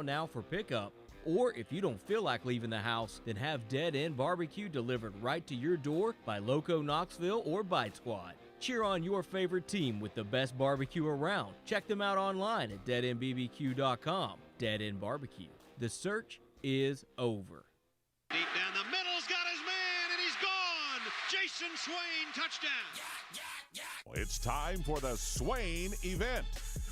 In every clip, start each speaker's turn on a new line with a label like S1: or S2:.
S1: now for pickup. Or if you don't feel like leaving the house, then have Dead End Barbecue delivered right to your door by Loco Knoxville or Bite Squad. Cheer on your favorite team with the best barbecue around. Check them out online at deadendbbq.com. Dead End Barbecue. The search is over.
S2: Deep down the middle's got his man, and he's gone. Jason Swain, touchdown.
S3: It's time for the Swain Event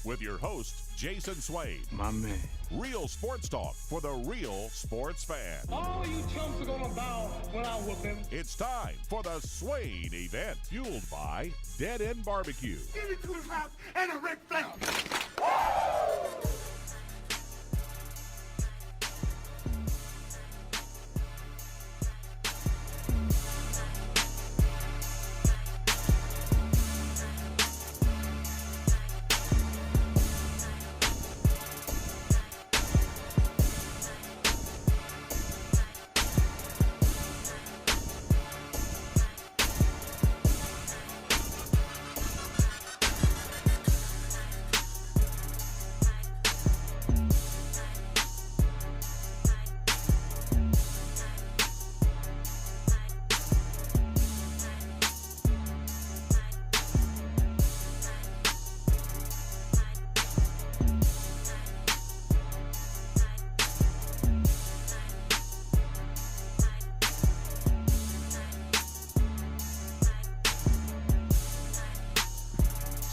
S3: with your host, Jason Swain.
S4: My man.
S3: Real sports talk for the real sports fan.
S5: All you chumps are gonna bow when I whoop him.
S3: It's time for the Swain Event, fueled by Dead End Barbecue.
S6: Give me 2 pounds and a Ric Flair.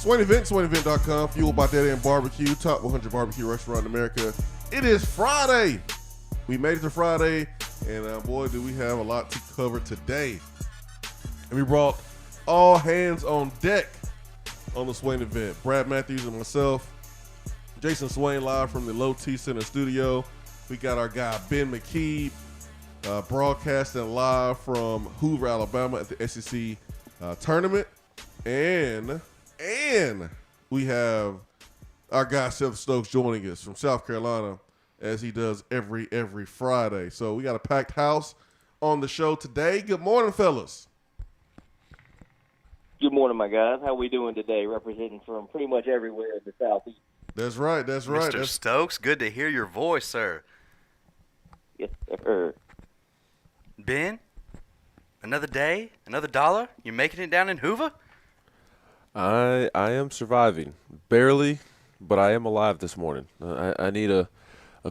S7: Swain Event, SwainEvent.com, fueled by Dead End Barbecue, top 100 barbecue restaurant in America. It is Friday. We made it to Friday, and boy, do we have a lot to cover today. And we brought all hands on deck on the Swain Event. Brad Matthews and myself, Jason Swain live from the Low T Center studio. We got our guy Ben McKee broadcasting live from Hoover, Alabama at the SEC tournament. And we have our guy Seth Stokes joining us from South Carolina, as he does every Friday. So we got a packed house on the show today. Good morning, fellas.
S8: Good morning, my guys. How we doing today? Representing from pretty much everywhere in the Southeast.
S7: That's right.
S9: Mr. Stokes, good to hear your voice, sir.
S8: Yes, sir.
S9: Ben, another day, another dollar? You making it down in Hoover?
S10: I am surviving. Barely, but I am alive this morning. I need a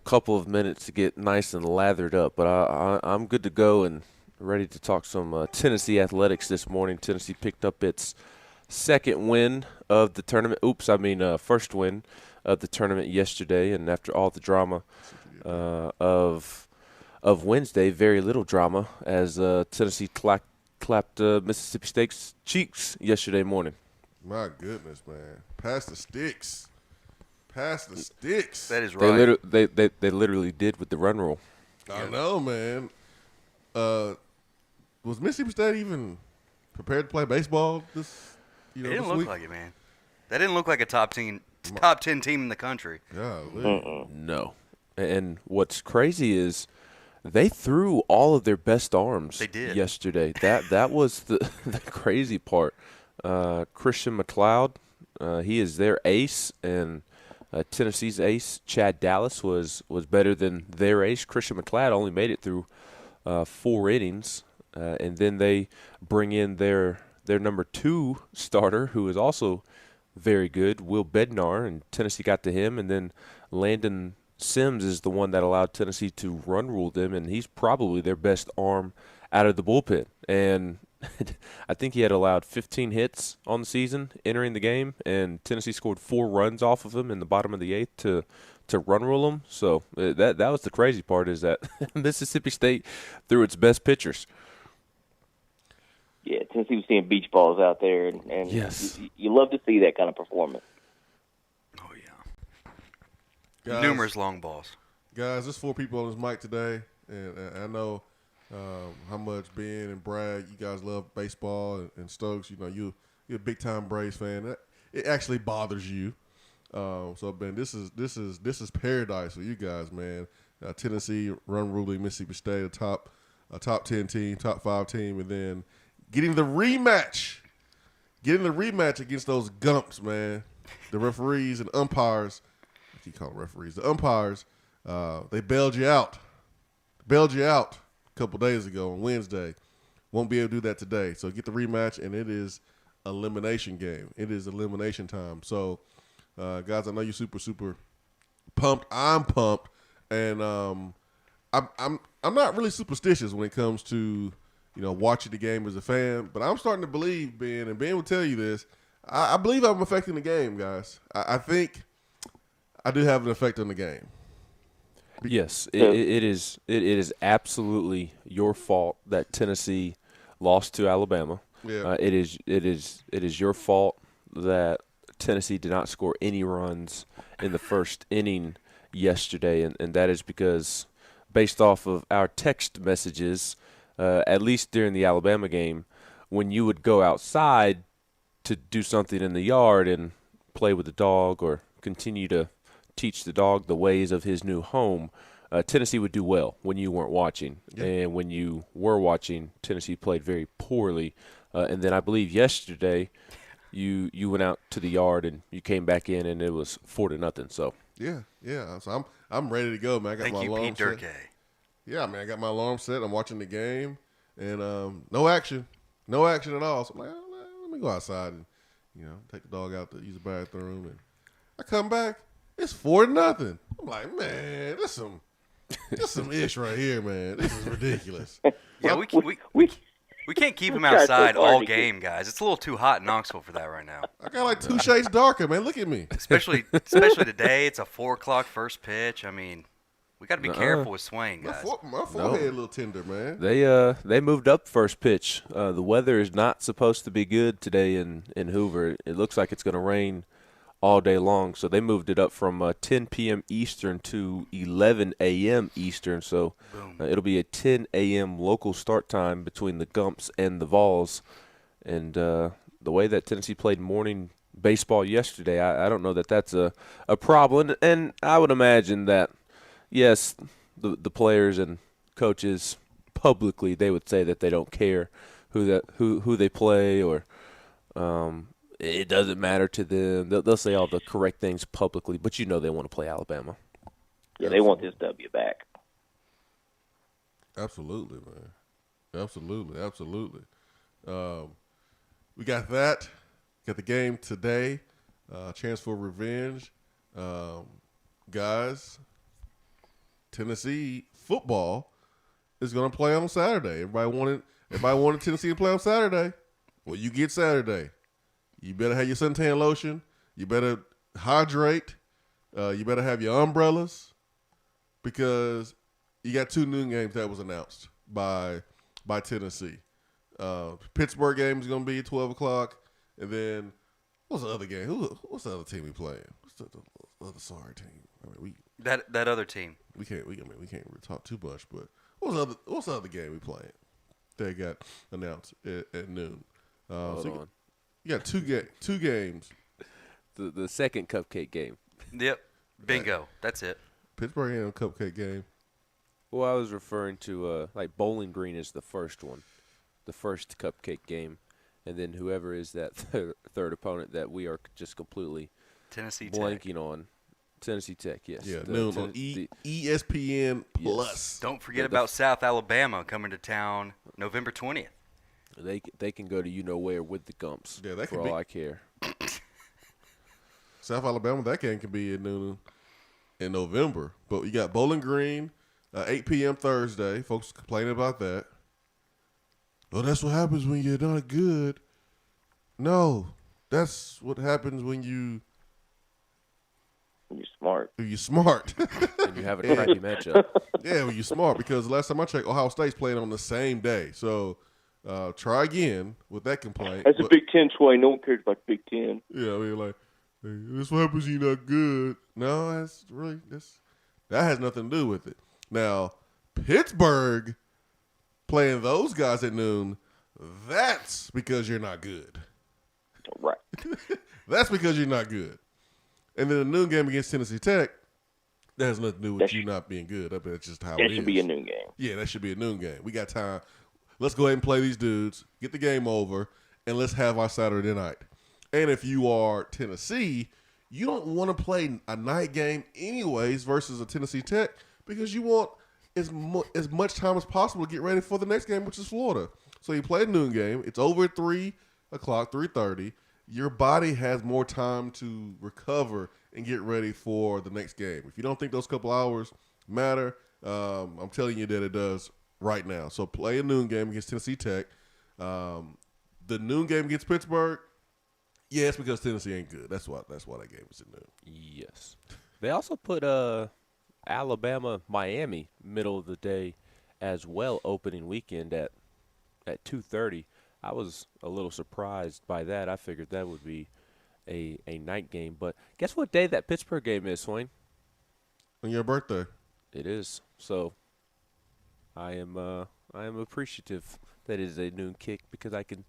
S10: couple of minutes to get nice and lathered up, but I'm good to go and ready to talk some Tennessee athletics this morning. Tennessee picked up its second win of the tournament. First win of the tournament yesterday, and after all the drama of Wednesday, very little drama as Tennessee clapped Mississippi State's cheeks yesterday morning.
S7: My goodness, man. Pass the sticks.
S9: That is right.
S10: They literally did with the run rule.
S7: I know, man. Was Mississippi State even prepared to play baseball this
S9: It didn't look
S7: week?
S9: like it, man. That didn't look like a top 10 team in the country.
S7: Yeah,
S10: No. And what's crazy is they threw all of their best arms yesterday. That was the crazy part. Christian McLeod, he is their ace, and Tennessee's ace, Chad Dallas, was better than their ace. Christian McLeod only made it through 4 innings, and then they bring in their number 2 starter, who is also very good, Will Bednar, and Tennessee got to him, and then Landon Sims is the one that allowed Tennessee to run rule them, and he's probably their best arm out of the bullpen. And I think he had allowed 15 hits on the season entering the game, and Tennessee scored 4 runs off of him in the bottom of the 8th to run rule him. So that was the crazy part, is that Mississippi State threw its best pitchers.
S8: Yeah, Tennessee was seeing beach balls out there, and
S10: yes,
S8: you love to see that kind of performance.
S9: Oh, yeah.
S7: Guys,
S9: Numerous long balls.
S7: Guys, there's 4 people on this mic today, and I know how much Ben and Brad, you guys love baseball, and Stokes, you're a big-time Braves fan. It actually bothers you. So, Ben, this is paradise for you guys, man. Tennessee run ruling Mississippi State, a top 10 team, top 5 team, and then getting the rematch against those Gumps, man. The referees and umpires, I keep calling referees, the umpires They bailed you out. A couple days ago on Wednesday. Won't be able to do that today. So get the rematch, and it is elimination game. It is elimination time. So, guys, I know you're super, super pumped. I'm pumped, and I'm not really superstitious when it comes to watching the game as a fan, but I'm starting to believe, Ben, and Ben will tell you this. I believe I'm affecting the game, guys. I think I do have an effect on the game.
S10: Yes, it is absolutely your fault that Tennessee lost to Alabama.
S7: Yeah.
S10: It is your fault that Tennessee did not score any runs in the first inning yesterday, and that is because based off of our text messages, at least during the Alabama game, when you would go outside to do something in the yard and play with the dog or continue to teach the dog the ways of his new home, Tennessee would do well when you weren't watching. Yeah. And when you were watching, Tennessee played very poorly. And then I believe yesterday you went out to the yard and you came back in and it was 4-0. So
S7: yeah. So I'm ready to go, man. I got my alarm set. Yeah, man. I got my alarm set. I'm watching the game, and no action at all. So I'm like, let me go outside and take the dog out to use the bathroom, and I come back. It's 4-0. I'm like, man, this some ish right here, man. This is ridiculous.
S9: Yeah, we can't keep him outside all game, guys. It's a little too hot in Knoxville for that right now.
S7: I got like 2 shades darker, man. Look at me.
S9: Especially today. It's a 4:00 first pitch. I mean, we got to be careful with Swain, guys.
S7: My forehead a little tender, man.
S10: They moved up first pitch. The weather is not supposed to be good today in Hoover. It looks like it's going to rain all day long. So they moved it up from 10 p.m. Eastern to 11 a.m. Eastern. So it'll be a 10 a.m. local start time between the Gumps and the Vols. And the way that Tennessee played morning baseball yesterday, I don't know that that's a problem. And I would imagine that, yes, the players and coaches publicly, they would say that they don't care who they play or it doesn't matter to them. They'll say all the correct things publicly, but they want to play Alabama.
S8: Yeah, they want this W back.
S7: Absolutely, man. Absolutely. We got that. Got the game today. Chance for revenge. Guys, Tennessee football is going to play on Saturday. Everybody wanted Tennessee to play on Saturday. Well, you get Saturday. You better have your suntan lotion. You better hydrate. You better have your umbrellas because you got 2 noon games that was announced by Tennessee. Pittsburgh game is going to be 12 o'clock. And then what's the other game? What's the other team we playing? What's the other sorry team? I mean,
S9: that other team.
S7: We can't really talk too much, but what's the other game we playing? That got announced at noon.
S10: Hold on.
S7: You got two games.
S10: The second cupcake game.
S9: Yep. Bingo. That's it.
S7: Pittsburgh ain't a cupcake game.
S10: Well, I was referring to like Bowling Green is the first one, the first cupcake game, and then whoever is that third opponent that we are just completely blanking on. Tennessee Tech, yes.
S7: Yeah, noon on ESPN Plus.
S9: Yes. Don't forget about South Alabama coming to town November 20th.
S10: They can go to where with the Gumps.
S7: Yeah,
S10: for all I care.
S7: South Alabama, that game can be at noon in November. But you got Bowling Green, 8 p.m. Thursday. Folks complaining about that. Well, that's what happens when you're not good. No, that's what happens when you're
S8: smart.
S7: You're smart.
S10: And you have a crappy matchup.
S7: Yeah, when you're smart, because last time I checked, Ohio State's playing on the same day. So try again with that complaint.
S8: That's a Big Ten, Swain. No one cares about Big Ten.
S7: Yeah, I mean, like, hey, this what happens when you're not good. No, that has nothing to do with it. Now, Pittsburgh playing those guys at noon, that's because you're not good.
S8: Right.
S7: That's because you're not good. And then the noon game against Tennessee Tech, that has nothing to do with you not being good. That's just how it is.
S8: That should be a noon game.
S7: Yeah, that should be a noon game. We got time. Let's go ahead and play these dudes, get the game over, and let's have our Saturday night. And if you are Tennessee, you don't want to play a night game anyways versus a Tennessee Tech because you want as much time as possible to get ready for the next game, which is Florida. So you play a noon game. It's over at 3 o'clock, 3:30. Your body has more time to recover and get ready for the next game. If you don't think those couple hours matter, I'm telling you that it does right now. So play a noon game against Tennessee Tech. The noon game against Pittsburgh, yeah, it's because Tennessee ain't good. That's why that game is at noon.
S10: Yes. They also put Alabama, Miami, middle of the day as well, opening weekend at 2:30. I was a little surprised by that. I figured that would be a night game. But guess what day that Pittsburgh game is, Swain?
S7: On your birthday.
S10: It is. So I am appreciative that it is a noon kick because I can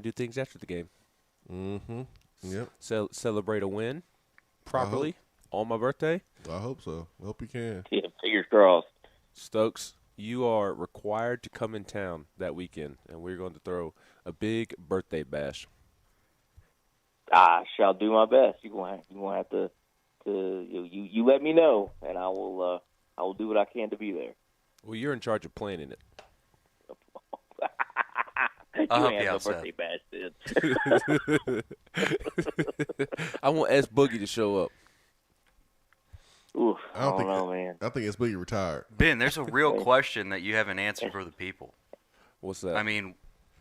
S10: do things after the game.
S7: Mm-hmm. Yep.
S10: Celebrate a win properly on my birthday.
S7: I hope so. I hope you can.
S8: Yeah, fingers crossed.
S10: Stokes, you are required to come in town that weekend, and we're going to throw a big birthday bash.
S8: I shall do my best. You're gonna have to you let me know, and I will do what I can to be there.
S10: Well, you're in charge of planning it.
S8: You ain't have no birthday bash then.
S10: I want S Boogie to show up.
S8: Oof, I don't know, man.
S7: I think S Boogie retired.
S9: Ben, there's a real question that you haven't answered for the people.
S10: What's that?
S9: I mean,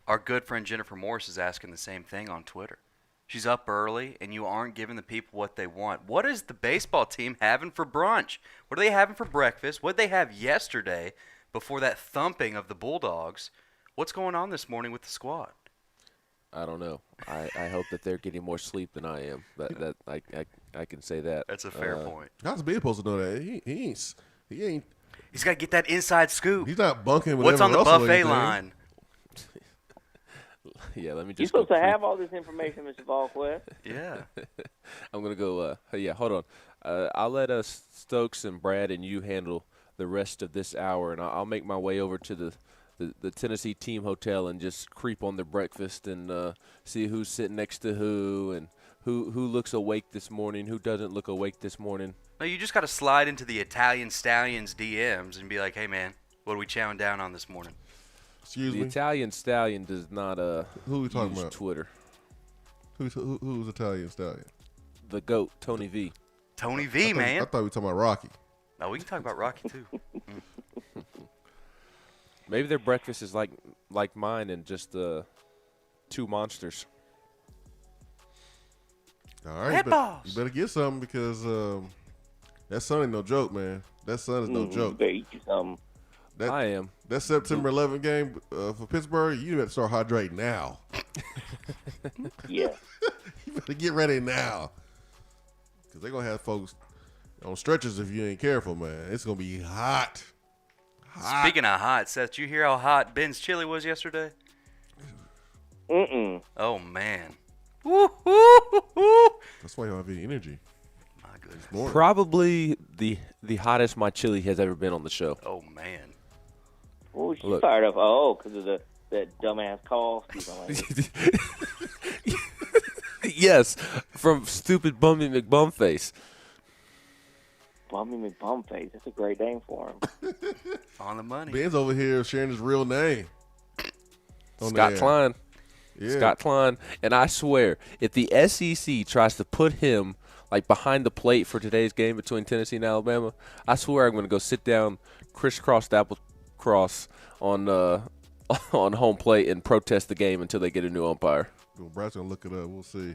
S9: our good friend Jennifer Morris is asking the same thing on Twitter. She's up early, and you aren't giving the people what they want. What is the baseball team having for brunch? What are they having for breakfast? What did they have yesterday before that thumping of the Bulldogs? What's going on this morning with the squad?
S10: I don't know. I hope that they're getting more sleep than I am. That I can say that.
S9: That's a fair point.
S7: How's Ben supposed to know that? He ain't.
S9: He's got to get that inside scoop.
S7: He's not bunking with
S9: what's on the
S7: Russell
S9: buffet
S7: anything.
S9: line.
S10: Yeah, let me just.
S8: You're supposed to have all this information, Mr. Volquest.
S9: Yeah.
S10: I'm gonna go. Yeah, hold on. I'll let us Stokes and Brad and you handle the rest of this hour, and I'll make my way over to the Tennessee team hotel and just creep on their breakfast and see who's sitting next to who and who looks awake this morning, who doesn't look awake this morning.
S9: No, you just got to slide into the Italian Stallions DMs and be like, hey, man, what are we chowing down on this morning?
S7: Excuse me?
S10: The Italian Stallion does not
S7: who we talking
S10: use
S7: about?
S10: Twitter.
S7: Who's Italian Stallion?
S10: The GOAT, Tony V.
S9: Tony V, man.
S7: I thought we were talking about Rocky.
S9: No, we can talk about Rocky, too.
S10: Maybe their breakfast is like mine and just two monsters.
S7: All right, you better get something because that son ain't no joke, man. That son is no joke.
S8: Better eat you something.
S10: I am.
S7: That September 11th game for Pittsburgh, you better start hydrating now.
S8: Yeah.
S7: You better get ready now. Because they're going to have folks on stretchers if you ain't careful, man. It's going to be hot.
S9: Speaking of hot, Seth, did you hear how hot Ben's chili was yesterday?
S8: Mm-mm.
S9: Oh, man.
S7: That's why you don't have any energy.
S9: My goodness.
S10: Probably the hottest my chili has ever been on the show.
S9: Oh, man.
S8: What was she fired up? Oh, because of that dumbass call?
S10: Yes, from stupid Bummy McBumface.
S8: Bummy McBumface. That's a great name for him.
S9: On the money.
S7: Ben's over here sharing his real name.
S10: Scott Klein.
S7: Yeah.
S10: Scott Klein. And I swear, if the SEC tries to put him like behind the plate for today's game between Tennessee and Alabama, I swear I'm going to go sit down crisscrossed apple cross on home plate and protest the game until they get a new umpire.
S7: Well, Brad's going to look it up. We'll see.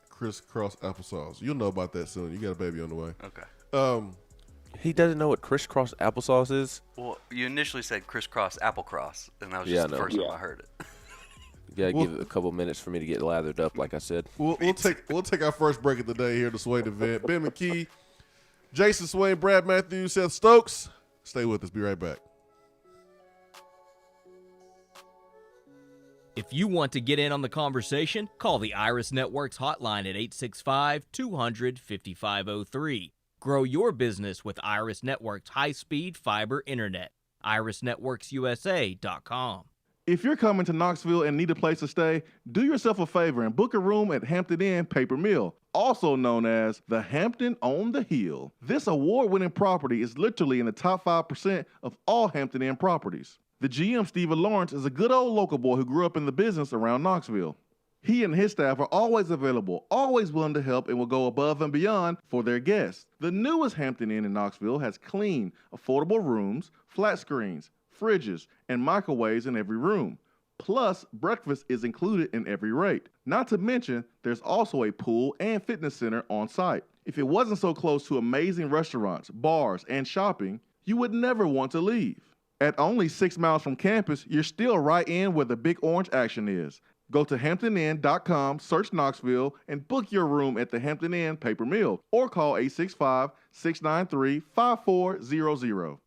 S7: Crisscross applesauce. You'll know about that soon. You got a baby on the way.
S9: Okay.
S10: He doesn't know what crisscross applesauce is?
S9: Well, you initially said crisscross applecross, and that was just the first time I heard it.
S10: You got to give it a couple minutes for me to get lathered up, like I said.
S7: We'll take our first break of the day here at the Swain Event. Ben McKee, Jason Swain, Brad Matthews, Seth Stokes. Stay with us. Be right back.
S1: If you want to get in on the conversation, call the Iris Networks hotline at 865-200-5503. Grow your business with Iris Networks high-speed fiber internet. IrisNetworksUSA.com.
S4: If you're coming to Knoxville and need a place to stay, do yourself a favor and book a room at Hampton Inn Paper Mill, also known as the Hampton on the Hill. This award-winning property is literally in the top 5% of all Hampton Inn properties. The GM, Stephen Lawrence, is a good old local boy who grew up in the business around Knoxville. He and his staff are always available, always willing to help, and will go above and beyond for their guests. The newest Hampton Inn in Knoxville has clean, affordable rooms, flat screens, fridges, and microwaves in every room. Plus, breakfast is included in every rate. Not to mention, there's also a pool and fitness center on site. If it wasn't so close to amazing restaurants, bars, and shopping, you would never want to leave. At only 6 miles from campus, you're still right in where the big orange action is. Go to HamptonInn.com, search Knoxville, and book your room at the Hampton Inn Paper Mill or call 865-693-5400.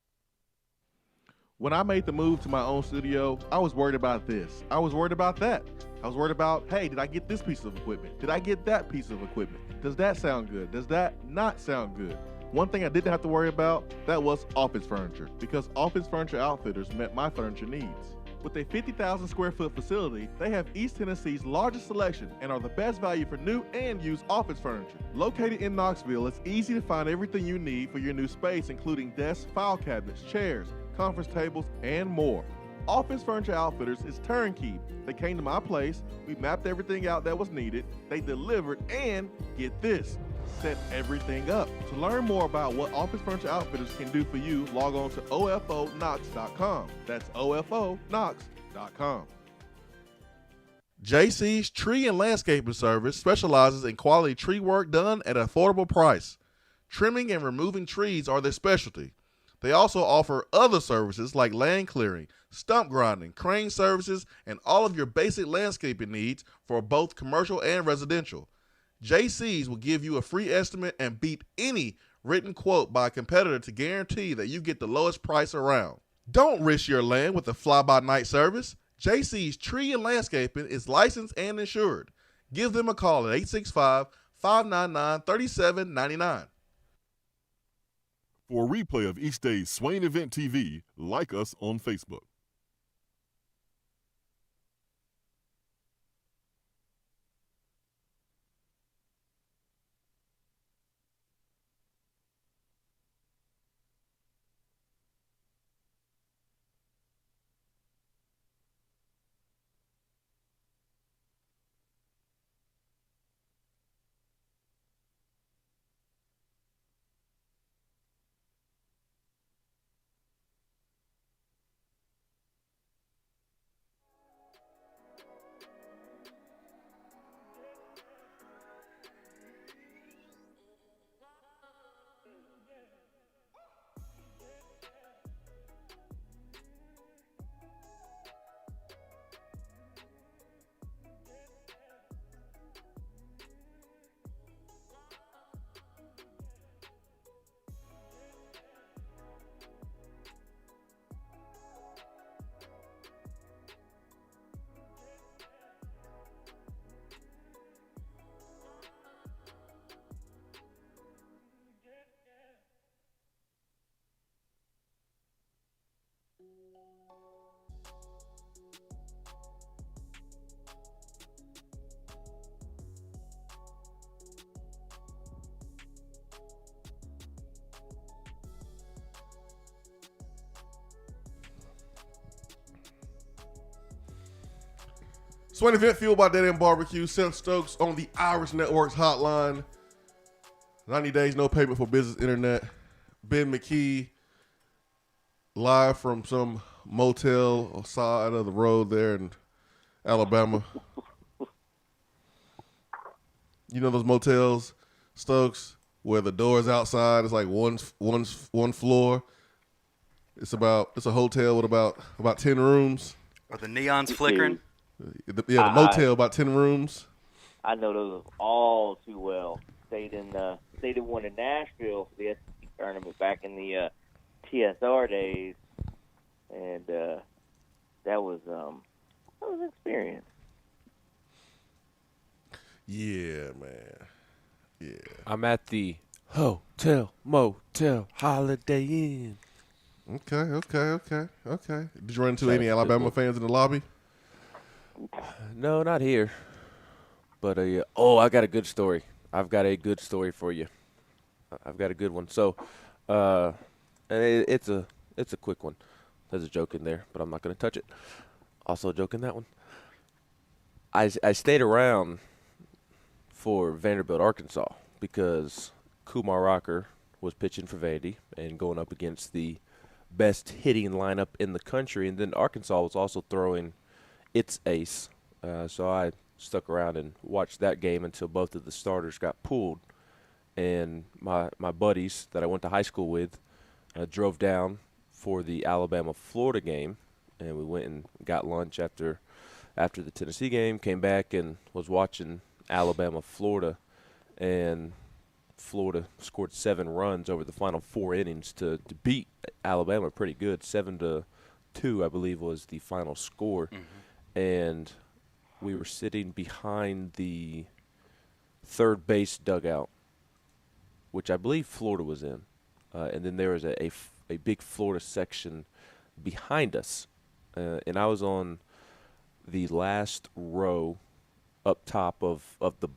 S4: When I made the move to my own studio, I was worried about this. I was worried about that. I was worried about, hey, did I get this piece of equipment? Did I get that piece of equipment? Does that sound good? Does that not sound good? One thing I didn't have to worry about, that was office furniture, because Office Furniture Outfitters met my furniture needs. With a 50,000 square foot facility, they have East Tennessee's largest selection and are the best value for new and used office furniture. Located in Knoxville, it's easy to find everything you need for your new space, including desks, file cabinets, chairs, conference tables, and more. Office Furniture Outfitters is turnkey. They came to my place, we mapped everything out that was needed, they delivered, and get this, set everything up. To learn more about what Office Furniture Outfitters can do for you, log on to ofonox.com. That's ofonox.com. JC's Tree and Landscaping Service specializes in quality tree work done at an affordable price. Trimming and removing trees are their specialty. They also offer other services like land clearing, stump grinding, crane services, and all of your basic landscaping needs for both commercial and residential. JC's will give you a free estimate and beat any written quote by a competitor to guarantee that you get the lowest price around. Don't risk your land with a fly-by-night service. JC's Tree and Landscaping is licensed and insured. Give them a call at 865-599-3799.
S3: For a replay of each day's Swain Event TV, like us on Facebook.
S7: Swain Event fueled by Dead End Barbecue. Seth Stokes on the Irish Networks hotline. 90 days, no payment for business internet. Ben McKee live from some motel or side of the road there in Alabama. You know those motels, Stokes, where the door's outside. It's like one floor. It's a hotel with about 10 rooms.
S9: Are the neons flickering?
S7: The motel, about 10 rooms.
S8: I know those all too well. Stayed in one in Nashville for the SEC tournament back in the TSR days, and that was an experience.
S7: Yeah, man. Yeah.
S10: I'm at the Hotel Motel Holiday Inn.
S7: Okay. Did you run into any Alabama fans in the lobby?
S10: No, not here. But I got a good story. I've got a good story for you. I've got a good one. So, and it's a quick one. There's a joke in there, but I'm not going to touch it. Also a joke in that one. I stayed around for Vanderbilt, Arkansas, because Kumar Rocker was pitching for Vandy and going up against the best hitting lineup in the country, and then Arkansas was also throwing its ace. So I stuck around and watched that game until both of the starters got pulled. And my buddies that I went to high school with drove down for the Alabama-Florida game, and we went and got lunch after the Tennessee game, came back and was watching Alabama-Florida, and Florida scored 7 runs over the final 4 innings to beat Alabama pretty good. 7-2, I believe, was the final score. Mm-hmm. And we were sitting behind the third base dugout, which I believe Florida was in. And then there was a big Florida section behind us. And I was on the last row up top of the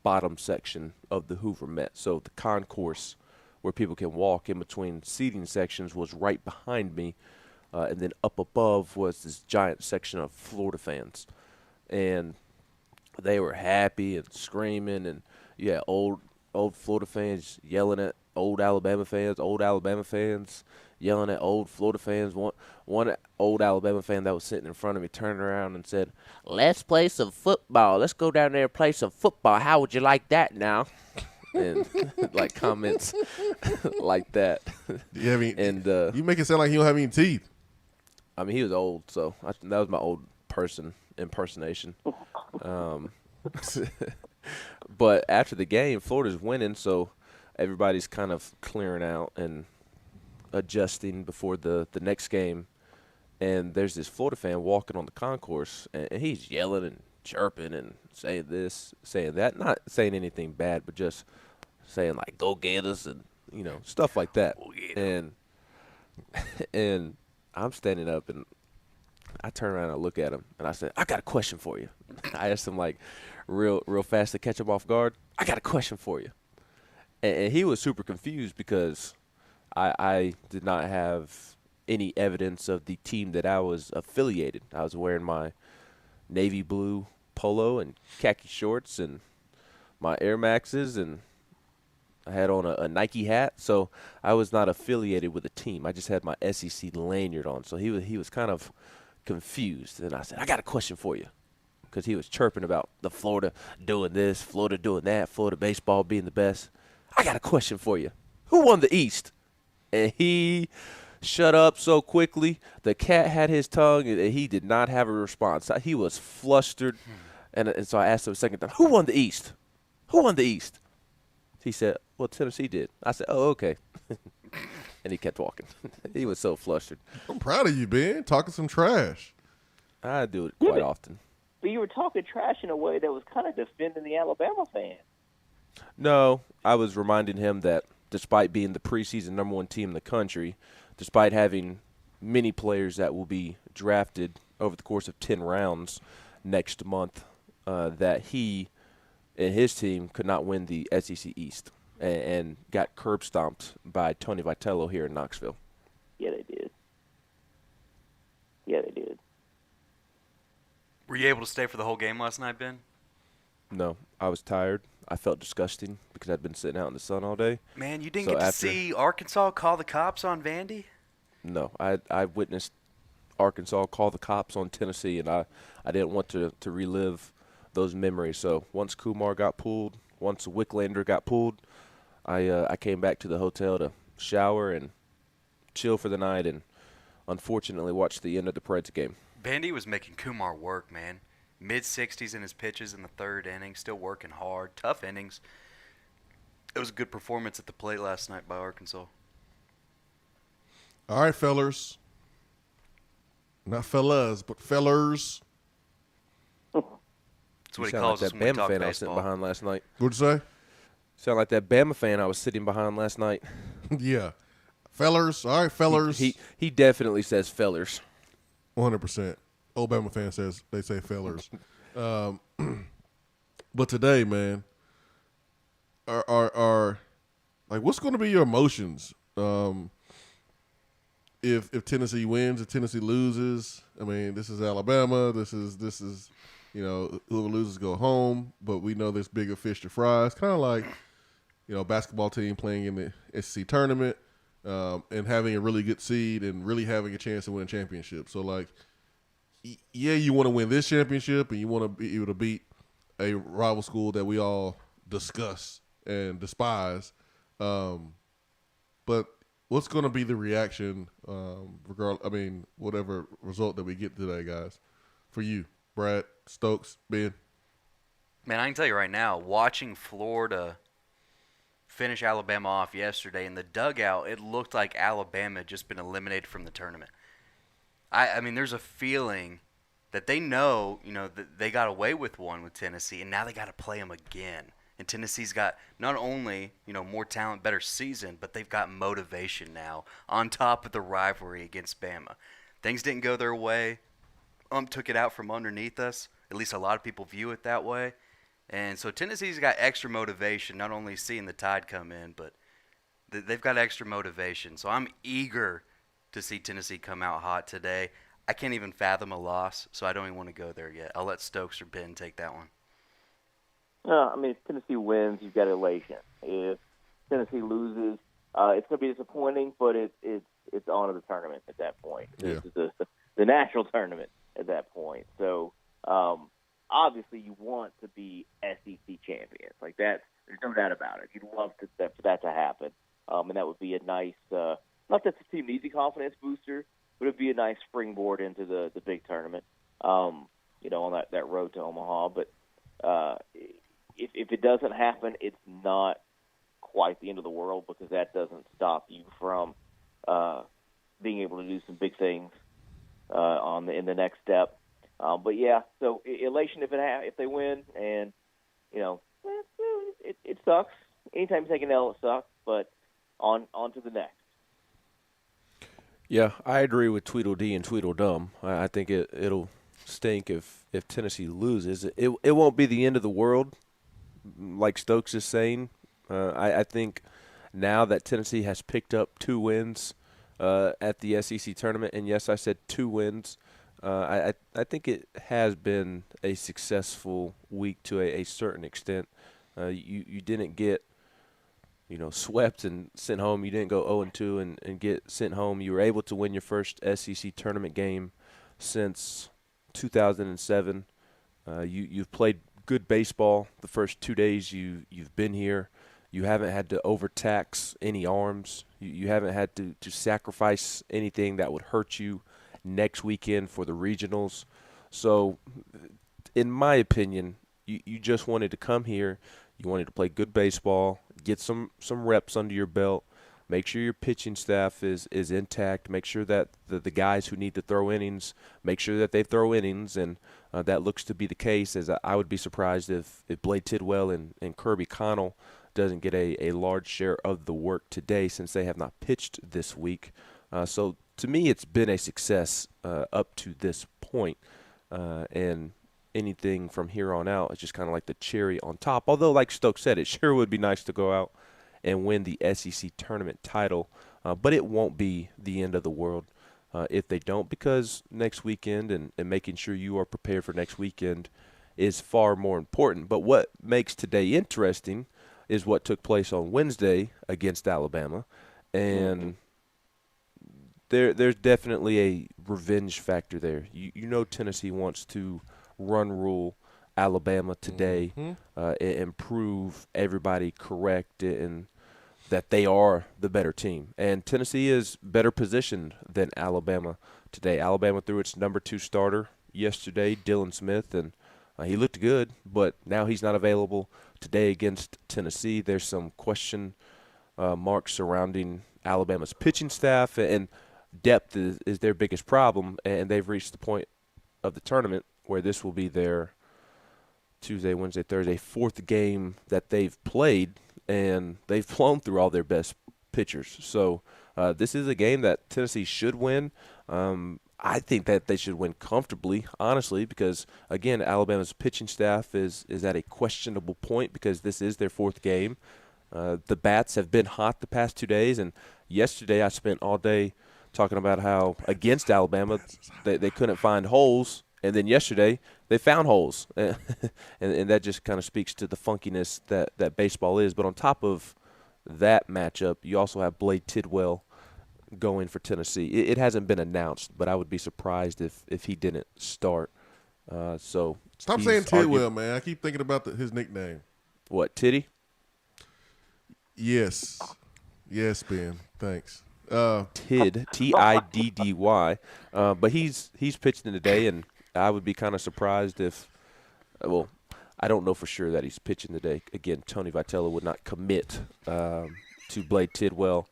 S10: bottom section of the Hoover Met. So the concourse where people can walk in between seating sections was right behind me. And then up above was this giant section of Florida fans. And they were happy and screaming, and old Florida fans yelling at old Alabama fans yelling at old Florida fans. One old Alabama fan that was sitting in front of me turned around and said, "Let's play some football. Let's go down there and play some football. How would you like that now?" And like comments like that.
S7: Yeah, I mean, you make it sound like he don't have any teeth.
S10: I mean, he was old, so that was my old person impersonation. But after the game, Florida's winning, so everybody's kind of clearing out and adjusting before the next game. And there's this Florida fan walking on the concourse, and he's yelling and chirping and saying this, saying that. Not saying anything bad, but just saying, like, "Go get us," and, stuff like that. And I'm standing up, and I turn around and I look at him, and I said, "I got a question for you." I asked him, like, real fast to catch him off guard. "I got a question for you." And he was super confused because I did not have any evidence of the team that I was affiliated. I was wearing my navy blue polo and khaki shorts and my Air Maxes, and I had on a Nike hat. So I was not affiliated with a team. I just had my SEC lanyard on. So he was kind of confused. And I said, "I got a question for you." Because he was chirping about the Florida doing this, Florida doing that, Florida baseball being the best. "I got a question for you. Who won the East?" And he shut up so quickly. The cat had his tongue, and he did not have a response. He was flustered. And so I asked him a second time, "Who won the East? Who won the East?" He said, "Well, Tennessee did." I said, "Oh, okay." And he kept walking. He was so flustered.
S7: I'm proud of you, Ben, talking some trash.
S10: I do it quite often.
S8: But you were talking trash in a way that was kind of defending the Alabama fan.
S10: No, I was reminding him that despite being the preseason #1 team in the country, despite having many players that will be drafted over the course of 10 rounds next month, that he and his team could not win the SEC East and got curb stomped by Tony Vitello here in Knoxville.
S8: Yeah, they did.
S9: Were you able to stay for the whole game last night, Ben?
S10: No, I was tired. I felt disgusting because I'd been sitting out in the sun all day.
S9: Man, you didn't get to see Arkansas call the cops on Vandy?
S10: No, I witnessed Arkansas call the cops on Tennessee, and I didn't want to relive those memories. So once Kumar got pulled, once Wicklander got pulled, I came back to the hotel to shower and chill for the night, and unfortunately watched the end of the Preds game.
S9: Vandy was making Kumar work, man. Mid-60s in his pitches in the third inning, still working hard. Tough innings. It was a good performance at the plate last night by Arkansas.
S7: All right, fellers. Not fellas, but fellers.
S9: That's what he calls us when we talk
S10: Bama fan
S9: baseball.
S10: I was sitting behind last night.
S7: What'd you say?
S10: Sound like that Bama fan I was sitting behind last night.
S7: Yeah. Fellers. All right, fellers.
S10: He definitely says fellers.
S7: 100%. Alabama fan says they say fellers. But today, man, are like, what's going to be your emotions if Tennessee wins, if Tennessee loses? I mean, this is Alabama. This is whoever loses go home. But we know there's bigger fish to fry. It's kind of like basketball team playing in the SEC tournament and having a really good seed and really having a chance to win a championship. So like, yeah, you want to win this championship and you want to be able to beat a rival school that we all discuss and despise. But what's going to be the reaction, whatever result that we get today, guys, for you, Brad, Stokes, Ben?
S9: Man, I can tell you right now, watching Florida finish Alabama off yesterday in the dugout, it looked like Alabama had just been eliminated from the tournament. I mean, there's a feeling that they know, that they got away with one with Tennessee, and now they got to play them again. And Tennessee's got not only, more talent, better season, but they've got motivation now on top of the rivalry against Bama. Things didn't go their way. Took it out from underneath us. At least a lot of people view it that way. And so Tennessee's got extra motivation, not only seeing the Tide come in, but they've got extra motivation. So I'm eager to see Tennessee come out hot today. I can't even fathom a loss, so I don't even want to go there yet. I'll let Stokes or Ben take that one.
S8: If Tennessee wins, you've got elation. If Tennessee loses, it's going to be disappointing, but it's on to the tournament at that point.
S7: Yeah.
S8: This is the national tournament at that point. So obviously you want to be SEC champions. Like that, there's no doubt about it. You'd love for that to happen, and that would be a nice not that the team needs a confidence booster, but it'd be a nice springboard into the big tournament, on that road to Omaha. But if it doesn't happen, it's not quite the end of the world, because that doesn't stop you from being able to do some big things in the next step. But yeah, so elation if they win, and it sucks. Anytime you take an L, it sucks. But on to the next.
S10: Yeah, I agree with Tweedledee and Tweedledum. I think it'll stink if Tennessee loses. It won't be the end of the world, like Stokes is saying. I think now that Tennessee has picked up 2 wins at the SEC tournament, and yes, I said 2 wins, I think it has been a successful week to a certain extent. You didn't get swept and sent home. You didn't go 0-2 and get sent home. You were able to win your first SEC tournament game since 2007. You've played good baseball the first 2 days you've been here. You haven't had to overtax any arms. You haven't had to sacrifice anything that would hurt you next weekend for the regionals. So, in my opinion, you just wanted to come here. You wanted to play good baseball, get some reps under your belt, make sure your pitching staff is intact, make sure that the guys who need to throw innings, make sure that they throw innings, and that looks to be the case, as I would be surprised if Blade Tidwell and Kirby Connell doesn't get a large share of the work today, since they have not pitched this week. So to me, it's been a success up to this point, and anything from here on out is just kind of like the cherry on top. Although, like Stokes said, it sure would be nice to go out and win the SEC tournament title, but it won't be the end of the world if they don't, because next weekend and making sure you are prepared for next weekend is far more important. But what makes today interesting is what took place on Wednesday against Alabama, and there's definitely a revenge factor there. You know Tennessee wants to run rule Alabama today, and prove everybody correct and that they are the better team. And Tennessee is better positioned than Alabama today. Alabama threw its number 2 starter yesterday, Dylan Smith, and he looked good, but now he's not available today against Tennessee. There's some question marks surrounding Alabama's pitching staff, and depth is their biggest problem, and they've reached the point of the tournament where this will be their Tuesday, Wednesday, Thursday, 4th game that they've played, and they've flown through all their best pitchers. So This is a game that Tennessee should win. I think that they should win comfortably, honestly, because, again, Alabama's pitching staff is at a questionable point because this is their 4th game. The bats have been hot the past 2 days, and yesterday I spent all day talking about how against Alabama they couldn't find holes, and then yesterday they found holes. and that just kind of speaks to the funkiness that baseball is. But on top of that matchup, you also have Blade Tidwell going for Tennessee. It hasn't been announced, but I would be surprised if he didn't start. So
S7: stop saying Tidwell, man. I keep thinking about his nickname.
S10: What, Tiddy?
S7: Yes, Ben. Thanks.
S10: Tid, Tiddy. But he's pitching today, and I would be kind of surprised if. Well, I don't know for sure that he's pitching today. Again, Tony Vitello would not commit to Blade Tidwell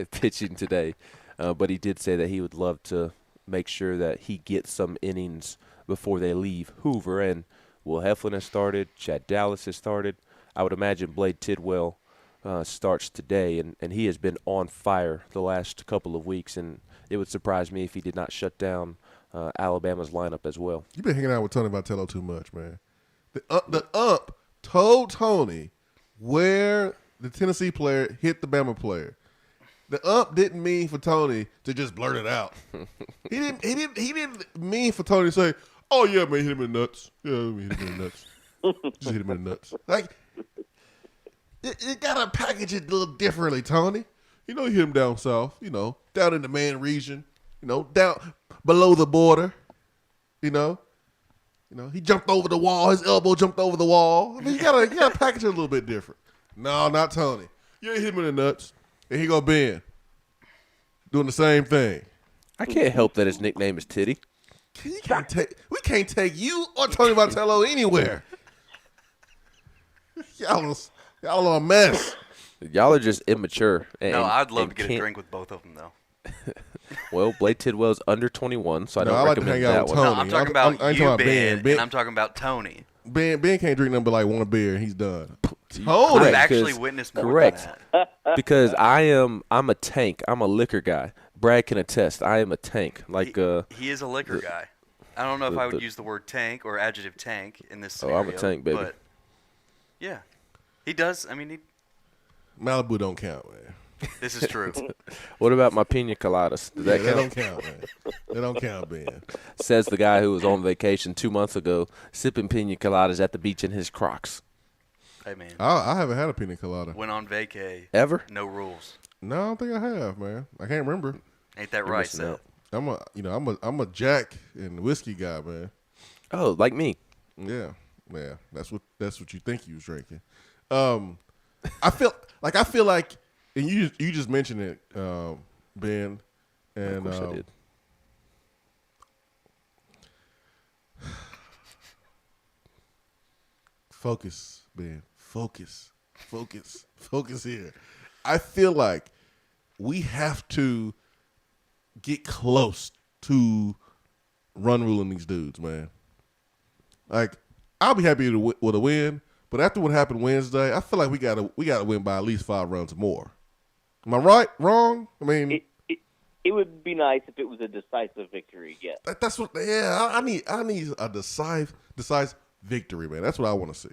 S10: pitching today, but he did say that he would love to make sure that he gets some innings before they leave Hoover. And Will Heflin has started, Chad Dallas has started. I would imagine Blade Tidwell starts today, and he has been on fire the last couple of weeks, and it would surprise me if he did not shut down Alabama's lineup as well.
S7: You've been hanging out with Tony Vitello too much, man. The ump told Tony where the Tennessee player hit the Bama player. The ump didn't mean for Tony to just blurt it out. He didn't mean for Tony to say, "Oh yeah, man, hit him in the nuts. Yeah, hit him in the nuts. Just hit him in the nuts." Like, you gotta package it a little differently, Tony. You know, you hit him down south. You know, down in the man region. You know, down below the border. You know, he jumped over the wall. His elbow jumped over the wall. I mean, you gotta package it a little bit different. No, not Tony. You hit him in the nuts. And he go Ben, doing the same thing.
S10: I can't help that his nickname is Tiddy.
S7: We can't take you or Tony Vitello anywhere. Y'all are a mess.
S10: Y'all are just immature.
S9: No, I'd love to get a drink with both of them, though.
S10: Well, Blade Tidwell's under 21, so I don't
S7: like
S10: recommend
S7: to hang out
S10: that
S7: with
S10: one.
S7: Tony.
S9: No, I'm talking about
S7: I'm
S9: you,
S7: talking
S9: Ben,
S7: Ben,
S9: and I'm talking about Tony.
S7: Ben can't drink nothing but like one beer, and he's done.
S9: Tony, I've actually witnessed more
S10: correct.
S9: than that.
S10: Because I'm a tank. I'm a liquor guy. Brad can attest. I am a tank. Like
S9: he is a liquor guy. I don't know if I would use the word tank or adjective tank in this scenario.
S10: Oh, I'm a tank, baby.
S9: But yeah, he does. I mean,
S7: Malibu don't count, man.
S9: This is true.
S10: What about my pina coladas? Does that count?
S7: That don't count, man. That don't count, Ben.
S10: Says the guy who was on vacation 2 months ago, sipping pina coladas at the beach in his Crocs.
S9: Hey, man.
S7: I haven't had a pina colada.
S9: Went on vacay.
S10: Ever?
S9: No rules.
S7: No, I don't think I have, man. I can't remember.
S9: Ain't that right, Seth?
S7: I'm a Jack and whiskey guy, man.
S10: Oh, like me.
S7: Yeah. That's what you think you was drinking. I feel like, and you just mentioned it, Ben, and
S10: of course I did.
S7: Focus, Ben. Focus here. I feel like we have to get close to run ruling these dudes, man. Like, I'll be happy with a win, but after what happened Wednesday, I feel like we gotta win by at least 5 runs more. Am I right? Wrong? I mean,
S8: it would be nice if it was a decisive victory. Yes.
S7: That's what. Yeah, I need a decisive victory, man. That's what I want to see.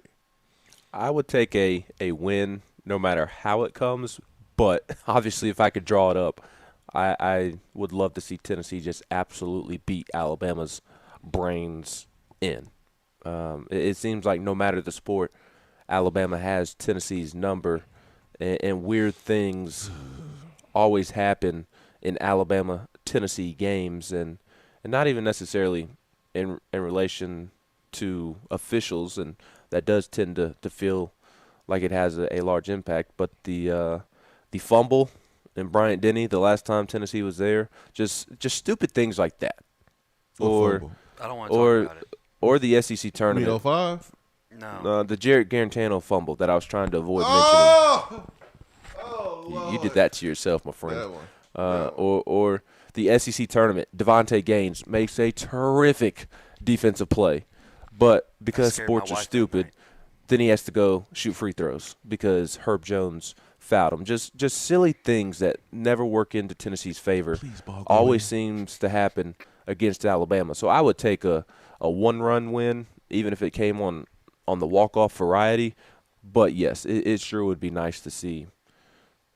S10: I would take a win no matter how it comes, but obviously if I could draw it up, I would love to see Tennessee just absolutely beat Alabama's brains in. It seems like no matter the sport, Alabama has Tennessee's number, and weird things always happen in Alabama-Tennessee games, and not even necessarily in relation to officials, and that does tend to feel like it has a large impact. But the fumble and Bryant Denny the last time Tennessee was there, just stupid things like that. Or
S9: I don't want to talk about it.
S10: Or the SEC tournament.
S7: 05?
S9: No.
S10: The Jarrett Garantano fumble that I was trying to avoid mentioning.
S7: Oh,
S10: you did that to yourself, my friend.
S7: That one.
S10: Or the SEC tournament, Devontae Gaines makes a terrific defensive play, but because sports are stupid, then he has to go shoot free throws because Herb Jones fouled him. Just silly things that never work into Tennessee's favor. Always seems to happen against Alabama. So I would take a 1-run win, even if it came on the walk-off variety. But, yes, it sure would be nice to see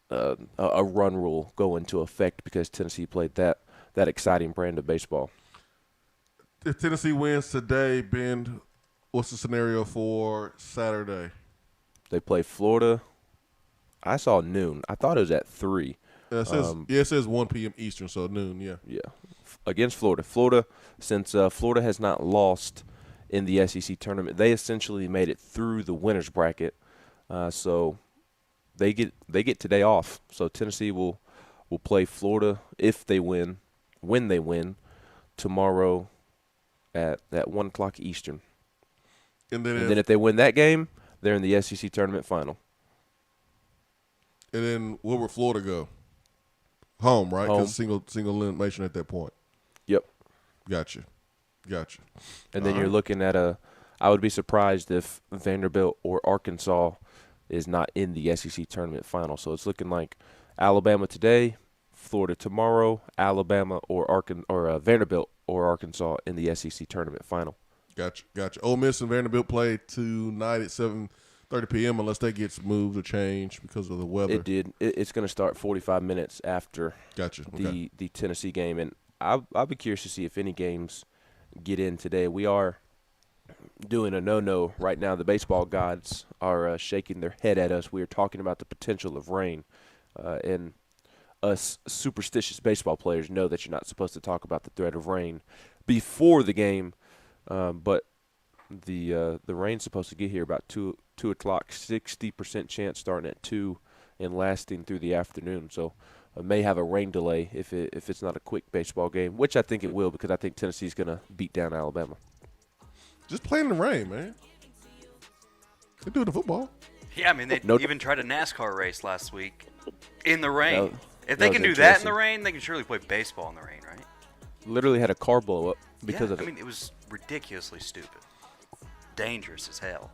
S10: a run rule go into effect because Tennessee played that exciting brand of baseball.
S7: If Tennessee wins today, Ben, what's the scenario for Saturday?
S10: They play Florida. I saw noon. I thought it was at 3.
S7: It says 1 p.m. Eastern, so noon, yeah.
S10: Yeah, against Florida. Florida, since Florida has not lost in the SEC tournament, they essentially made it through the winner's bracket. So they get today off. So Tennessee will play Florida if they win, when they win, tomorrow at 1 o'clock Eastern.
S7: And then
S10: if they win that game, they're in the SEC tournament final.
S7: And then where would Florida go? Home, right?
S10: Home.
S7: Because single elimination at that point.
S10: Yep.
S7: Gotcha.
S10: And then you're looking at I would be surprised if Vanderbilt or Arkansas is not in the SEC tournament final. So it's looking like Alabama today, Florida tomorrow, Alabama or Vanderbilt or Arkansas in the SEC tournament final.
S7: Gotcha. Ole Miss and Vanderbilt play tonight at 7:30 p.m. unless that gets moved or changed because of the weather.
S10: It did. It's going to start 45 minutes after the Tennessee game. And I'll be curious to see if any games get in today. We are doing a no-no right now. The baseball gods are shaking their head at us. We are talking about the potential of rain. And us superstitious baseball players know that you're not supposed to talk about the threat of rain before the game. But the rain's supposed to get here about 2 o'clock, 60% chance starting at 2 and lasting through the afternoon. So may have a rain delay if it's not a quick baseball game, which I think it will because I think Tennessee's going to beat down Alabama.
S7: Just play in the rain, man. They do it in football.
S9: Yeah, I mean, they even tried a NASCAR race last week in the rain. If they can do that in the rain, they can surely play baseball in the rain, right?
S10: Literally had a car blow up because of it.
S9: I mean, it was ridiculously stupid. Dangerous as hell.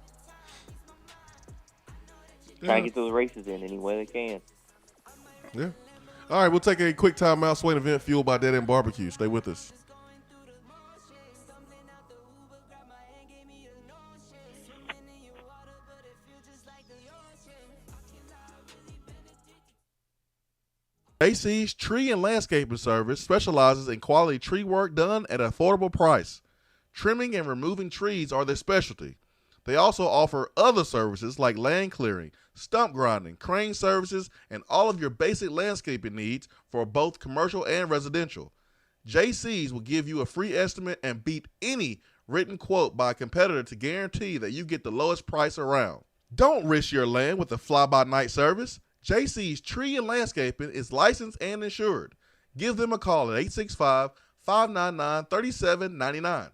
S8: Try and get those races in any way they can.
S7: Yeah. All right, we'll take a quick timeout. Swain Event fueled by Dead End Barbecue. Stay with us. JC's Tree and Landscaping Service specializes in quality tree work done at an affordable price. Trimming and removing trees are their specialty. They also offer other services like land clearing, stump grinding, crane services, and all of your basic landscaping needs for both commercial and residential. JC's will give you a free estimate and beat any written quote by a competitor to guarantee that you get the lowest price around. Don't risk your land with a fly-by-night service. JC's Tree and Landscaping is licensed and insured. Give them a call at 865-599-3799.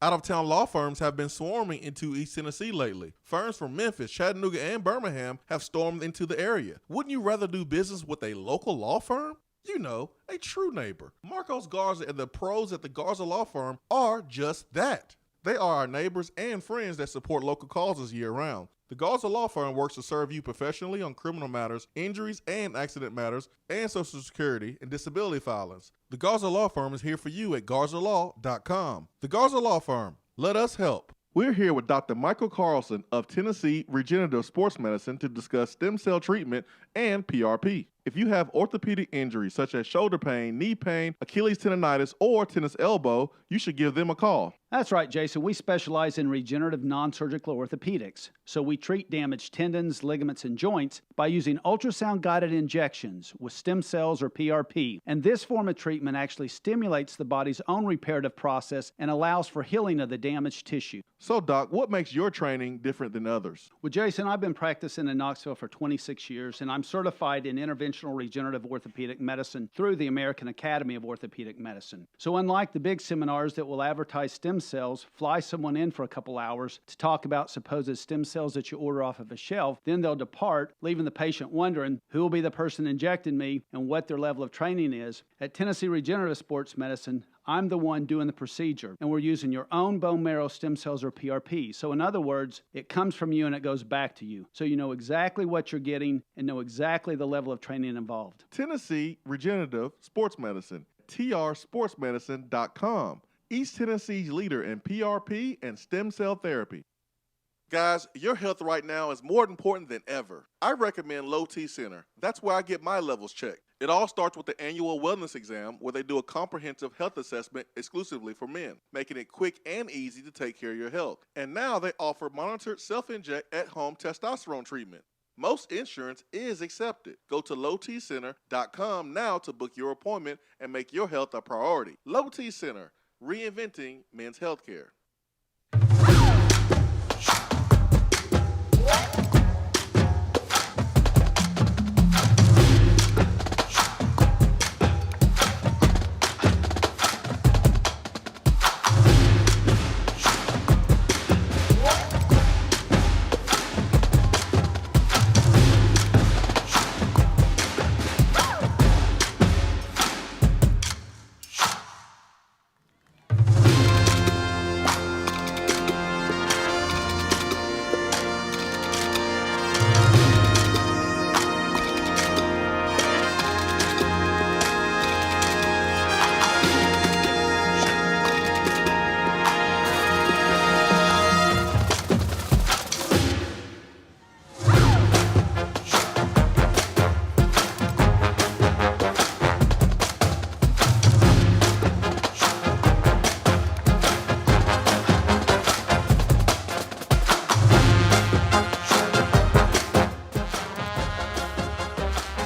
S7: Out-of-town law firms have been swarming into East Tennessee lately. Firms from Memphis, Chattanooga, and Birmingham have stormed into the area. Wouldn't you rather do business with a local law firm? You know, a true neighbor. Marcos Garza and the pros at the Garza Law Firm are just that. They are our neighbors and friends that support local causes year-round. The Garza Law Firm works to serve you professionally on criminal matters, injuries and accident matters, and Social Security and disability filings. The Garza Law Firm is here for you at GarzaLaw.com. The Garza Law Firm. Let us help. We're here with Dr. Michael Carlson of Tennessee Regenerative Sports Medicine to discuss stem cell treatment and PRP. If you have orthopedic injuries such as shoulder pain, knee pain, Achilles tendonitis, or tennis elbow, you should give them a call.
S11: That's right, Jason. We specialize in regenerative non-surgical orthopedics. So we treat damaged tendons, ligaments, and joints by using ultrasound-guided injections with stem cells or PRP. And this form of treatment actually stimulates the body's own reparative process and allows for healing of the damaged tissue.
S7: So, Doc, what makes your training different than others?
S11: Well, Jason, I've been practicing in Knoxville for 26 years, and I'm certified in interventional regenerative orthopedic medicine through the American Academy of Orthopedic Medicine. So unlike the big seminars that will advertise stem stem cells, fly someone in for a couple hours to talk about supposed stem cells that you order off of a shelf. Then they'll depart, leaving the patient wondering who will be the person injecting me and what their level of training is. At Tennessee Regenerative Sports Medicine, I'm the one doing the procedure, and we're using your own bone marrow stem cells or PRP. So in other words, it comes from you and it goes back to you. So you know exactly what you're getting and know exactly the level of training involved.
S4: Tennessee Regenerative Sports Medicine, trsportsmedicine.com. East Tennessee's leader in PRP and stem cell therapy. Guys, your health right now is more important than ever. I recommend Low T Center. That's where I get my levels checked. It all starts with the annual wellness exam where they do a comprehensive health assessment exclusively for men, making it quick and easy to take care of your health. And now they offer monitored self-inject at-home testosterone treatment. Most insurance is accepted. Go to lowtcenter.com now to book your appointment and make your health a priority. Low T Center, reinventing men's healthcare.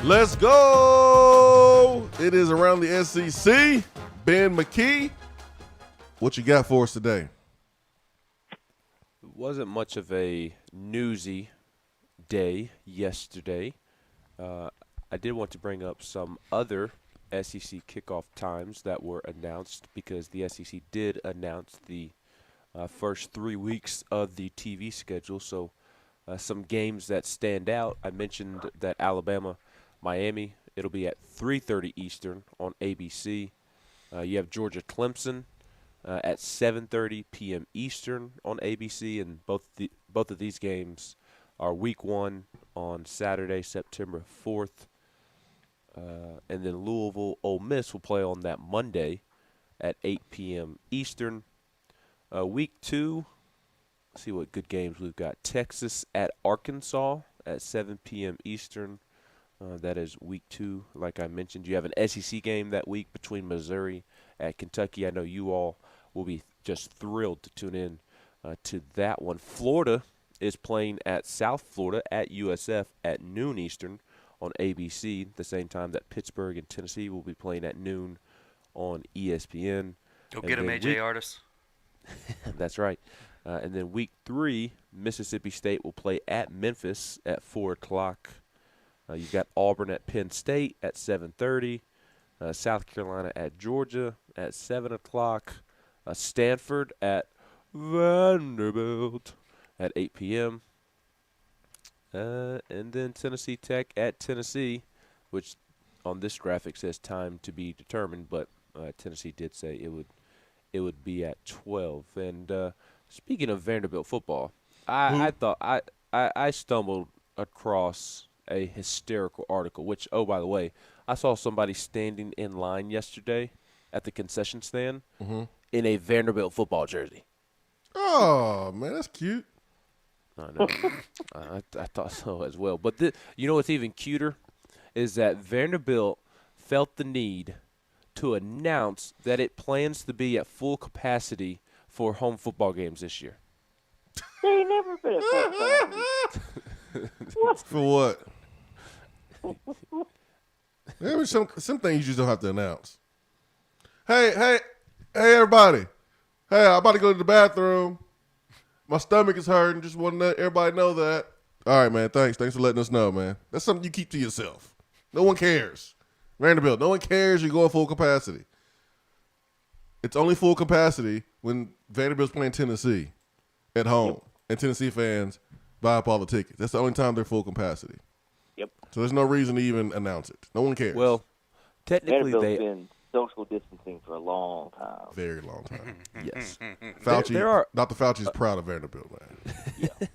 S4: Let's go. It is around the SEC. Ben McKee, what you got for us today?
S10: It wasn't much of a newsy day yesterday. I did want to bring up some other SEC kickoff times that were announced because the SEC did announce the first 3 weeks of the TV schedule. So some games that stand out. I mentioned that Alabama-Miami, it'll be at 3:30 Eastern on ABC. You have Georgia-Clemson at 7:30 p.m. Eastern on ABC, and both of these games are Week 1 on Saturday, September 4th. And then Louisville-Ole Miss will play on that Monday at 8 p.m. Eastern. Week 2, let's see what good games we've got. Texas at Arkansas at 7 p.m. Eastern. That is Week 2, like I mentioned. You have an SEC game that week between Missouri at Kentucky. I know you all will be just thrilled to tune in to that one. Florida is playing at South Florida at USF at noon Eastern on ABC, the same time that Pittsburgh and Tennessee will be playing at noon on ESPN.
S9: Go get him, AJ Artis.
S10: That's right. And then Week 3, Mississippi State will play at Memphis at 4 o'clock. You've got Auburn at Penn State at 7:30. South Carolina at Georgia at 7 o'clock. Stanford at Vanderbilt at 8 p.m. And then Tennessee Tech at Tennessee, which on this graphic says time to be determined, but Tennessee did say it would be at 12. And speaking of Vanderbilt football, I thought I stumbled across a hysterical article, which, oh, by the way, I saw somebody standing in line yesterday at the concession stand in a Vanderbilt football jersey.
S7: Oh, man, that's cute.
S10: I know. I thought so as well. But you know what's even cuter is that Vanderbilt felt the need to announce that it plans to be at full capacity for home football games this year.
S8: They ain't never been at full capacity.
S7: For what? There's some things you just don't have to announce. Hey, everybody. Hey, I'm about to go to the bathroom. My stomach is hurting. Just want to let everybody know that. All right, man. Thanks for letting us know, man. That's something you keep to yourself. No one cares. Vanderbilt, no one cares you're going full capacity. It's only full capacity when Vanderbilt's playing Tennessee at home, and Tennessee fans buy up all the tickets. That's the only time they're full capacity.
S8: Yep.
S7: So there's no reason to even announce it. No one cares.
S10: Well, technically
S8: Vanderbilt's been social distancing for a long time.
S7: Very long time.
S10: Yes.
S7: Fauci, Dr. Fauci's proud of Vanderbilt, man.
S8: Yeah.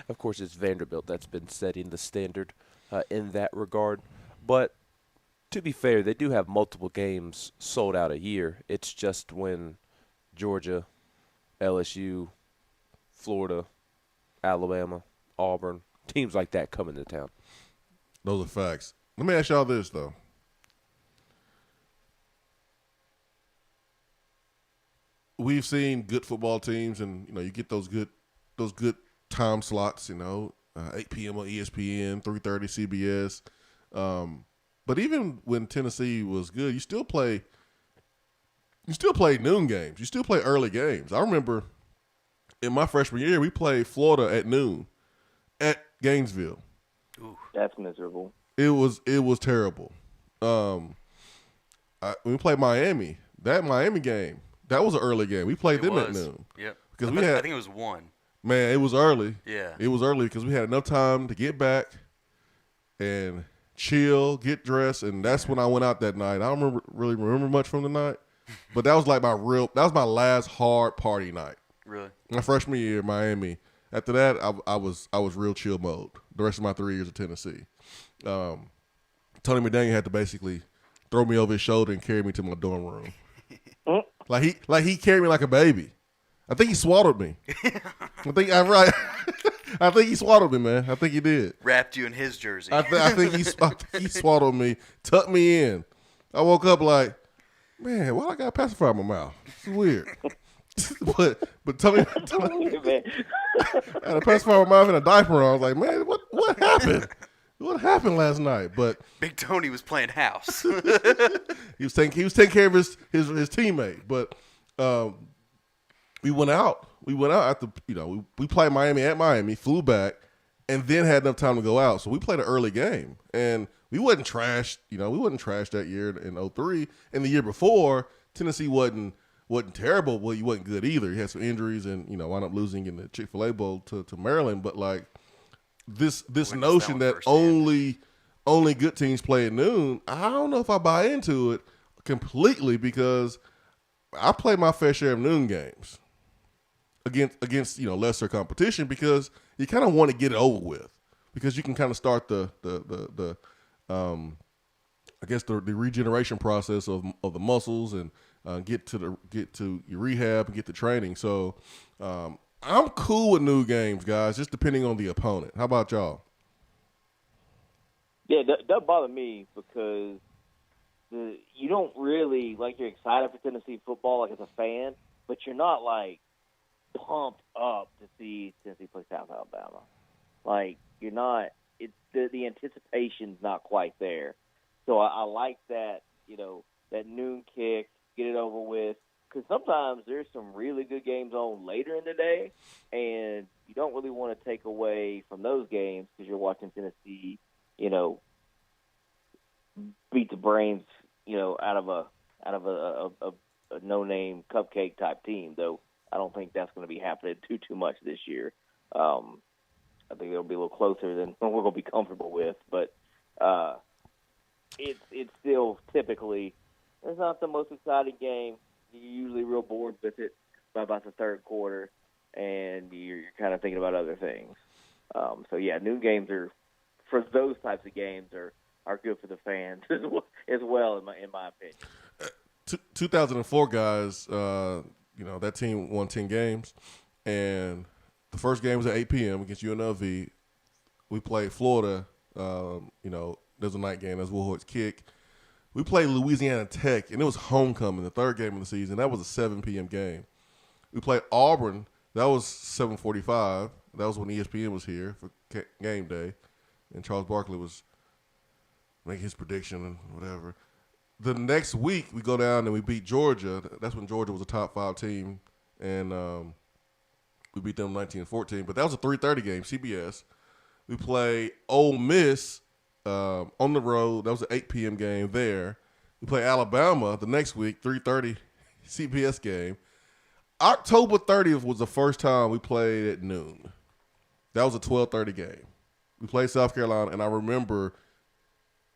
S10: Of course, it's Vanderbilt that's been setting the standard in that regard. But to be fair, they do have multiple games sold out a year. It's just when Georgia, LSU, Florida, Alabama, Auburn, teams like that come into town.
S7: Those are facts. Let me ask y'all this, though. We've seen good football teams, and you get those good time slots. 8 p.m. on ESPN, 3:30 CBS. But even when Tennessee was good, you still play noon games. You still play early games. I remember in my freshman year, we played Florida at noon at Gainesville.
S8: Ooh, that's miserable.
S7: It was terrible. When we played Miami, that Miami game, that was an early game. We played them at noon.
S9: Yep.
S7: Because
S9: I think it was 1.
S7: Man, it was early.
S9: Yeah.
S7: It was early because we had enough time to get back and chill, get dressed, and that's when I went out that night. I don't really remember much from the night, but that was like that was my last hard party night.
S9: Really?
S7: My freshman year, Miami. After that, I was real chill mode. The rest of my 3 years of Tennessee. Tony McDaniel had to basically throw me over his shoulder and carry me to my dorm room. like he carried me like a baby. I think he swaddled me. I think he swaddled me, man. I think he did.
S9: Wrapped you in his jersey.
S7: I think he swaddled me, tucked me in. I woke up like, man, why I got a pacifier in my mouth? It's weird. but tell me, I had a pacifier in my mouth and a diaper on. I was like, man, what happened? What happened last night? But
S9: Big Tony was playing house.
S7: he was taking care of his teammate. But we went out. We went out after we played Miami at Miami, flew back, and then had enough time to go out. So we played an early game, and we wasn't trashed. We wasn't trashed that year in 2003. And the year before, Tennessee wasn't terrible. Well, you wasn't good either. You had some injuries, and wound up losing in the Chick-fil-A Bowl to Maryland. But like this notion that only good teams play at noon, I don't know if I buy into it completely because I play my fair share of noon games against lesser competition because you kind of want to get it over with because you can kind of start the regeneration process of the muscles and get to your rehab and get to training. So I'm cool with new games, guys, just depending on the opponent. How about y'all?
S8: Yeah, that doesn't bother me because you don't really you're excited for Tennessee football as a fan, but you're not pumped up to see Tennessee play South Alabama. You're not. It's the anticipation's not quite there. So I like that. That noon kick, get it over with. Because sometimes there's some really good games on later in the day, and you don't really want to take away from those games because you're watching Tennessee, beat the brains, out of a no-name cupcake type team. Though I don't think that's going to be happening too much this year. I think it'll be a little closer than we're going to be comfortable with, but it's still typically it's not the most exciting game. You're usually real bored with it by about the third quarter, and you're kind of thinking about other things. So yeah, noon games for those types of games are good for the fans as well, in my opinion.
S7: 2004 guys, that team won 10 games, and the first game was at 8 p.m. against UNLV. We played Florida. There's a night game. That's Will Hoyt's kick. We played Louisiana Tech, and it was homecoming, the third game of the season. That was a 7 p.m. game. We played Auburn. That was 7:45. That was when ESPN was here for game day, and Charles Barkley was making his prediction and whatever. The next week, we go down and we beat Georgia. That's when Georgia was a top 5 team, and we beat them 19-14. But that was a 3:30 game, CBS. We play Ole Miss on the road. That was an 8 p.m. game there. We play Alabama the next week, 3:30 CBS game. October 30th was the first time we played at noon. That was a 12:30 game. We played South Carolina, and I remember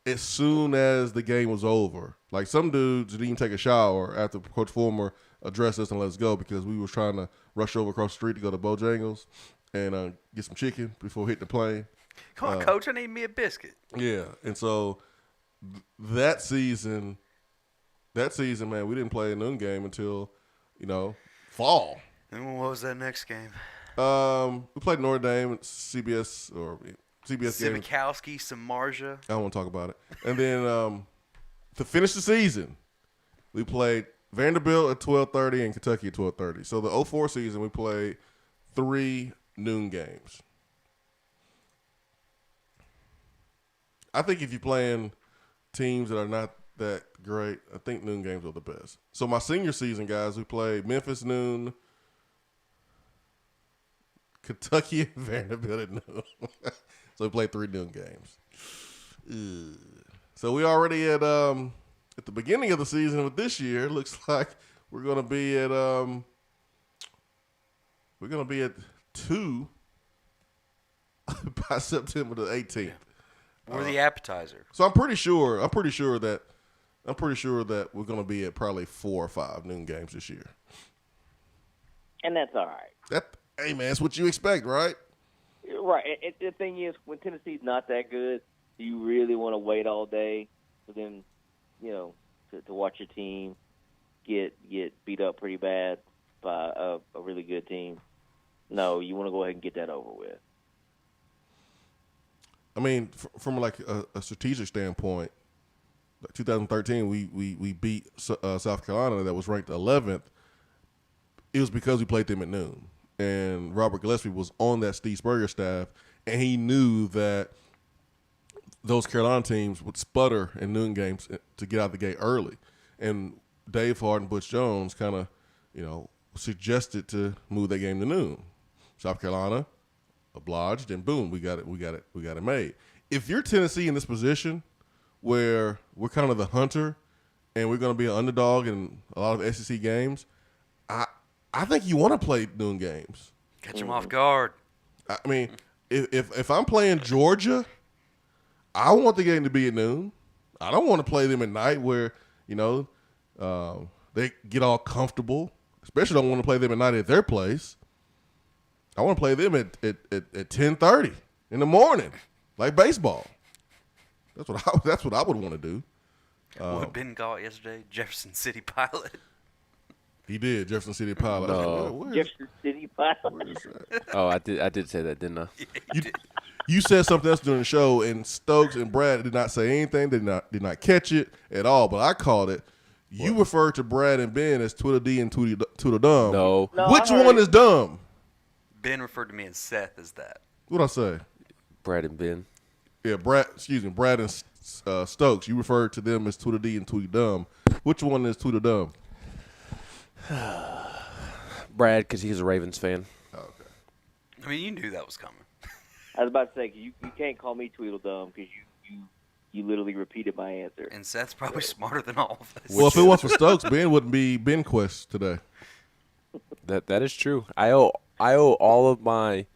S7: as soon as the game was over, like some dudes didn't even take a shower after Coach Fulmer addressed us and let us go because we were trying to rush over across the street to go to Bojangles and get some chicken before hitting the plane.
S9: Come on, Coach, I need me a biscuit.
S7: Yeah, and so that season, man, we didn't play a noon game until, fall.
S9: And what was that next game?
S7: We played Notre Dame, CBS game.
S9: Sivakowski, Samarja.
S7: I don't want to talk about it. And then to finish the season, we played Vanderbilt at 12:30 and Kentucky at 12:30. So the 04 season, we played 3 noon games. I think if you're playing teams that are not that great, I think noon games are the best. So my senior season, guys, we played Memphis noon, Kentucky and Vanderbilt at noon. So we played 3 noon games. So we already at the beginning of the season with this year. It looks like we're gonna be at 2 by September the 18th.
S9: We're the appetizer.
S7: So I'm pretty sure that we're gonna be at probably 4 or 5 noon games this year.
S8: And that's all right.
S7: Hey man, that's what you expect, right?
S8: Right. The thing is, when Tennessee's not that good, you really want to wait all day for them, to watch your team get beat up pretty bad by a really good team. No, you want to go ahead and get that over with.
S7: I mean, from like a strategic standpoint, 2013 we beat South Carolina that was ranked 11th. It was because we played them at noon, and Robert Gillespie was on that Steve Spurrier staff, and he knew that those Carolina teams would sputter in noon games to get out the gate early. And Dave Hart and Butch Jones kind of, suggested to move that game to noon. South Carolina obliged, and boom, we got it made. If you're Tennessee in this position where we're kind of the hunter and we're going to be an underdog in a lot of SEC games, I think you want to play noon games.
S9: Catch them off guard.
S7: I mean, if I'm playing Georgia, I want the game to be at noon. I don't want to play them at night where, they get all comfortable. Especially don't want to play them at night at their place. I want to play them at 10:30 in the morning, like baseball. That's what I would want to do.
S9: What Ben call it yesterday? Jefferson City Pilot.
S7: He did, Jefferson City Pilot.
S10: No.
S8: Jefferson City Pilot.
S10: Oh, I did say that, didn't I?
S9: Yeah,
S7: you said something else during the show, and Stokes and Brad did not say anything. Did not catch it at all. But I called it. You referred to Brad and Ben as Tweedledee and Tweedledum.
S10: No.
S7: Which one is dumb?
S9: Ben referred to me and Seth as that.
S7: What'd I say?
S10: Brad and Ben.
S7: Yeah, Brad and Stokes. You referred to them as Tweedledee and Tweedledum. Which one is Tweedledum?
S10: Brad, because he's a Ravens fan.
S7: Oh, okay.
S9: I mean, you knew that was coming.
S8: I was about to say, you can't call me Tweedledum because you literally repeated my answer.
S9: And Seth's probably smarter than all of us.
S7: Well, if it was for Stokes, Ben wouldn't be Ben Quest today.
S10: That is true. I owe all of my,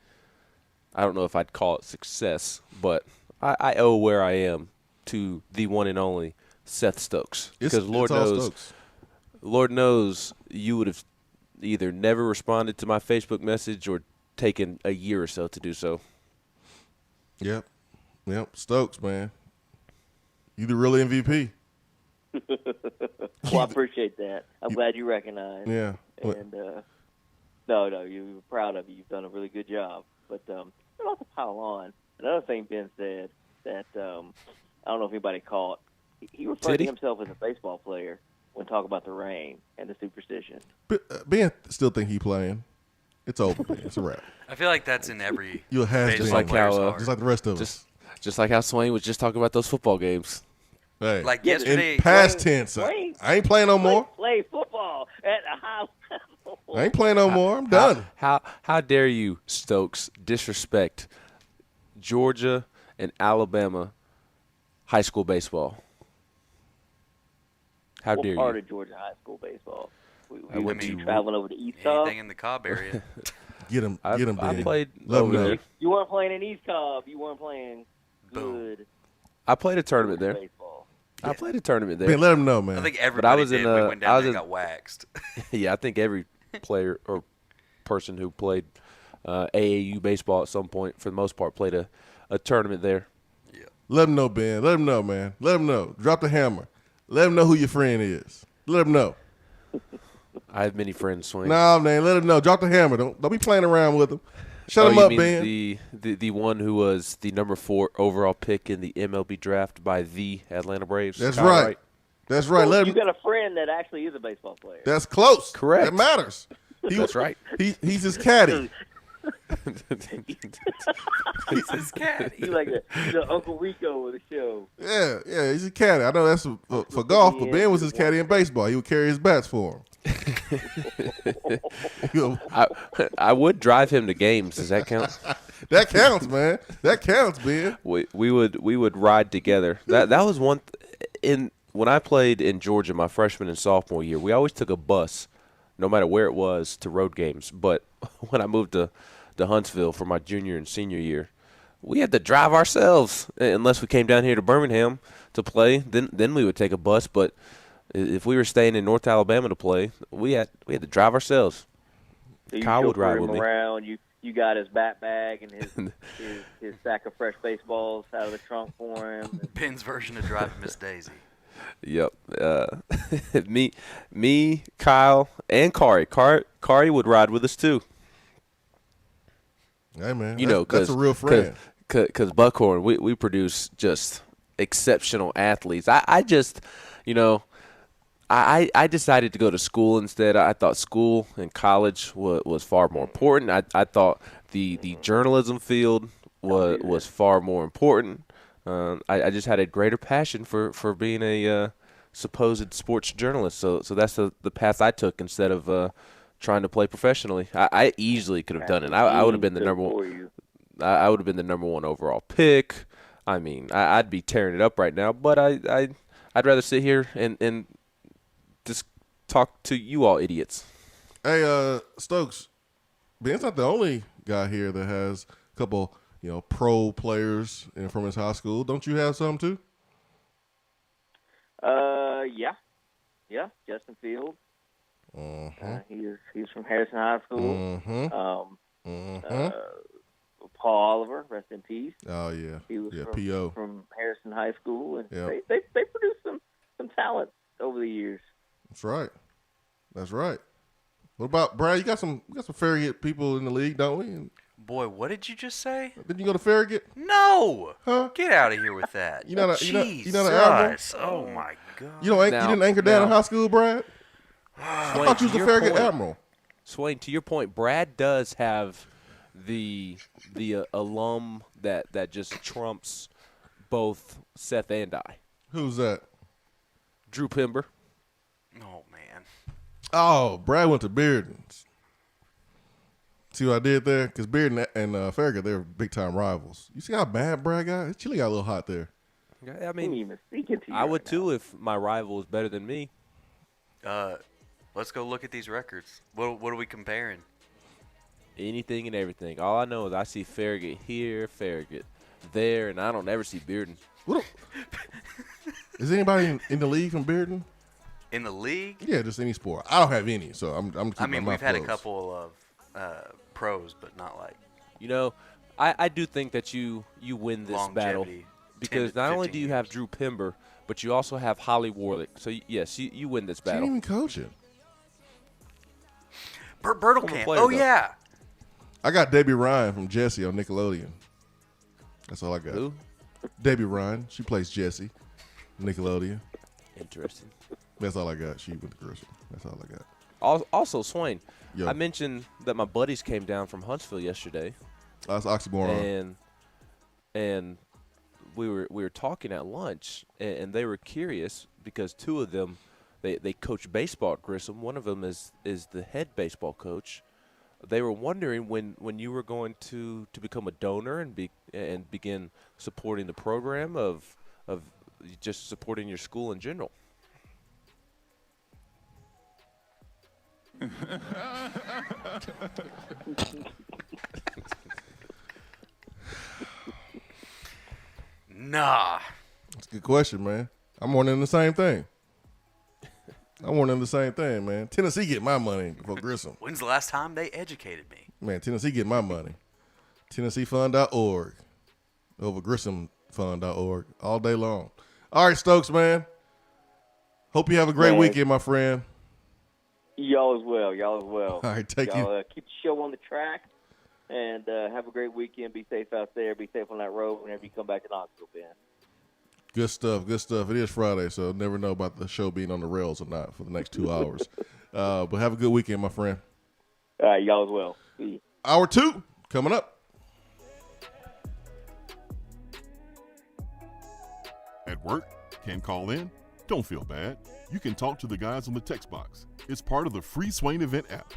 S10: I don't know if I'd call it success, but I owe where I am to the one and only Seth Stokes. Because Lord knows you would have either never responded to my Facebook message or taken a year or so to do so.
S7: Yep. Stokes, man. You the real MVP.
S8: Well, I appreciate that. I'm glad you recognize.
S7: Yeah.
S8: And no, you're proud of you. You've done a really good job. But not to pile on, another thing Ben said that I don't know if anybody caught. He referred to himself as a baseball player when talking about the rain and the superstition.
S7: Ben still think he playing. It's over. Man. It's a wrap.
S9: I feel like that's in every
S7: You'll have
S10: just like how
S7: just like the rest of us.
S10: Just like how Swain was just talking about those football games.
S7: Hey,
S9: like yesterday.
S7: In past tense, I ain't playing no more.
S8: Play football at a high level.
S7: I ain't playing no more. I'm done.
S10: How dare you, Stokes, disrespect Georgia and Alabama high school baseball? How dare you?
S8: Part of Georgia high school baseball.
S9: I
S8: We
S9: went to
S8: traveling over to East Cobb.
S9: Anything in the Cobb area.
S7: Get him,
S10: I
S7: Ben.
S10: played
S7: Let him
S10: over
S7: know.
S10: there.
S8: You weren't playing in East Cobb. You weren't playing good.
S10: I played a tournament there.
S8: Baseball.
S10: I played a tournament there.
S7: Ben, let him know, man.
S9: I think everybody did. We went down there and got waxed.
S10: Yeah, I think every player or person who played AAU baseball at some point, for the most part, played a tournament there.
S9: Yeah.
S7: Let him know, Ben. Let him know, man. Let him know. Drop the hammer. Let him know who your friend is. Let him know.
S10: I have many friends, Swain.
S7: Nah, man. Let him know. Drop the hammer. Don't be playing around with him. Shut him
S10: you
S7: up,
S10: mean
S7: Ben.
S10: The one who was the number 4 overall pick in the MLB draft by the Atlanta Braves.
S7: That's right. That's right.
S8: Well, you got a friend that actually is a baseball player.
S7: That's close.
S10: Correct.
S7: That matters.
S10: That's right.
S7: He's his caddy.
S9: He's his caddy.
S8: He's like the Uncle Rico of the show.
S7: Yeah, he's a caddy. I know that's for golf, but Ben was his caddy in baseball. He would carry his bats for him.
S10: I would drive him to games. Does that count?
S7: That counts, man. That counts, Ben.
S10: We would ride together. That was one when I played in Georgia my freshman and sophomore year. We always took a bus, no matter where it was, to road games. But when I moved to Huntsville for my junior and senior year, we had to drive ourselves unless we came down here to Birmingham to play. Then we would take a bus. But if we were staying in North Alabama to play, we had to drive ourselves.
S8: So
S10: Kyle would ride with me.
S8: Around. You got his bat bag and his sack of fresh baseballs out of the trunk for him.
S9: Ben's version of driving Miss Daisy.
S10: Yep. Me, Kyle, and Kari. Kari would ride with us too.
S7: Hey, man.
S10: That's
S7: a real friend.
S10: Because Buckhorn, we produce just exceptional athletes. I decided to go to school instead. I thought school and college was far more important. I thought the journalism field was far more important. I just had a greater passion for being a supposed sports journalist. So that's the path I took instead of trying to play professionally. I easily could have done it. I would have been the number one. I would have been the number 1 overall pick. I mean, I'd be tearing it up right now. But I'd rather sit here and just talk to you all idiots.
S7: Hey, Stokes, Ben's not the only guy here that has a couple, pro players from his high school. Don't you have some too?
S8: Yeah, Justin Fields.
S7: Uh-huh.
S8: He's from Harrison High School.
S7: Uh-huh.
S8: Paul Oliver, rest in peace.
S7: Oh yeah,
S8: he was
S7: P.O.
S8: from Harrison High School, and
S7: yep.
S8: they produced some talent over the years.
S7: That's right. What about Brad? We got some Farragut people in the league, don't we?
S9: Boy, what did you just say?
S7: Didn't you go to Farragut?
S9: No.
S7: Huh?
S9: Get out of here with that.
S7: You're not an admiral?
S9: Oh my God.
S7: You didn't anchor down in high school, Brad? I thought you was a Farragut admiral.
S10: Swain, to your point, Brad does have the alum that just trumps both Seth and I.
S7: Who's that?
S10: Drew Pember.
S9: Oh man.
S7: Oh, Brad went to Bearden's. See what I did there? Because Bearden and Farragut, they're big-time rivals. You see how bad Brad got? His chili got a little hot there.
S10: I mean,
S8: even speaking to you
S10: I would
S8: right
S10: too if my rival was better than me.
S9: Let's go look at these records. What are we comparing?
S10: Anything and everything. All I know is I see Farragut here, Farragut there, and I don't ever see Bearden.
S7: Is anybody in the league from Bearden?
S9: In the league?
S7: Yeah, just any sport. I don't have any, so I'm keeping
S9: I mean,
S7: my
S9: we've
S7: mouth
S9: had a
S7: closed.
S9: couple of pros, but not like.
S10: I do think that you win this battle because not only do you have Drew Pember, but you also have Holly Warlick. So yes, you win this
S7: She
S10: battle.
S7: didn't even coach him.
S9: Burt Bertelkamp. Oh yeah.
S7: I got Debbie Ryan from Jessie on Nickelodeon. That's all I got.
S10: Who?
S7: Debbie Ryan. She plays Jessie, Nickelodeon.
S10: Interesting.
S7: That's all I got. She went to Gresham. That's all I got.
S10: Also, Swain,
S7: Yo.
S10: I mentioned that my buddies came down from Huntsville yesterday.
S7: That's oxymoron.
S10: And we were talking at lunch, and they were curious because 2 of them they coach baseball at Grissom. One of them is the head baseball coach. They were wondering when you were going to become a donor and begin supporting the program of just supporting your school in general.
S9: Nah.
S7: That's a good question, man. I'm wondering the same thing. Man. Tennessee get my money for Grissom.
S9: When's the last time they educated me?
S7: Man, Tennessee get my money. TennesseeFund.org over GrissomFund.org all day long. All right, Stokes, man. Hope you have a great weekend, my friend.
S8: Y'all as well.
S7: All right, take you.
S8: Keep the show on the track, and have a great weekend. Be safe out there. Be safe on that road whenever you come back to Knoxville, Ben.
S7: Good stuff. It is Friday, so never know about the show being on the rails or not for the next 2 hours. But have a good weekend, my friend.
S8: All right, y'all as well. See you.
S7: Hour 2 coming up.
S3: At work, can't call in? Don't feel bad. You can talk to the guys on the text box. It's part of the free Swain Event app.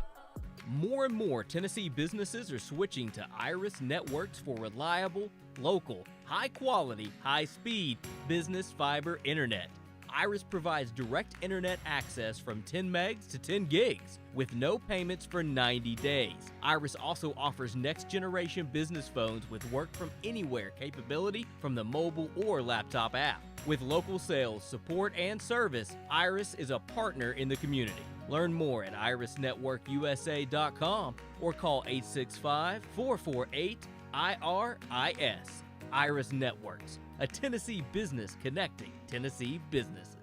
S1: More and more Tennessee businesses are switching to Iris Networks for reliable, local, high-quality, high-speed business fiber internet. Iris provides direct internet access from 10 megs to 10 gigs with no payments for 90 days. Iris also offers next-generation business phones with work-from-anywhere capability from the mobile or laptop app. With local sales, support, and service, Iris is a partner in the community. Learn more at irisnetworkusa.com or call 865-448-IRIS. Iris Networks, a Tennessee business connecting Tennessee businesses.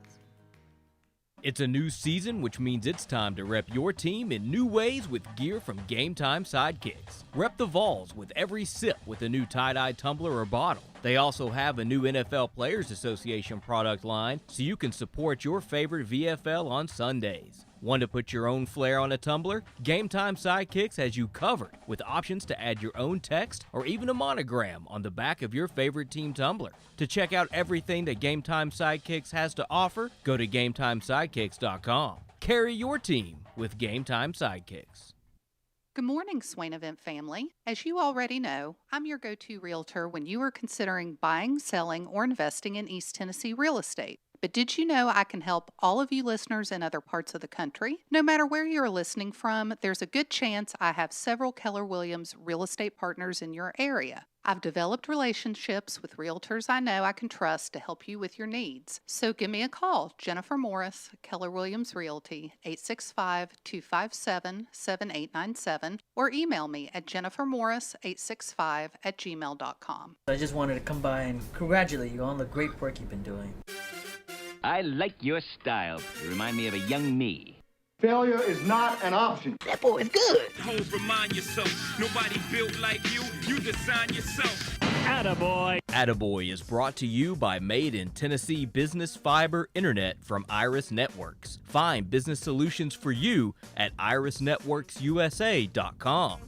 S1: It's a new season, which means it's time to rep your team in new ways with gear from Game Time Sidekicks. Rep the Vols with every sip with a new tie-dye tumbler or bottle. They also have a new NFL Players Association product line, so you can support your favorite VFL on Sundays. Want to put your own flair on a tumbler? Game Time Sidekicks has you covered with options to add your own text or even a monogram on the back of your favorite team tumbler. To check out everything that Game Time Sidekicks has to offer, go to GameTimeSidekicks.com. Carry your team with Game Time Sidekicks.
S12: Good morning, Swain Event family. As you already know, I'm your go-to realtor when you are considering buying, selling, or investing in East Tennessee real estate. But did you know I can help all of you listeners in other parts of the country? No matter where you're listening from, there's a good chance I have several Keller Williams real estate partners in your area. I've developed relationships with realtors I know I can trust to help you with your needs. So give me a call, Jennifer Morris, Keller Williams Realty, 865-257-7897, or email me at jennifermorris865@gmail.com.
S13: I just wanted to come by and congratulate you on the great work you've been doing.
S14: I like your style. You remind me of a young me.
S5: Failure is not an option.
S14: That boy is good.
S15: Homes, remind yourself, nobody built like you design yourself.
S1: Attaboy. Attaboy is brought to you by Made in Tennessee Business Fiber Internet from Iris Networks. Find business solutions for you at irisnetworksusa.com.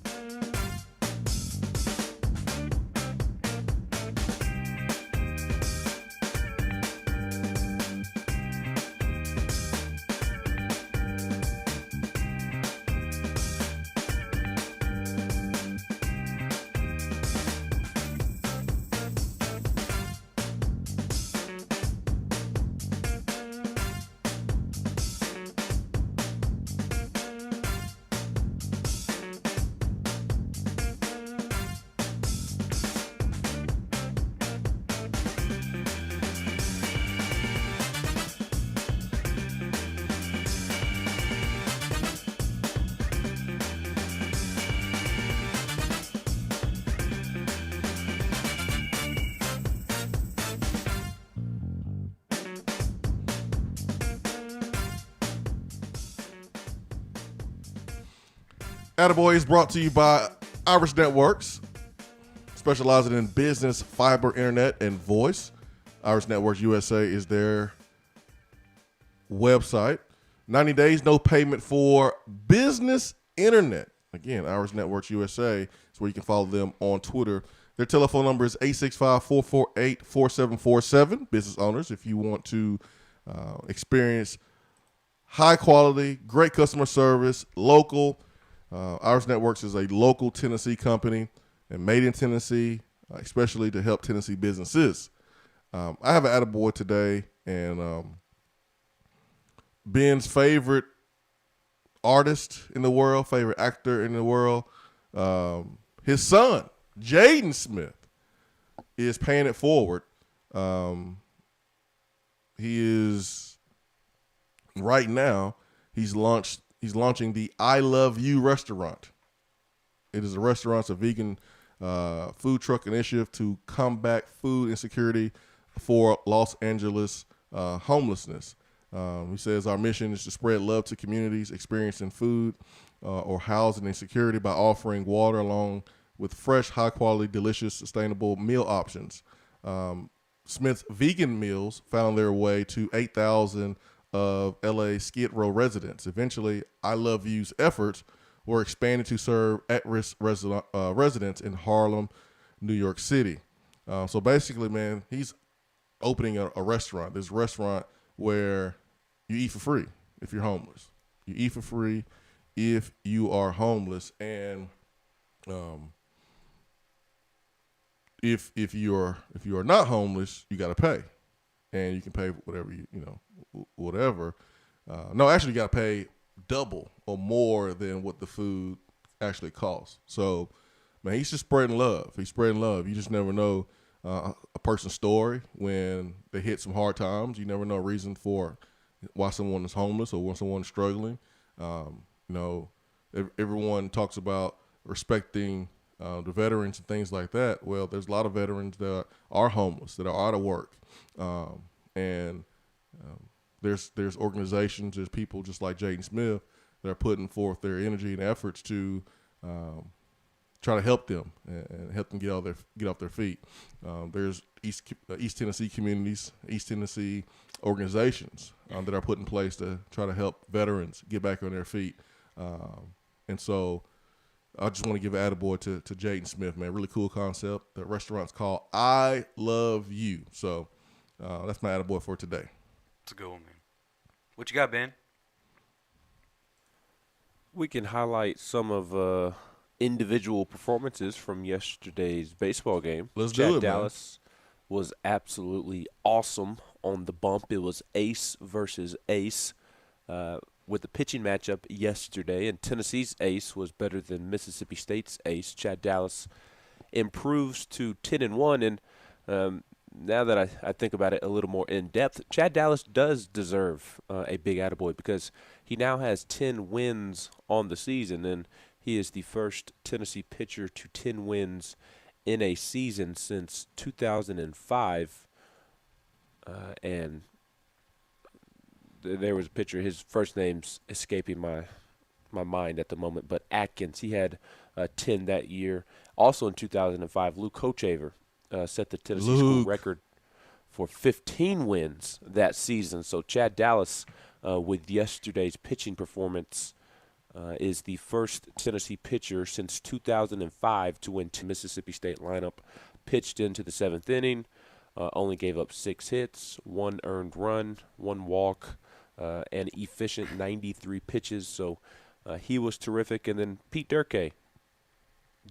S7: Attaboy is brought to you by Iris Networks, specializing in business, fiber, internet, and voice. Iris Networks USA is their website. 90 days, no payment for business internet. Again, Iris Networks USA is where you can follow them on Twitter. Their telephone number is 865-448-4747. Business owners, if you want to experience high quality, great customer service, local. Iris Networks is a local Tennessee company and made in Tennessee, especially to help Tennessee businesses. I have an attaboy today, and Ben's favorite artist in the world, favorite actor in the world. His son, Jaden Smith, is paying it forward. He is right now. He's launching the I Love You restaurant. It is a vegan food truck initiative to combat food insecurity for Los Angeles homelessness. He says our mission is to spread love to communities experiencing food or housing insecurity by offering water along with fresh, high-quality, delicious, sustainable meal options. Smith's vegan meals found their way to 8,000 of LA Skid Row residents. Eventually, I Love You's efforts were expanded to serve at-risk residents in Harlem, New York City. So basically, man, he's opening a restaurant. This restaurant where you eat for free if you're homeless. You eat for free if you are homeless, and if you are not homeless, you got to pay, and you can pay whatever whatever. No, actually, you got to pay double or more than what the food actually costs. So, man, he's just spreading love. He's spreading love. You just never know a person's story when they hit some hard times. You never know a reason for why someone is homeless or when someone is struggling. Everyone talks about respecting the veterans and things like that. Well, there's a lot of veterans that are homeless, that are out of work. There's organizations, there's people just like Jaden Smith that are putting forth their energy and efforts to try to help them and help them get off their feet. There's East Tennessee communities, East Tennessee organizations that are put in place to try to help veterans get back on their feet. And so I just want to give an attaboy to Jaden Smith, man. Really cool concept. The restaurant's called I Love You. So that's my attaboy for today.
S9: It's a good one, man. What you got, Ben?
S10: We can highlight some of individual performances from yesterday's baseball game.
S7: Let's do it,
S10: Chad Dallas was absolutely awesome on the bump. It was ace versus ace with the pitching matchup yesterday, and Tennessee's ace was better than Mississippi State's ace. Chad Dallas improves to 10-1, and now that I think about it a little more in depth, Chad Dallas does deserve a big attaboy because he now has 10 wins on the season, and he is the first Tennessee pitcher to 10 wins in a season since 2005. And there was a pitcher, his first name's escaping my mind at the moment, but Atkins, he had 10 that year. Also in 2005, Luke Hochaver set the Tennessee school record for 15 wins that season. So Chad Dallas, with yesterday's pitching performance, is the first Tennessee pitcher since 2005 to win two. Mississippi State lineup pitched into the seventh inning, only gave up 6 hits, 1 earned run, 1 walk, and efficient 93 pitches. So he was terrific. And then Pete Durkee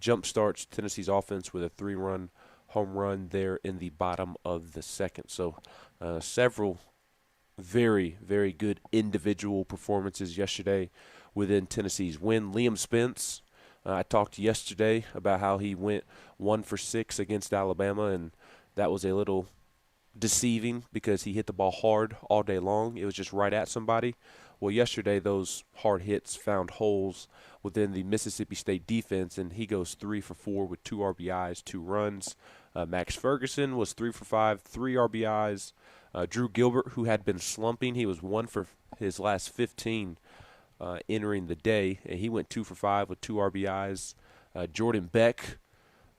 S10: jumpstarts Tennessee's offense with a 3-run home run there in the bottom of the second. So several very, very good individual performances yesterday within Tennessee's win. Liam Spence, I talked yesterday about how he went 1 for 6 against Alabama, and that was a little deceiving because he hit the ball hard all day long. It was just right at somebody. Well, yesterday those hard hits found holes within the Mississippi State defense, and he goes 3 for 4 with 2 RBIs, 2 runs. Max Ferguson was 3 for 5, 3 RBIs. Drew Gilbert, who had been slumping, he was 1 for his last 15 entering the day, and he went 2 for 5 with 2 RBIs. Jordan Beck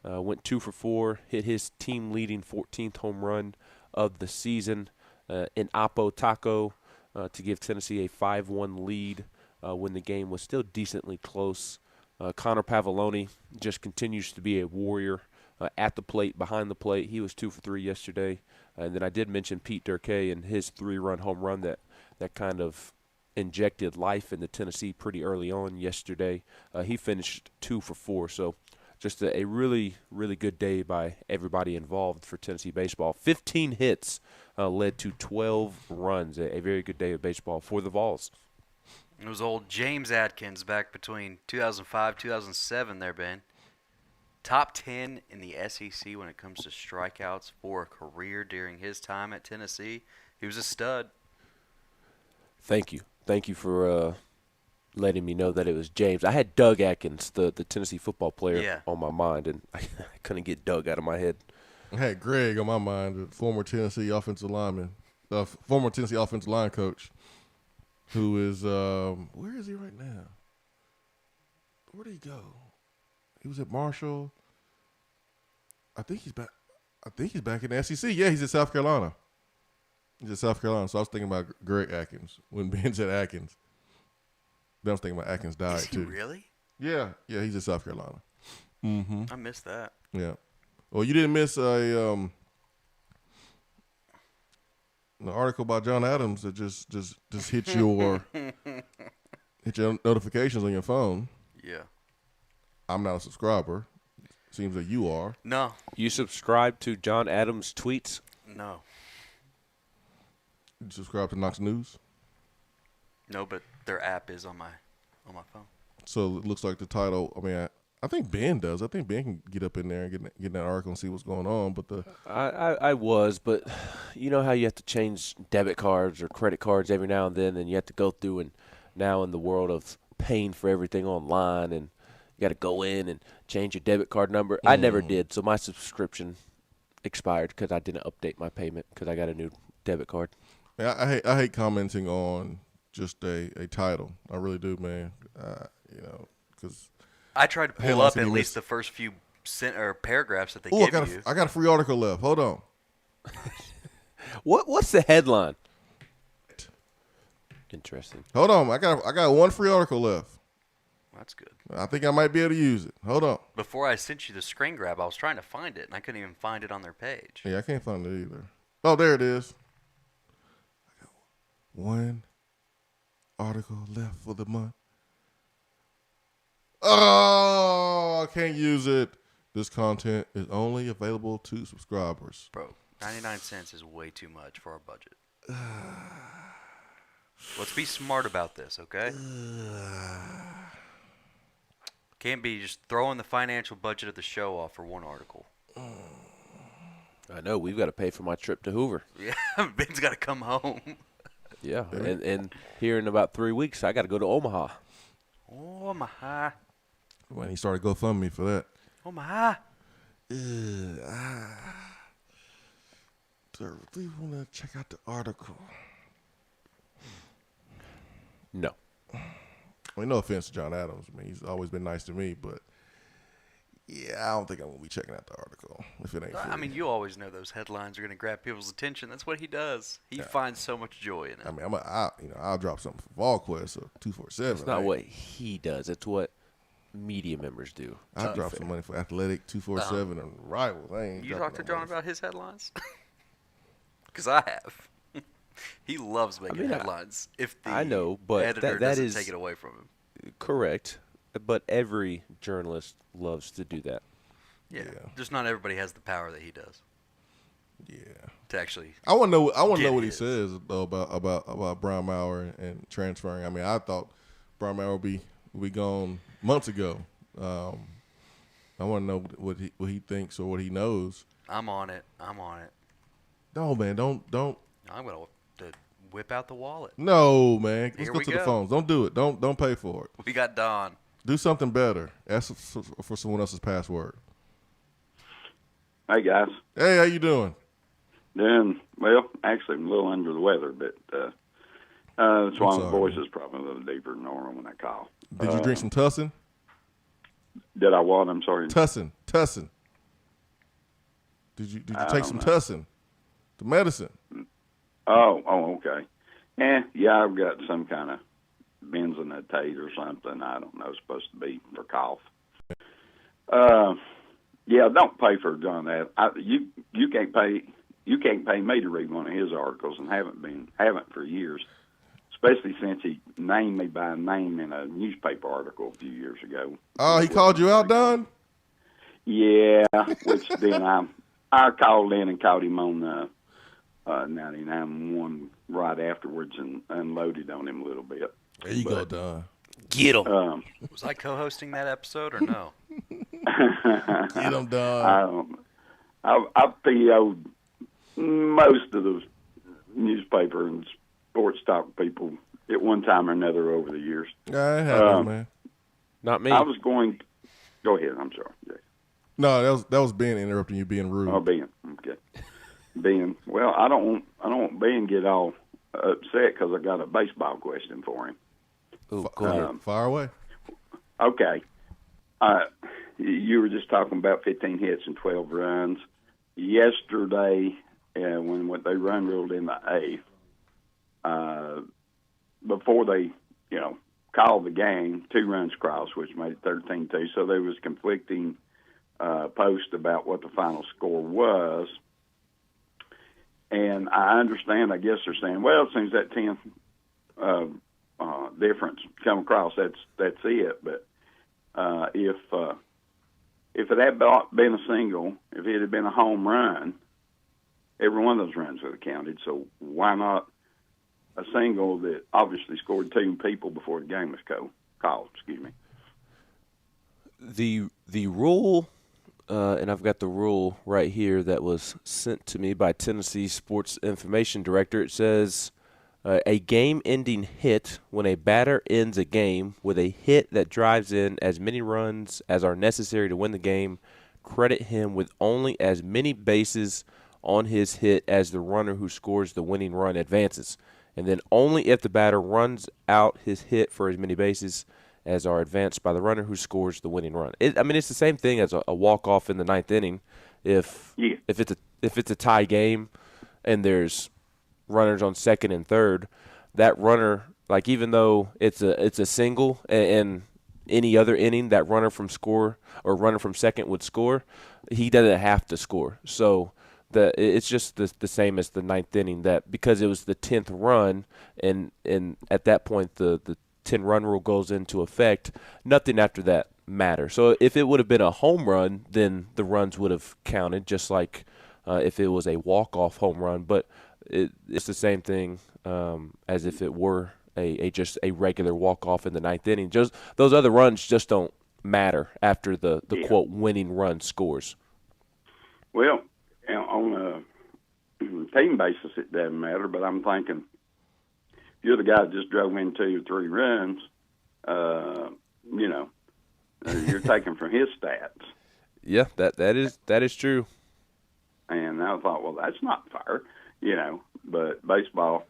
S10: went 2 for 4, hit his team-leading 14th home run of the season. In Apo Taco to give Tennessee a 5-1 lead when the game was still decently close. Connor Pavoloni just continues to be a warrior at the plate, behind the plate. He was 2 for 3 yesterday. And then I did mention Pete Durkee and his 3-run home run that kind of injected life into Tennessee pretty early on yesterday. He finished 2 for 4. So just a really, really good day by everybody involved for Tennessee baseball. 15 hits led to 12 runs. A very good day of baseball for the Vols.
S9: It was old James Atkins back between 2005, 2007 there, Ben. Top 10 in the SEC when it comes to strikeouts for a career during his time at Tennessee. He was a stud.
S10: Thank you. Thank you for letting me know that it was James. I had Doug Atkins, the Tennessee football player, on my mind, and I couldn't get Doug out of my head.
S7: I had Greg on my mind, the former Tennessee offensive lineman, former Tennessee offensive line coach, who is where is he right now? Where did he go? He was at Marshall. I think he's back. I think he's back in the SEC. Yeah, he's in South Carolina. He's in South Carolina. So I was thinking about Greg Atkins when Ben said Atkins. Then I was thinking about Atkins died
S9: Is he
S7: too.
S9: Really?
S7: Yeah, he's in South Carolina. Mm-hmm.
S9: I missed that.
S7: Yeah. Well, you didn't miss an article by John Adams that just hit your notifications on your phone.
S9: Yeah.
S7: I'm not a subscriber. Seems that you are.
S9: No.
S10: You subscribe to John Adams' tweets?
S9: No.
S7: You subscribe to Knox News?
S9: No, but their app is on my phone.
S7: So it looks like the title. I mean, I think Ben does. I think Ben can get up in there and get in that article and see what's going on. But
S10: I was, but you know how you have to change debit cards or credit cards every now and then, and you have to go through, and now in the world of paying for everything online, and you got to go in and change your debit card number. I never did, so my subscription expired because I didn't update my payment because I got a new debit card.
S7: Yeah, I hate commenting on just a title. I really do, man. Because
S9: I tried to pull up at least the first few paragraphs that they give you.
S7: I got a free article left. Hold on.
S10: What's the headline? Interesting.
S7: Hold on. I got one free article left.
S9: That's good.
S7: I think I might be able to use it. Hold on.
S9: Before I sent you the screen grab, I was trying to find it, and I couldn't even find it on their page.
S7: Yeah, I can't find it either. Oh, there it is. I got one article left for the month. Oh, I can't use it. This content is only available to subscribers.
S9: Bro, 99 cents is way too much for our budget. Let's be smart about this, okay? Can't be just throwing the financial budget of the show off for one article.
S10: I know. We've got to pay for my trip to Hoover.
S9: Yeah, Ben's got to come home.
S10: Yeah, and here in about 3 weeks, I got to go to Omaha.
S9: Omaha.
S7: When he started GoFundMe for that.
S9: Omaha.
S7: Do I really want to check out the article?
S10: No.
S7: I mean, no offense to John Adams. I mean, he's always been nice to me, but yeah, I don't think I'm going to be checking out the article if it ain't free.
S9: I mean, you always know those headlines are going to grab people's attention. That's what he does. He finds so much joy in it.
S7: I mean, I'll drop something for VolQuest or 247.
S10: It's not what he does. It's what media members do.
S7: I'll drop some money for Athletic, 247, and Rivals. I ain't
S9: You talked to John about his headlines? Because I have. He loves making headlines. If the
S10: I know, but
S9: editor doesn't take it away from him.
S10: Correct. But every journalist loves to do that.
S9: Yeah. Just not everybody has the power that he does.
S7: Yeah.
S9: To actually.
S7: I want to know what he says though about Brian Maurer and transferring. I mean, I thought Brian Maurer would be gone months ago. I want to know what he thinks or what he knows.
S9: I'm on it.
S7: No, man, don't.
S9: I'm gonna whip out the wallet.
S7: No, man. Let's go to the
S9: go.
S7: phones. Don't do it. Don't pay for it.
S9: We got Don.
S7: Do something better. Ask for someone else's password.
S16: Hey, guys.
S7: Hey, how you doing?
S16: Doing well. Actually, I'm a little under the weather, but that's why my voice is probably a little deeper than normal when I call.
S7: Did you drink some Tussin?
S16: Did I what? I'm sorry.
S7: Tussin. Did you take some Tussin? The medicine.
S16: Oh, okay. Yeah, I've got some kind of benzonatate or something. I don't know. It's supposed to be for cough. Yeah, don't pay for John that. You can't pay me to read one of his articles, and haven't for years. Especially since he named me by name in a newspaper article a few years ago.
S7: Oh, he called you out, Don?
S16: Yeah, which then I called in and caught him on 99 won right afterwards and unloaded on him a little bit.
S7: There you go, Don.
S10: Get him.
S9: Was I co-hosting that episode or no?
S7: Get him, Don.
S16: I PO'd most of the newspaper and sports talk people at one time or another over the years.
S7: Yeah, it happens, man.
S10: Not me.
S16: I was going. Go ahead. I'm sorry. Yeah.
S7: No, that was Ben interrupting you, being rude.
S16: Oh, Ben. Okay. Ben. Well, I don't want Ben get all upset because I got a baseball question for him.
S10: Ooh, go ahead.
S7: Fire away.
S16: Okay. You were just talking about 15 hits and 12 runs. Yesterday, when they run ruled in the eighth, before they, called the game, 2 runs crossed, which made it 13-2. So there was conflicting post about what the final score was. And I understand, I guess they're saying, well, as soon as that 10th difference come across, that's it. But if it had been a single, if it had been a home run, every one of those runs would have counted. So why not a single that obviously scored 2 people before the game was called? Excuse me.
S10: The rule, and I've got the rule right here that was sent to me by Tennessee Sports Information Director. It says a game-ending hit when a batter ends a game with a hit that drives in as many runs as are necessary to win the game. Credit him with only as many bases on his hit as the runner who scores the winning run advances. And then only if the batter runs out his hit for as many bases as are advanced by the runner who scores the winning run. It's the same thing as a walk-off in the 9th inning. If it's a tie game and there's runners on second and third, that runner, like, even though it's a single and any other inning that runner from second would score, he doesn't have to score. So it's just the same as the 9th inning, that because it was the 10th run and at that point the 10-run rule goes into effect, nothing after that matters. So if it would have been a home run, then the runs would have counted, just like if it was a walk-off home run. But it's the same thing as if it were just a regular walk-off in the 9th inning. Just those other runs just don't matter after the quote winning run scores.
S16: Well, on a team basis, it doesn't matter. But I'm thinking, if you're the guy that just drove in 2 or 3 runs, you're taking from his stats.
S10: Yeah, that is true.
S16: And I thought, well, that's not fair, But baseball,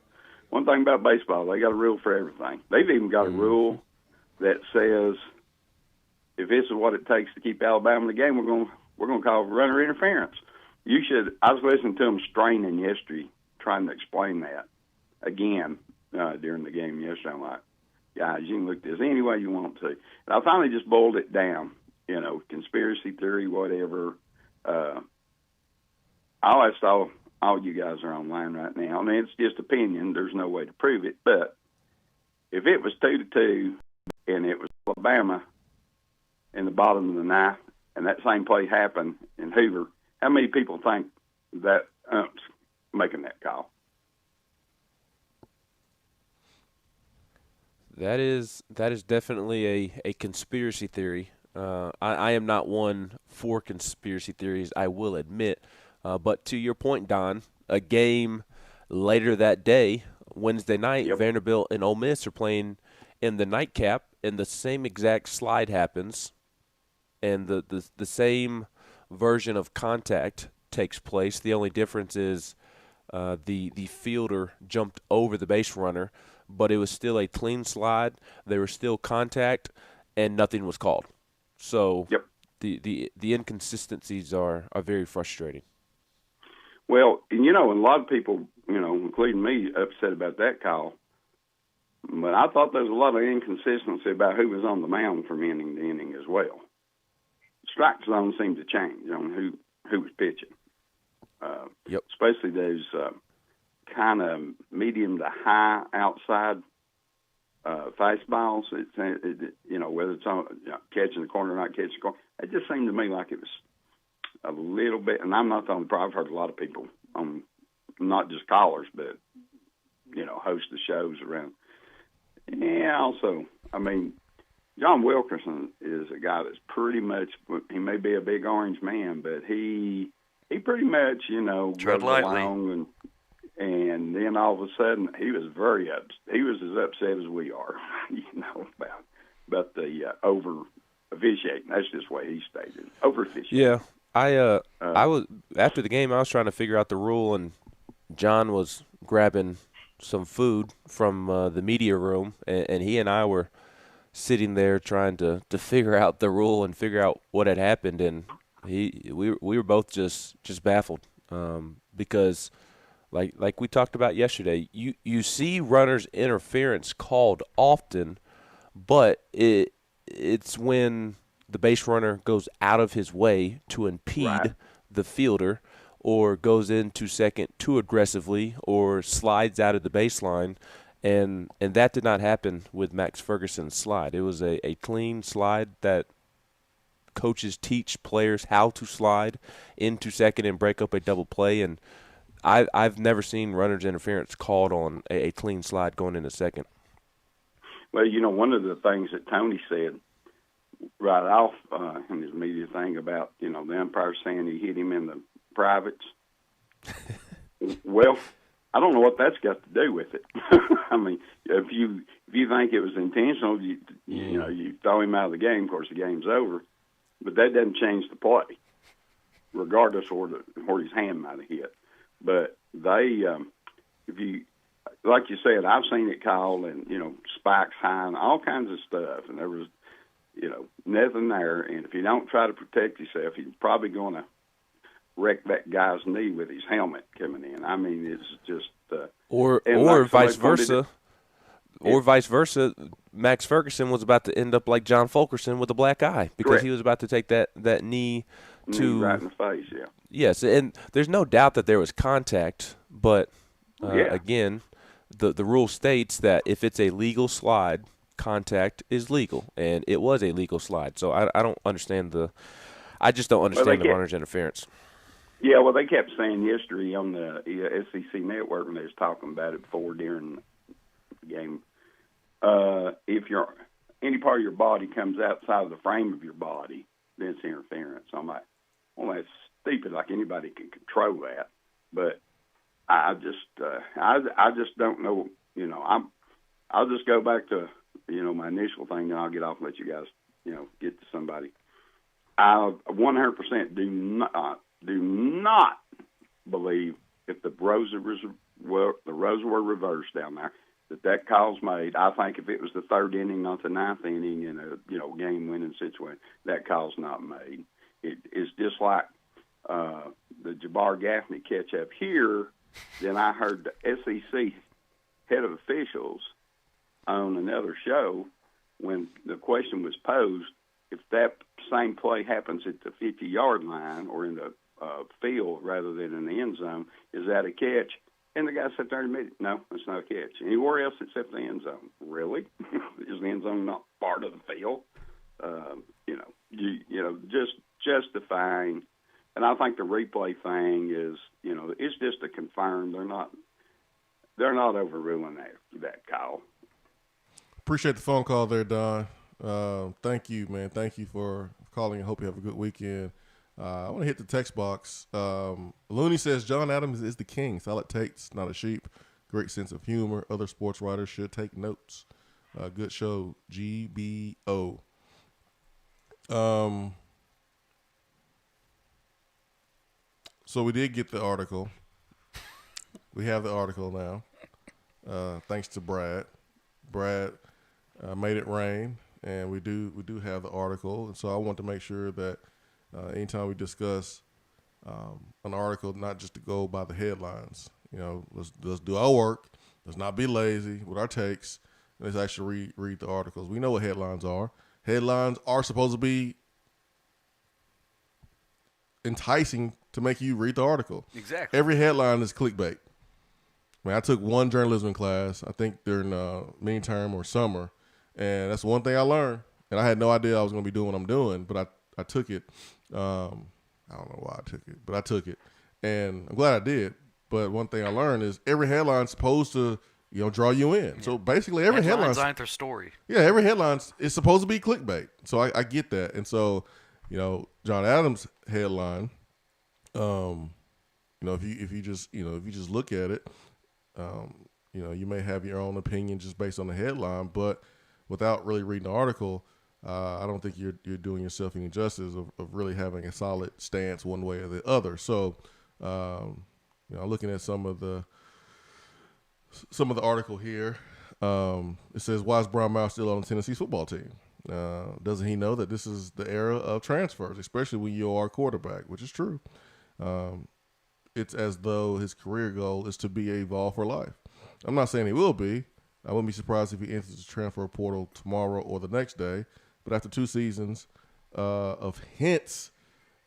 S16: one thing about baseball, they got a rule for everything. They've even got a rule that says if this is what it takes to keep Alabama in the game, we're going to call runner interference. I was listening to them straining yesterday, trying to explain that again during the game yesterday. I'm like, guys, you can look at this any way you want to. And I finally just boiled it down, conspiracy theory, whatever. I always saw all you guys are online right now. I mean, it's just opinion. There's no way to prove it. But if it was 2-2 and it was Alabama in the bottom of the 9th and that same play happened in Hoover, how many people think that ump's making that call?
S10: That is definitely a conspiracy theory. I am not one for conspiracy theories, I will admit. But to your point, Don, a game later that day, Wednesday night, Vanderbilt and Ole Miss are playing in the nightcap, and the same exact slide happens, and the same version of contact takes place. The only difference is the fielder jumped over the base runner, but it was still a clean slide. There was still contact, and nothing was called. So the inconsistencies are very frustrating.
S16: Well, and a lot of people, including me, upset about that call. But I thought there was a lot of inconsistency about who was on the mound from inning to inning as well. Strike zone seemed to change on who was pitching. Especially those kind of medium to high outside fastballs. Whether it's on catching the corner or not catching the corner. It just seemed to me like it was a little bit, and I'm not the only problem. I've heard a lot of people on not just callers, but, host the shows around. Yeah, also, I mean, John Wilkerson is a guy that's pretty much, he may be a big orange man, but he pretty much,
S9: tread
S16: goes
S9: lightly.
S16: along and then all of a sudden he was he was as upset as we are, about the over officiating. That's just the way he stated. Over officiating.
S10: Yeah. I was after the game I was trying to figure out the rule, and John was grabbing some food from the media room, and he and I were sitting there trying to figure out the rule and figure out what had happened, and we were both just baffled because like we talked about yesterday, you see runners interference called often, but it's when the base runner goes out of his way to impede the fielder, or goes into second too aggressively, or slides out of the baseline, and that did not happen with Max Ferguson's slide. It was a clean slide that coaches teach players how to slide into second and break up a double play, and I've never seen runners interference called on a clean slide going into second.
S16: Well, one of the things that Tony said right off in his media thing about, the umpire saying he hit him in the privates. Well, I don't know what that's got to do with it. I mean, if you think it was intentional, you throw him out of the game. Of course, the game's over. But that doesn't change the play, regardless of where his hand might have hit. But they, like you said, I've seen it called, and spikes high and all kinds of stuff, and there was, nothing there. And if you don't try to protect yourself, you're probably going to wreck that guy's knee with his helmet coming in. I mean, it's just
S10: or vice versa. Or vice versa, Max Ferguson was about to end up like John Fulkerson with a black eye because
S16: Correct.
S10: He was about to take that knee to
S16: right in the face. Yeah.
S10: Yes, and there's no doubt that there was contact, but again, the rule states that if it's a legal slide, contact is legal, and it was a legal slide. So I don't understand I just don't understand the runner's interference.
S16: Yeah, well, they kept saying yesterday on the SEC network when they was talking about it before during the game, if any part of your body comes outside of the frame of your body, then it's interference. I'm like, well, that's stupid. Like anybody can control that, but I just don't know. I'll just go back to my initial thing, and I'll get off and let you guys get to somebody. I 100% do not believe if the rows were reversed down there that call's made. I think if it was the third inning, not the ninth inning, in a game-winning situation, that call's not made. It's just like the Jabbar Gaffney catch-up here. Then I heard the SEC head of officials on another show when the question was posed, if that same play happens at the 50-yard line or in the field rather than in the end zone, is that a catch? And the guy sat there and admitted, no, it's not a catch. Anywhere else except the end zone. Really? Is the end zone not part of the field? Just justifying. And I think the replay thing is, it's just to confirm they're not overruling that call.
S7: Appreciate the phone call there, Don. Thank you, man. Thank you for calling. I hope you have a good weekend. I want to hit the text box. Looney says John Adams is the king. Solid takes, not a sheep. Great sense of humor. Other sports writers should take notes. Good show, GBO. So we did get the article. We have the article now. Thanks to Brad. Brad made it rain, and we do have the article. And so I want to make sure that anytime we discuss an article, not just to go by the headlines. Let's do our work. Let's not be lazy with our takes. Let's actually read the articles. We know what headlines are. Headlines are supposed to be enticing to make you read the article.
S9: Exactly.
S7: Every headline is clickbait. I took one journalism class, I think during midterm or summer, and that's one thing I learned. And I had no idea I was going to be doing what I'm doing, but I took it. I don't know why I took it, but I took it. And I'm glad I did But one thing I learned is every headline's supposed to, draw you in. Yeah. So basically every headline's
S9: their story.
S7: Yeah, every headline is supposed to be clickbait. So I get that. And so, John Adams' headline, if you just look at it, you may have your own opinion just based on the headline, but without really reading the article, I don't think you're doing yourself any justice of really having a solid stance one way or the other. So, looking at some of the article here, it says, why is Brown Mouth still on the Tennessee football team? Doesn't he know that this is the era of transfers, especially when you are a quarterback, which is true. It's as though his career goal is to be a Vol for life. I'm not saying he will be. I wouldn't be surprised if he enters the transfer portal tomorrow or the next day. But after 2 seasons of hints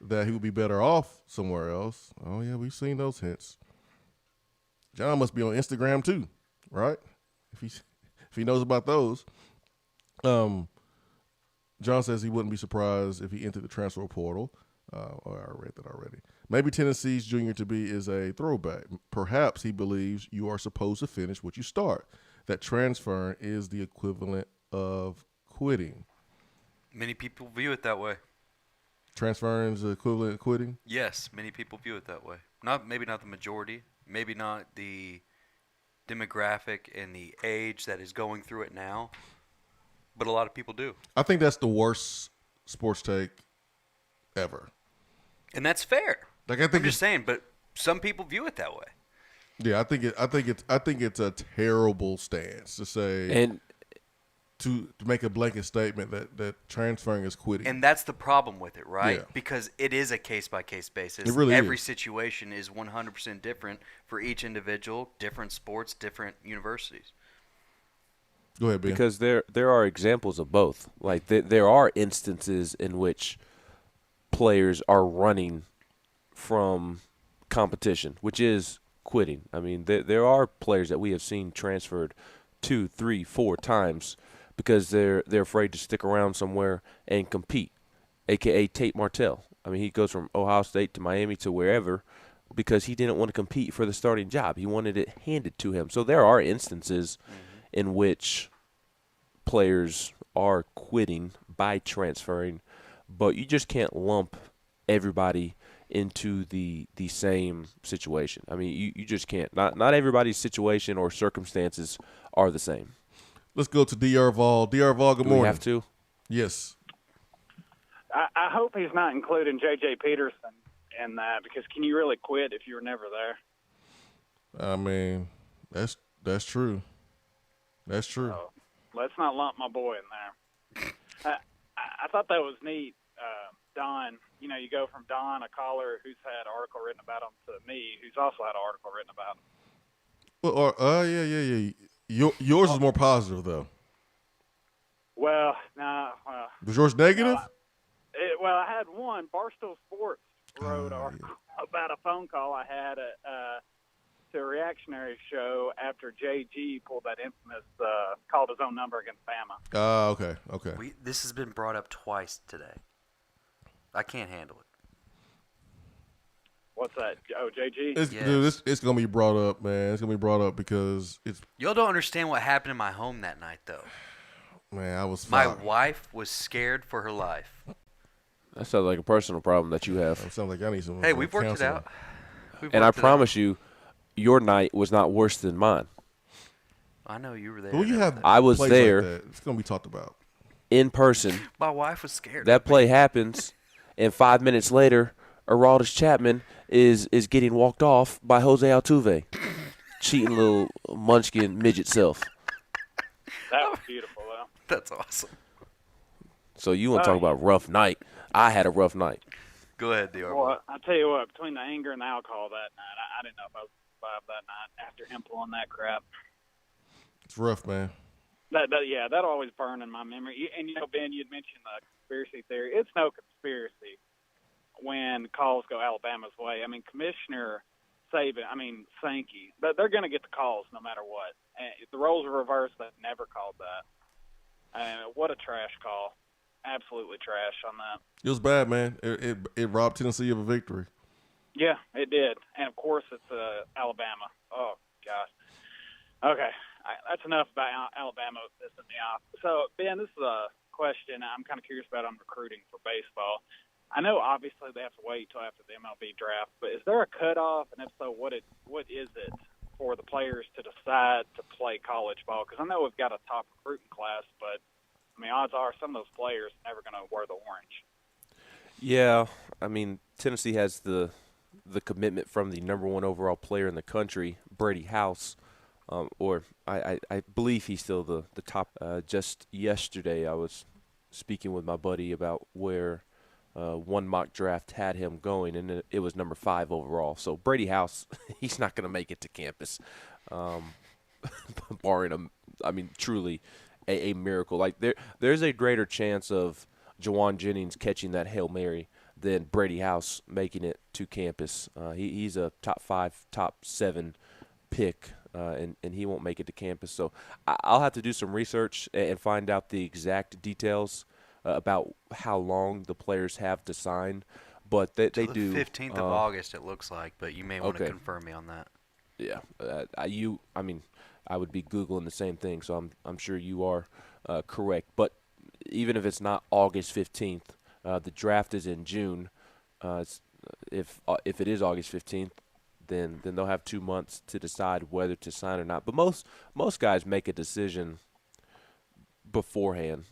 S7: that he would be better off somewhere else, oh, yeah, we've seen those hints. John must be on Instagram too, right? If he knows about those. John says he wouldn't be surprised if he entered the transfer portal. I read that already. Maybe Tennessee's junior to be is a throwback. Perhaps he believes you are supposed to finish what you start. That transferring is the equivalent of quitting.
S9: Many people view it that way.
S7: Transferring is the equivalent of quitting?
S9: Yes, many people view it that way. Maybe not the majority. Maybe not the demographic and the age that is going through it now. But a lot of people do.
S7: I think that's the worst sports take ever.
S9: And that's fair. I'm just saying, but some people view it that way.
S7: Yeah, I think it's a terrible stance to say
S10: and
S7: to make a blanket statement that transferring is quitting.
S9: And that's the problem with it, right?
S7: Yeah.
S9: Because it is a case-by-case basis.
S7: It really
S9: Every
S7: is.
S9: situation is 100% different for each individual, different sports, different universities.
S7: Go ahead, Ben.
S10: Because there are examples of both. Like there are instances in which players are running from competition, which is quitting. I mean, there are players that we have seen transferred 2, 3, 4 times because they're afraid to stick around somewhere and compete, a.k.a. Tate Martell. I mean, he goes from Ohio State to Miami to wherever because he didn't want to compete for the starting job. He wanted it handed to him. So there are instances in which players are quitting by transferring, but you just can't lump everybody into the same situation. I mean, you just can't. Not everybody's situation or circumstances are the same.
S7: Let's go to DR Vol. DR Vol, good morning.
S10: We have to?
S7: Yes.
S17: I hope he's not including J.J. Peterson in that, because can you really quit if you were never there?
S7: I mean, that's true. That's true.
S17: So, let's not lump my boy in there. I thought that was neat. Don, you go from Don, a caller who's had an article written about him, to me, who's also had an article written about him.
S7: Well, yeah. Yours is more positive, though.
S17: Well, nah.
S7: Was yours negative?
S17: I had one. Barstool Sports wrote about a phone call I had to a reactionary show after JG pulled that infamous called his own number against Bama.
S7: Okay.
S9: This has been brought up twice today. I can't handle it.
S17: What's that? Oh, JG?
S7: Dude, it's going to be brought up, man. It's going to be brought up because it's...
S9: Y'all don't understand what happened in my home that night, though.
S7: Man,
S9: My wife was scared for her life.
S10: That sounds like a personal problem that you have.
S7: It sounds like I need some.
S9: Hey, we've worked it out.
S10: And I promise you, your night was not worse than mine.
S9: I know you were there.
S7: Well, you have
S10: I was there.
S7: Like it's going to be talked about.
S10: In person.
S9: My wife was scared.
S10: That play happens, and 5 minutes later, Aroldis Chapman is getting walked off by Jose Altuve. Cheating little munchkin midget self.
S17: That was beautiful, though.
S9: That's awesome.
S10: So you want to talk about rough night. I had a rough night.
S9: Go ahead, DR.
S17: Well, I'll tell you what, between the anger and the alcohol that night, I didn't know if I was survive that night after him pulling that crap.
S7: It's rough, man.
S17: That'll always burn in my memory. And, Ben, you'd mentioned the conspiracy theory. It's no conspiracy when calls go Alabama's way. I mean, Commissioner Sankey, they're going to get the calls no matter what. And if the roles are reversed, they've never called that. What a trash call. Absolutely trash on that.
S7: It was bad, man. It robbed Tennessee of a victory.
S17: Yeah, it did. And, of course, it's Alabama. Oh, gosh. Okay, that's enough about Alabama pissing me off. So, Ben, this is a question I'm kind of curious about on recruiting for baseball. I know, obviously, they have to wait till after the MLB draft, but is there a cutoff? And if so, what is it for the players to decide to play college ball? Because I know we've got a top recruiting class, but, I mean, odds are some of those players are never going to wear the orange.
S10: Yeah, I mean, Tennessee has the commitment from the number 1 overall player in the country, Brady House, or I believe he's still the top. Just yesterday I was speaking with my buddy about where one mock draft had him going, and it was number 5 overall. So Brady House, he's not going to make it to campus, barring truly a miracle. Like there's a greater chance of Jawan Jennings catching that Hail Mary than Brady House making it to campus. He's a top 5, top 7 pick, and he won't make it to campus. So I'll have to do some research and find out the exact details about how long the players have to sign. But they do.
S9: 15th of August, it looks like, but you may want to confirm me on that.
S10: Yeah, I would be Googling the same thing, so I'm sure you are correct. But even if it's not August 15th, the draft is in June. If it is August 15th, then they'll have 2 months to decide whether to sign or not. But most guys make a decision beforehand.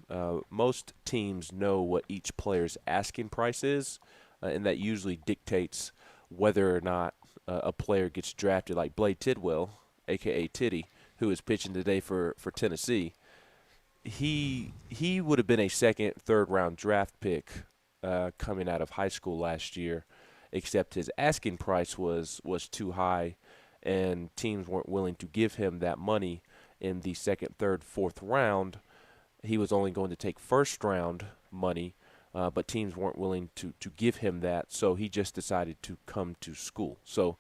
S10: Most teams know what each player's asking price is, and that usually dictates whether or not a player gets drafted. Like Blade Tidwell, a.k.a. Tiddy, who is pitching today for Tennessee. He would have been a second, third round draft pick coming out of high school last year, except his asking price was too high, and teams weren't willing to give him that money in the second, third, fourth round. He was only going to take first round money, but teams weren't willing to give him that, so he just decided to come to school. So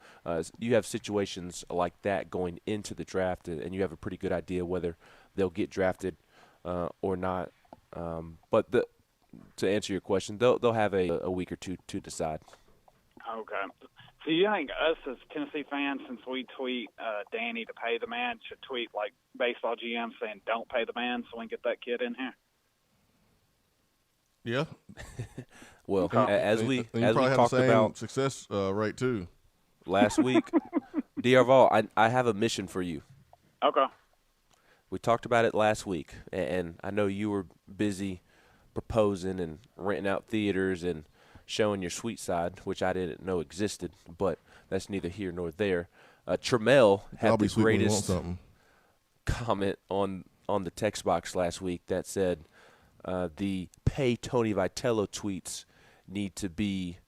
S10: you have situations like that going into the draft, and you have a pretty good idea whether they'll get drafted or not. But to answer your question, they'll have a week or two to decide.
S17: Okay. So you think us as Tennessee fans, since we tweet Danny to pay the man, should tweet like baseball GM saying don't pay the man so we can get that kid in here?
S7: Yeah.
S10: Well, as we
S7: the
S10: talked
S7: same
S10: about
S7: success rate too
S10: last week, D'Arval, I have a mission for you.
S17: Okay.
S10: We talked about it last week, and I know you were busy proposing and renting out theaters and showing your sweet side, which I didn't know existed, but that's neither here nor there. Trammell had the greatest comment on the text box last week that said the pay Tony Vitello tweets need to be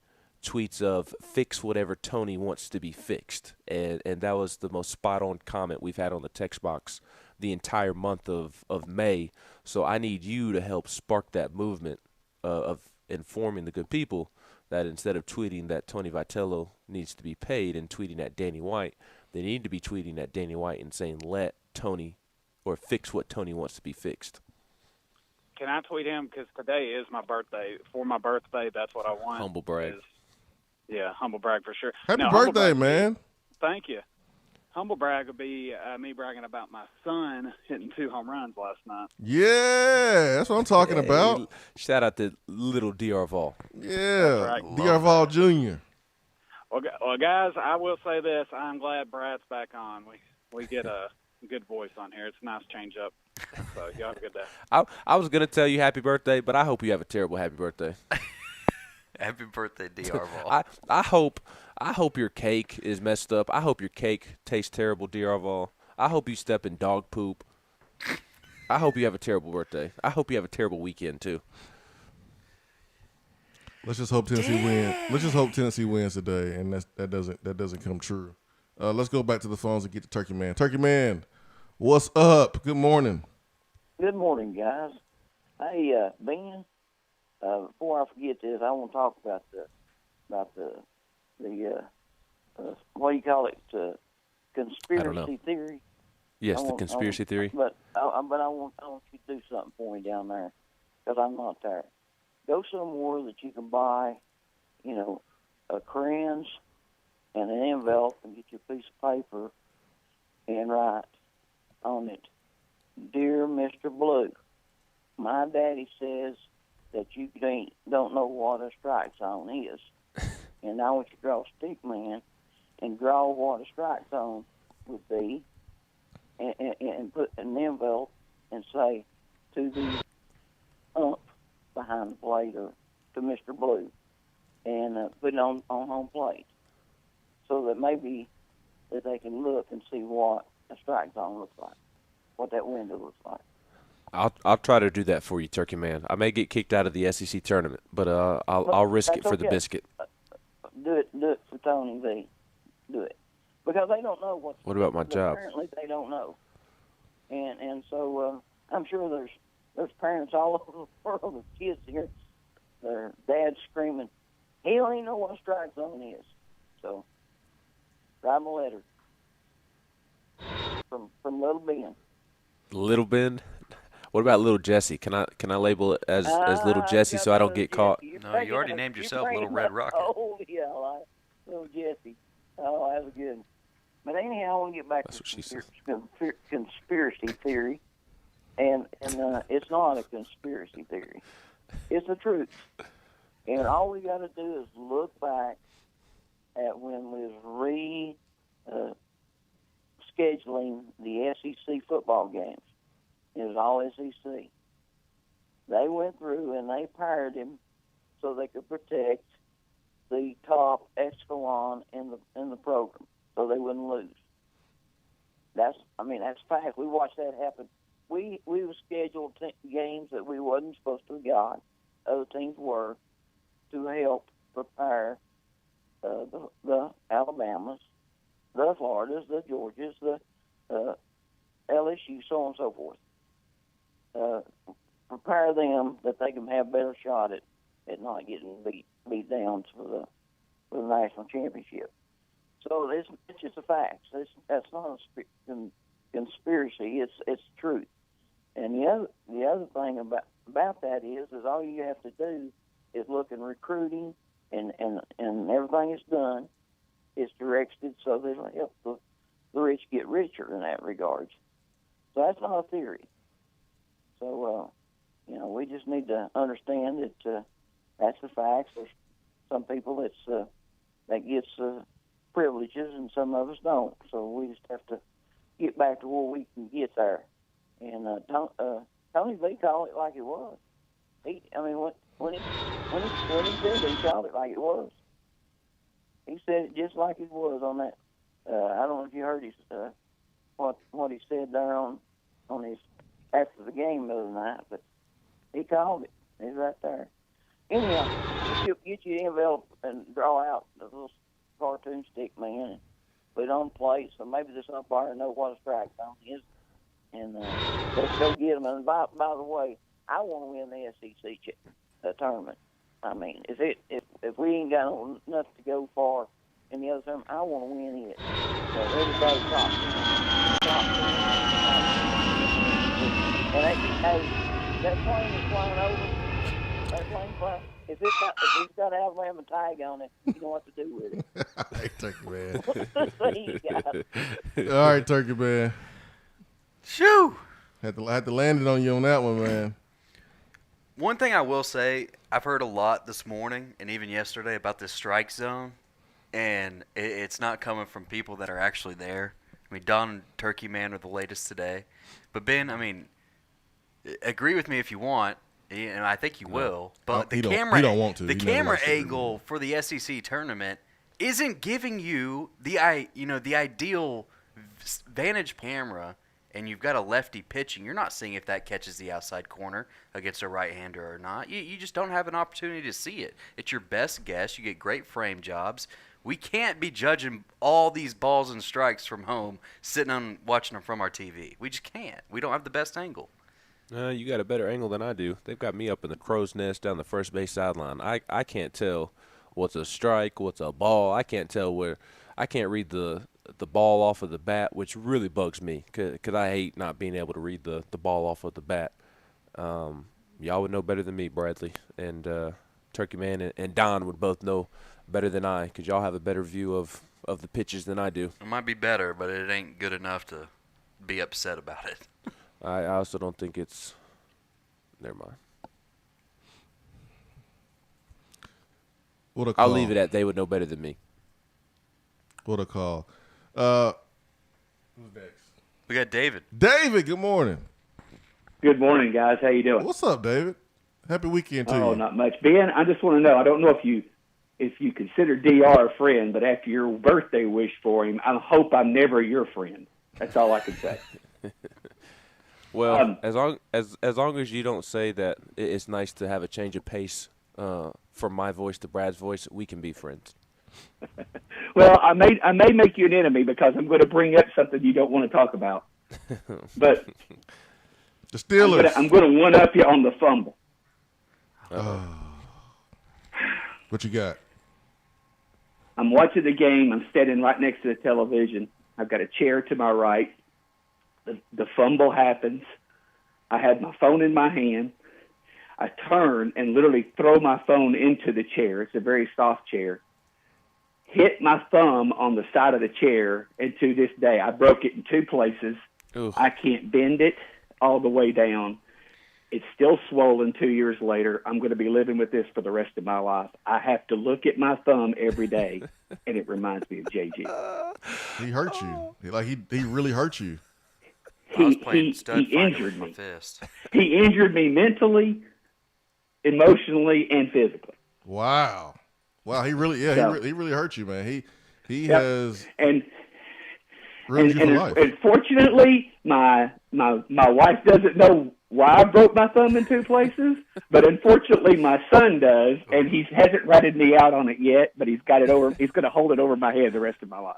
S10: tweets of fix whatever Tony wants to be fixed. And that was the most spot-on comment we've had on the text box the entire month of May. So I need you to help spark that movement of informing the good people that instead of tweeting that Tony Vitello needs to be paid and tweeting at Danny White, they need to be tweeting at Danny White and saying let Tony or fix what Tony wants to be fixed.
S17: Can I tweet him? Because today is my birthday. For my birthday, that's what I want.
S10: Humble brag.
S17: Yeah, humble brag for sure.
S7: Happy birthday, man.
S17: Thank you. Humble brag would be me bragging about my son hitting 2 home runs last night.
S7: Yeah, that's what I'm talking about.
S10: Shout out to little D'Arval.
S7: Yeah,
S17: right.
S7: D'Arval Jr.
S17: Well, guys, I will say this. I'm glad Brad's back on. We get a good voice on here. It's a nice change up. So you have a good day.
S10: I was going to tell you happy birthday, but I hope you have a terrible happy birthday.
S9: Happy birthday, D'Arval.
S10: I hope your cake is messed up. I hope your cake tastes terrible, D'Arval. I hope you step in dog poop. I hope you have a terrible birthday. I hope you have a terrible weekend too.
S7: Let's just hope Tennessee wins. Let's just hope Tennessee wins today, and that doesn't come true. Let's go back to the phones and get to Turkey Man. Turkey Man, what's up? Good morning.
S18: Good morning, guys. Hey, Ben. Before I forget this, I want to talk about the what do you call it? Conspiracy theory.
S10: Yes, the conspiracy theory.
S18: But I want you to do something for me down there, because I'm not there. Go somewhere that you can buy, crayons and an envelope and get you a piece of paper and write on it, "Dear Mr. Blue, my daddy says that you don't know what a strike zone is, and I want you to draw a stick man and draw what a strike zone would be, and put an envelope and say to the ump behind the plate or to Mr. Blue, and put it on home plate, so that maybe that they can look and see what a strike zone looks like, what that window looks like."
S10: I'll try to do that for you, Turkey Man. I may get kicked out of the SEC tournament, but I'll risk it for the biscuit.
S18: Do it for Tony V. Do it, because they don't know what's.
S10: What about my job?
S18: Apparently, they don't know, and so I'm sure there's parents all over the world with kids here. Their dads screaming, "He don't even know what a strike zone is." So, write him a letter from Little Ben.
S10: Little Ben. What about Little Jesse? Can I label it as Little Jesse so I don't get caught?
S9: No, you already named yourself Little Red Rocket.
S18: Oh yeah, like Little Jesse. Oh, that was good. But anyhow, I want to get back to conspiracy theory, and it's not a conspiracy theory. It's the truth. And all we got to do is look back at when we was scheduling the SEC football games. It was all SEC. They went through and they paired him so they could protect the top echelon in the program, so they wouldn't lose. That's fact. We watched that happen. We were scheduled games that we wasn't supposed to have got. Other teams were, to help prepare the Alabamas, the Floridas, the Georgias, the LSU, so on and so forth. Prepare them that they can have a better shot at not getting beat down for the national championship. So it's just a fact. That's not a conspiracy. It's truth. And the other thing about that is all you have to do is look in recruiting and everything is done is directed so that it'll help the rich get richer in that regards. So that's not a theory. So, we just need to understand that that's the facts. There's some people that gets privileges and some of us don't. So we just have to get back to where we can get there. And Tony V called it like it was. When he said it, he called it like it was. He said it just like it was on that. I don't know if you heard his what he said there on his after the game the other night, but he called it. He's right there. Anyhow, get your envelope and draw out the little cartoon stick man and put it on the plate so maybe this umpire know what a strike zone is. And let's go get them. And by the way, I want to win the SEC tournament. I mean, if we ain't got nothing to go for in the other tournament, I want to win it. So everybody and that plane is flying over. That plane flying. If it's got an Alabama tag on it, you know what to do with it.
S7: Hey, Turkey Man.
S18: You got it.
S7: All right, Turkey Man.
S9: Shoo!
S7: Had to land it on you on that one, man.
S9: One thing I will say, I've heard a lot this morning and even yesterday about this strike zone, and it's not coming from people that are actually there. I mean, Don and Turkey Man are the latest today. But, Ben, I mean, agree with me if you want, and I think you will. But
S7: he don't want to.
S9: The camera angle for the SEC tournament isn't giving you the ideal vantage camera, and you've got a lefty pitching. You're not seeing if that catches the outside corner against a right-hander or not. You just don't have an opportunity to see it. It's your best guess. You get great frame jobs. We can't be judging all these balls and strikes from home, watching them from our TV. We just can't. We don't have the best angle.
S10: You got a better angle than I do. They've got me up in the crow's nest down the first base sideline. I can't tell what's a strike, what's a ball. I can't tell where. I can't read the ball off of the bat, which really bugs me because I hate not being able to read the ball off of the bat. Y'all would know better than me, Bradley, and Turkey Man and Don would both know better than I because y'all have a better view of of the pitches than I do.
S9: It might be better, but it ain't good enough to be upset about it.
S10: I also don't think it's – never mind.
S7: What a call.
S10: I'll leave it at they would know better than me.
S7: What a call. Who's next?
S9: We got David.
S7: David, good morning.
S19: Good morning, guys. How you doing?
S7: What's up, David? Happy weekend to you.
S19: Oh, not much. Ben, I just want to know, I don't know if you consider DR a friend, but after your birthday wish for him, I hope I'm never your friend. That's all I can say.
S10: Well, as long as you don't say that it's nice to have a change of pace from my voice to Brad's voice, we can be friends.
S19: Well, I may make you an enemy because I'm going to bring up something you don't want to talk about. But
S7: the Steelers.
S19: I'm going to one-up you on the fumble.
S7: What you got?
S19: I'm watching the game. I'm standing right next to the television. I've got a chair to my right. The fumble happens. I had my phone in my hand. I turn and literally throw my phone into the chair. It's a very soft chair. Hit my thumb on the side of the chair, and to this day, I broke it in two places.
S10: Oof.
S19: I can't bend it all the way down. It's still swollen 2 years later. I'm going to be living with this for the rest of my life. I have to look at my thumb every day, and it reminds me of JG.
S7: He hurt you. He really hurt you.
S19: He injured me. He injured me mentally, emotionally, and physically.
S7: Wow. He really hurt you, man. He
S19: Yep.
S7: has
S19: and
S7: ruined you for life.
S19: And fortunately, my wife doesn't know why I broke my thumb in two places, but unfortunately my son does, and he hasn't ratted me out on it yet, but he's got it over. He's going to hold it over my head the rest of my life.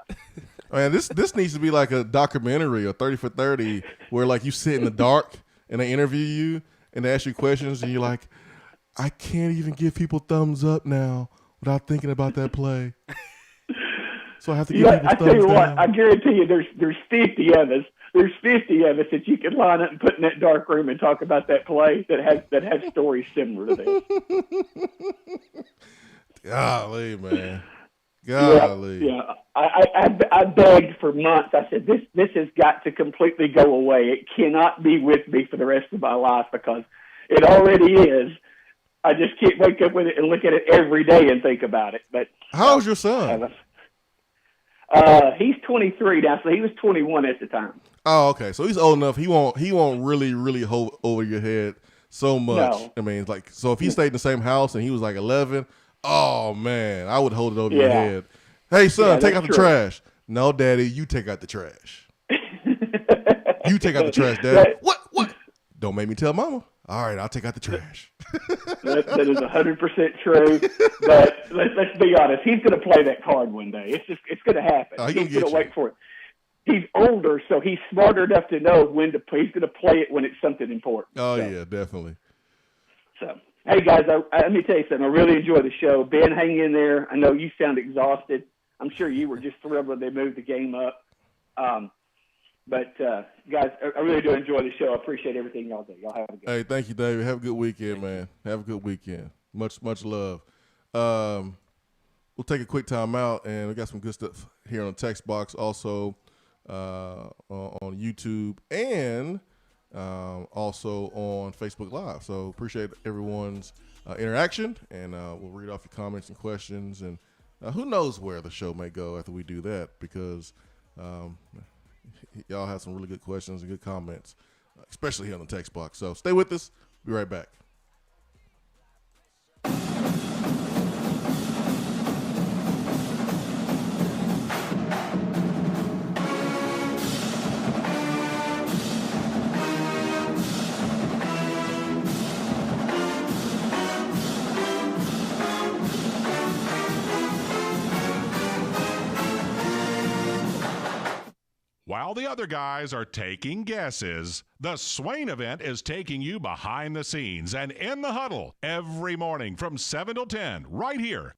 S7: Man, this needs to be like a documentary or 30 for 30 where like you sit in the dark and they interview you and they ask you questions and you're like, I can't even give people thumbs up now without thinking about that play. So I have to give people
S19: I
S7: thumbs
S19: tell you what,
S7: down.
S19: I guarantee you there's 50 of us. There's 50 of us that you could line up and put in that dark room and talk about that play that has stories similar to this.
S7: Golly, man. Golly.
S19: Yeah. I begged for months. I said, this has got to completely go away. It cannot be with me for the rest of my life because it already is. I just can't wake up with it and look at it every day and think about it. But
S7: how old's your son?
S19: He's 23 now, so he was 21 at the time.
S7: Oh, okay. So he's old enough. He won't really hold over your head so much.
S19: No.
S7: I mean, like, so if he stayed in the same house and he was like 11, oh man, I would hold it over your head. Hey son, take out the trash. No, daddy, you take out the trash. You take out the trash, dad. What? Don't make me tell mama. All right, I'll take out the trash.
S19: That is 100% true. But let's be honest. He's going to play that card one day. It's going to happen.
S7: Oh,
S19: he's going to wait for it. He's older, so he's smarter enough to know when to play. He's going to play it when it's something important.
S7: Oh, yeah, definitely.
S19: So, hey, guys, let me tell you something. I really enjoy the show. Ben, hang in there. I know you sound exhausted. I'm sure you were just thrilled when they moved the game up. But, guys, I really do enjoy the show. I appreciate everything y'all do. Y'all have a good
S7: Hey, thank you, David. Have a good weekend, man. Have a good weekend. Much love. We'll take a quick time out, and we got some good stuff here on the text box, also on YouTube, and also on Facebook Live. So appreciate everyone's interaction, and we'll read off your comments and questions. And who knows where the show may go after we do that, because y'all have some really good questions and good comments, especially here on the text box. So stay with us. Be right back.
S20: While the other guys are taking guesses, the Swain Event is taking you behind the scenes and in the huddle every morning from 7 till 10 right here.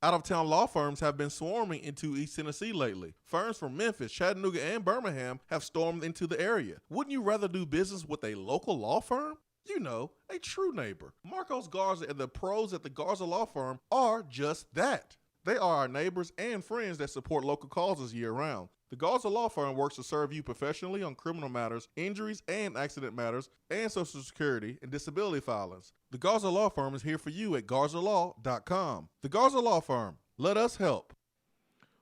S7: Out-of-town law firms have been swarming into East Tennessee lately. Firms from Memphis, Chattanooga, and Birmingham have stormed into the area. Wouldn't you rather do business with a local law firm? You know, a true neighbor. Marcos Garza and the pros at the Garza Law Firm are just that. They are our neighbors and friends that support local causes year-round. The Garza Law Firm works to serve you professionally on criminal matters, injuries and accident matters, and Social Security and disability filings. The Garza Law Firm is here for you at garzalaw.com. The Garza Law Firm. Let us help.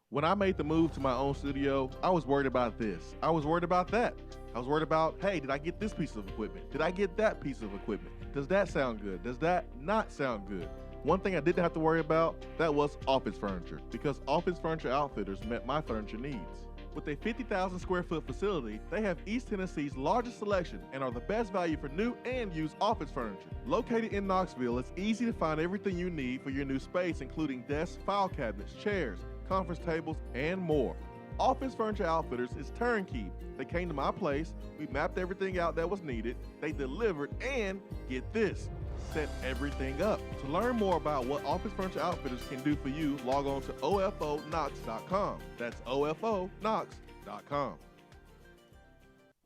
S4: When I made the move to my own studio, I was worried about this. I was worried about that. I was worried about, hey, did I get this piece of equipment? Did I get that piece of equipment? Does that sound good? Does that not sound good? One thing I didn't have to worry about, that was office furniture, because Office Furniture Outfitters met my furniture needs. With a 50,000 square foot facility, they have East Tennessee's largest selection and are the best value for new and used office furniture. Located in Knoxville, it's easy to find everything you need for your new space, including desks, file cabinets, chairs, conference tables, and more. Office Furniture Outfitters is turnkey. They came to my place, we mapped everything out that was needed, they delivered, and get this, set everything up. To learn more about what Office Furniture Outfitters can do for you, log on to ofonox.com. That's ofonox.com.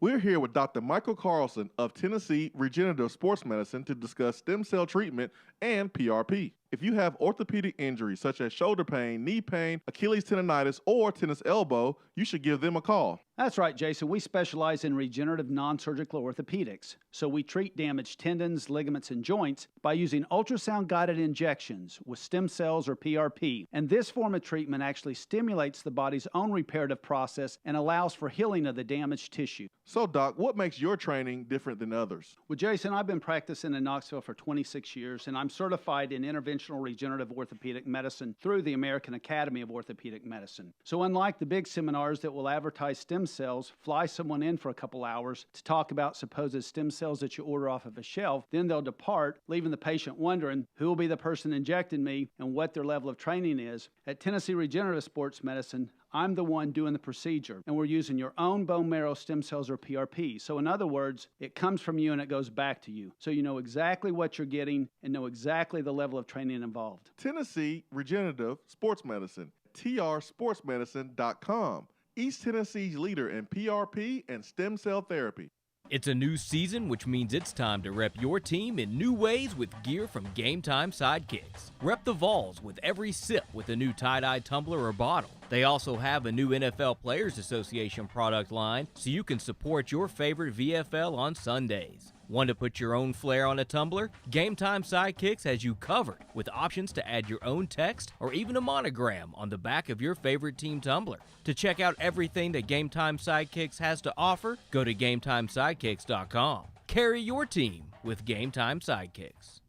S4: We're here with Dr. Michael Carlson of Tennessee Regenerative Sports Medicine to discuss stem cell treatment and PRP. If you have orthopedic injuries such as shoulder pain, knee pain, Achilles tendonitis, or tennis elbow, you should give them a call.
S11: That's right, Jason. We specialize in regenerative non-surgical orthopedics. So we treat damaged tendons, ligaments, and joints by using ultrasound-guided injections with stem cells or PRP. And this form of treatment actually stimulates the body's own reparative process and allows for healing of the damaged tissue.
S4: So, Doc, what makes your training different than others?
S11: Well, Jason, I've been practicing in Knoxville for 26 years, and I'm certified in interventional regenerative orthopedic medicine through the American Academy of Orthopedic Medicine. So unlike the big seminars that will advertise stem cells, fly someone in for a couple hours to talk about supposed stem cells that you order off of a shelf, then they'll depart, leaving the patient wondering who will be the person injecting me and what their level of training is. At Tennessee Regenerative Sports Medicine, I'm the one doing the procedure, and we're using your own bone marrow stem cells or PRP. So in other words, it comes from you and it goes back to you. So you know exactly what you're getting and know exactly the level of training involved.
S4: Tennessee Regenerative Sports Medicine, trsportsmedicine.com. East Tennessee's leader in PRP and stem cell therapy.
S1: It's a new season, which means it's time to rep your team in new ways with gear from Game Time Sidekicks. Rep the Vols with every sip with a new tie-dye tumbler or bottle. They also have a new NFL Players Association product line, so you can support your favorite VFL on Sundays. Want to put your own flair on a tumbler? Game Time Sidekicks has you covered with options to add your own text or even a monogram on the back of your favorite team tumbler. To check out everything that Game Time Sidekicks has to offer, go to GameTimeSidekicks.com. Carry your team with Game Time Sidekicks.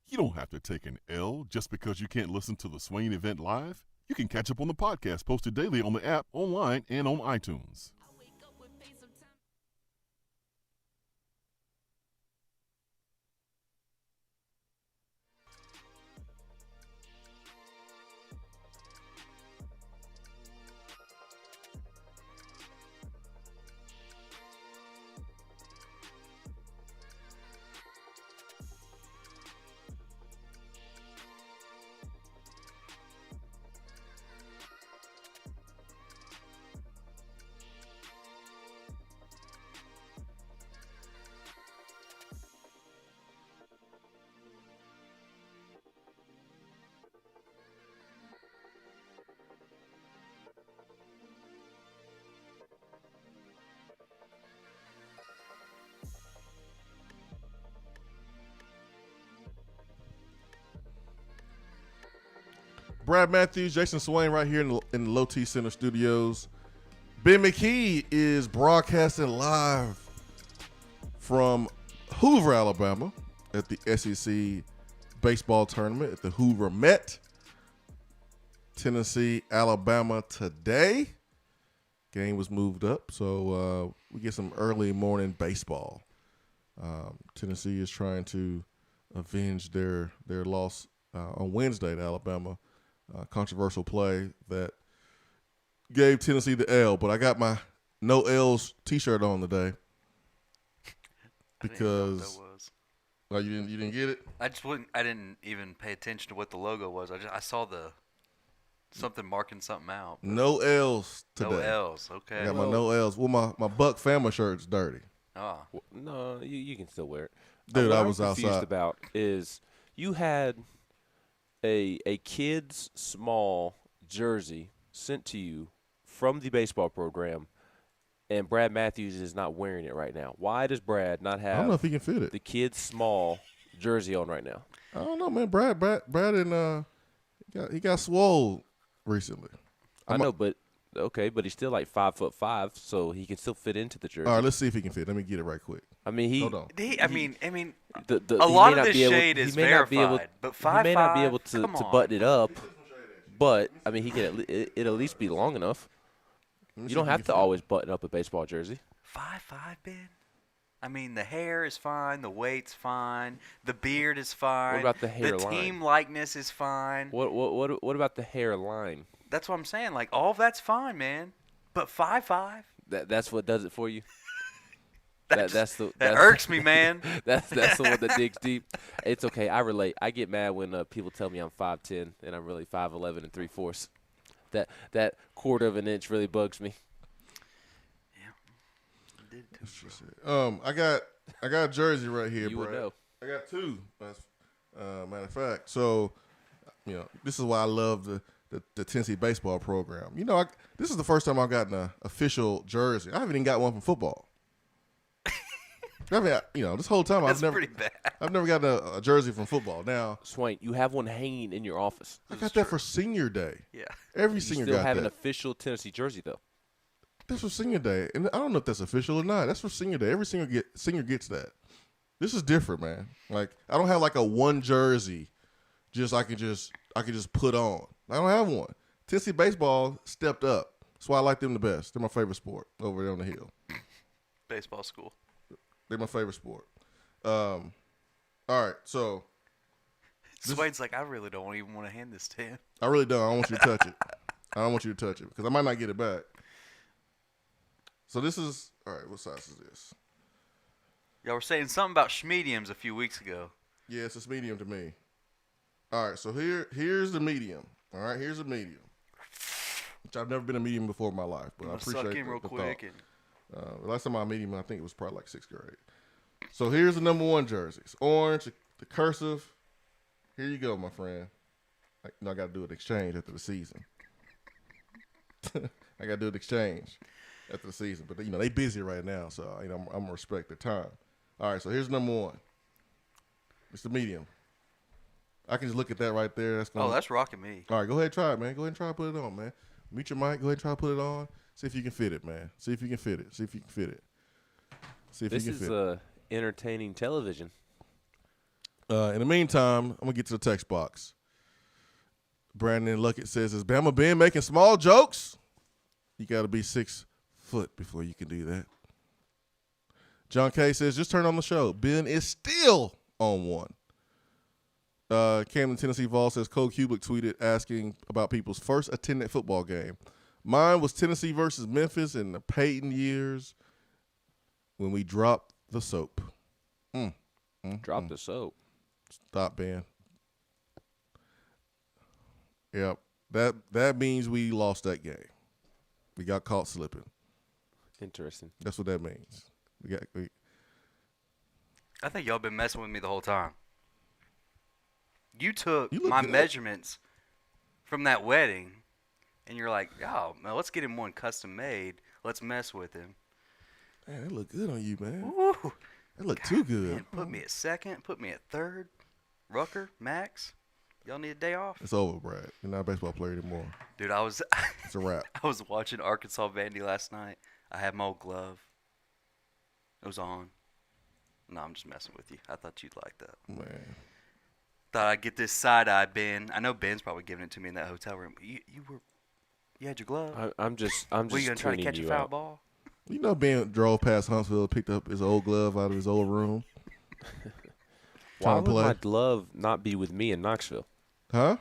S3: You don't have to take an L just because you can't listen to the Swain Event live. You can catch up on the podcast posted daily on the app, online, and on iTunes.
S7: Brad Matthews, Jason Swain right here in the Low T Center studios. Ben McKee is broadcasting live from Hoover, Alabama at the SEC baseball tournament at the Hoover Met. Tennessee, Alabama today. Game was moved up, so we get some early morning baseball. Tennessee is trying to avenge their loss on Wednesday to Alabama. Controversial play that gave Tennessee the L, but I got my No L's t-shirt on today because you didn't get it?
S9: I didn't even pay attention to what the logo was. I saw the something marking something out.
S7: No L's today.
S9: No L's, okay.
S7: I got my No L's. Well, my Buck Family shirt's dirty.
S9: Oh.
S10: Well, no, you can still wear it.
S7: Dude,
S10: what
S7: I
S10: I'm
S7: was
S10: confused
S7: outside.
S10: about is you had a kid's small jersey sent to you from the baseball program, and Brad Matthews is not wearing it right now? Why does Brad not have
S7: I don't know if he can fit it.
S10: The kid's small jersey on right now?
S7: I don't know, man. Brad and he got swole recently.
S10: I know, but okay, but he's still like 5'5", so he can still fit into the jersey.
S7: All right, let's see if he can fit. Let me get it right quick.
S10: I mean,
S7: hold on.
S9: I mean, a lot of this shade is verified, but 5'5",
S10: he may not be able to
S9: come
S10: button it up, but I mean, he can it at least be long enough. You don't have to always button up a baseball jersey.
S9: 5'5", Ben? I mean, the hair is fine, the weight's fine, the beard is fine.
S10: What about the hairline?
S9: The team likeness is fine.
S10: What about the hairline?
S9: That's what I'm saying. Like, all of that's fine, man. But 5'5"?
S10: That's what does it for you?
S9: That irks me, man.
S10: That's the one that digs deep. It's okay. I relate. I get mad when people tell me I'm 5'10" and I'm really 5'11" and 3/4. That quarter of an inch really bugs me.
S7: I got a jersey right here,
S10: You
S7: bro.
S10: would know.
S7: I got two. Matter of fact, so this is why I love the Tennessee baseball program. This is the first time I've gotten an official jersey. I haven't even got one from football. I mean, this whole time
S9: That's pretty bad.
S7: I've never gotten a jersey from football. Now,
S10: Swain, you have one hanging in your office.
S7: I got that for senior day.
S9: Yeah,
S7: every senior
S10: still
S7: got
S10: have
S7: that.
S10: an official Tennessee jersey though.
S7: That's for senior day, and I don't know if that's official or not. That's for senior day. Every senior gets that. This is different, man. Like, I don't have like a one jersey, I can just put on. I don't have one. Tennessee baseball stepped up. That's why I like them the best. They're my favorite sport over there on the hill.
S9: Baseball school.
S7: They're my favorite sport. All right, so
S9: Swain's like, I really don't even want to hand this to him.
S7: I really don't. I don't want you to touch it. I don't want you to touch it because I might not get it back. So this is all right. What size is this?
S9: Y'all were saying something about schmediums a few weeks ago.
S7: Yeah, it's a medium to me. All right, so here's the medium. All right, here's a medium. Which I've never been a medium before in my life, but I appreciate
S9: suck in real quick.
S7: The last time I medium, I think it was probably like 6th grade. So here's the number 1 jersey. It's orange, the cursive. Here you go, my friend. I got to do an exchange after the season. I got to do an exchange after the season, but they busy right now, so I'm gonna respect the time. All right, so here's number 1. It's the medium. I can just look at that right there.
S9: That's rocking me.
S7: All right, go ahead and try it, man. Go ahead and try to put it on, man. Mute your mic. Go ahead and try to put it on. See if you can fit it, man. See if you can fit it. See if you can fit it. See if
S10: this
S7: you can fit it.
S10: This is entertaining television.
S7: In the meantime, I'm going to get to the text box. Brandon Luckett says, is Bama Ben making small jokes? You got to be 6 foot before you can do that. John K says, just turn on the show. Ben is still on one. Camden, Tennessee Vol says, Cole Kubick tweeted asking about people's first attended football game. Mine was Tennessee versus Memphis in the Peyton years when we dropped the soap.
S10: Drop the soap.
S7: Stop, Ben. Yep. That means we lost that game. We got caught slipping.
S10: Interesting.
S7: That's what that means.
S9: I think y'all been messing with me the whole time. You took
S7: look
S9: my
S7: good.
S9: measurements from that wedding, and you're like, oh, man, let's get him one custom made. Let's mess with him.
S7: Man, that look good on you, man.
S9: Woo.
S7: That look too good.
S9: Man, put me at 2nd. Put me at 3rd. Rucker, Max, y'all need a day off?
S7: It's over, Brad. You're not a baseball player anymore.
S9: Dude,
S7: it's a wrap.
S9: I was watching Arkansas Vandy last night. I had my old glove. It was on. No, I'm just messing with you. I thought you'd like that.
S7: Man.
S9: Thought I'd get this side-eye Ben. I know Ben's probably giving it to me in that hotel room. You had your glove.
S10: I'm just
S9: Were you gonna try to catch a foul ball?
S7: You know, Ben drove past Huntsville, picked up his old glove out of his old room.
S10: Why would my glove not be with me in Knoxville?
S7: Huh?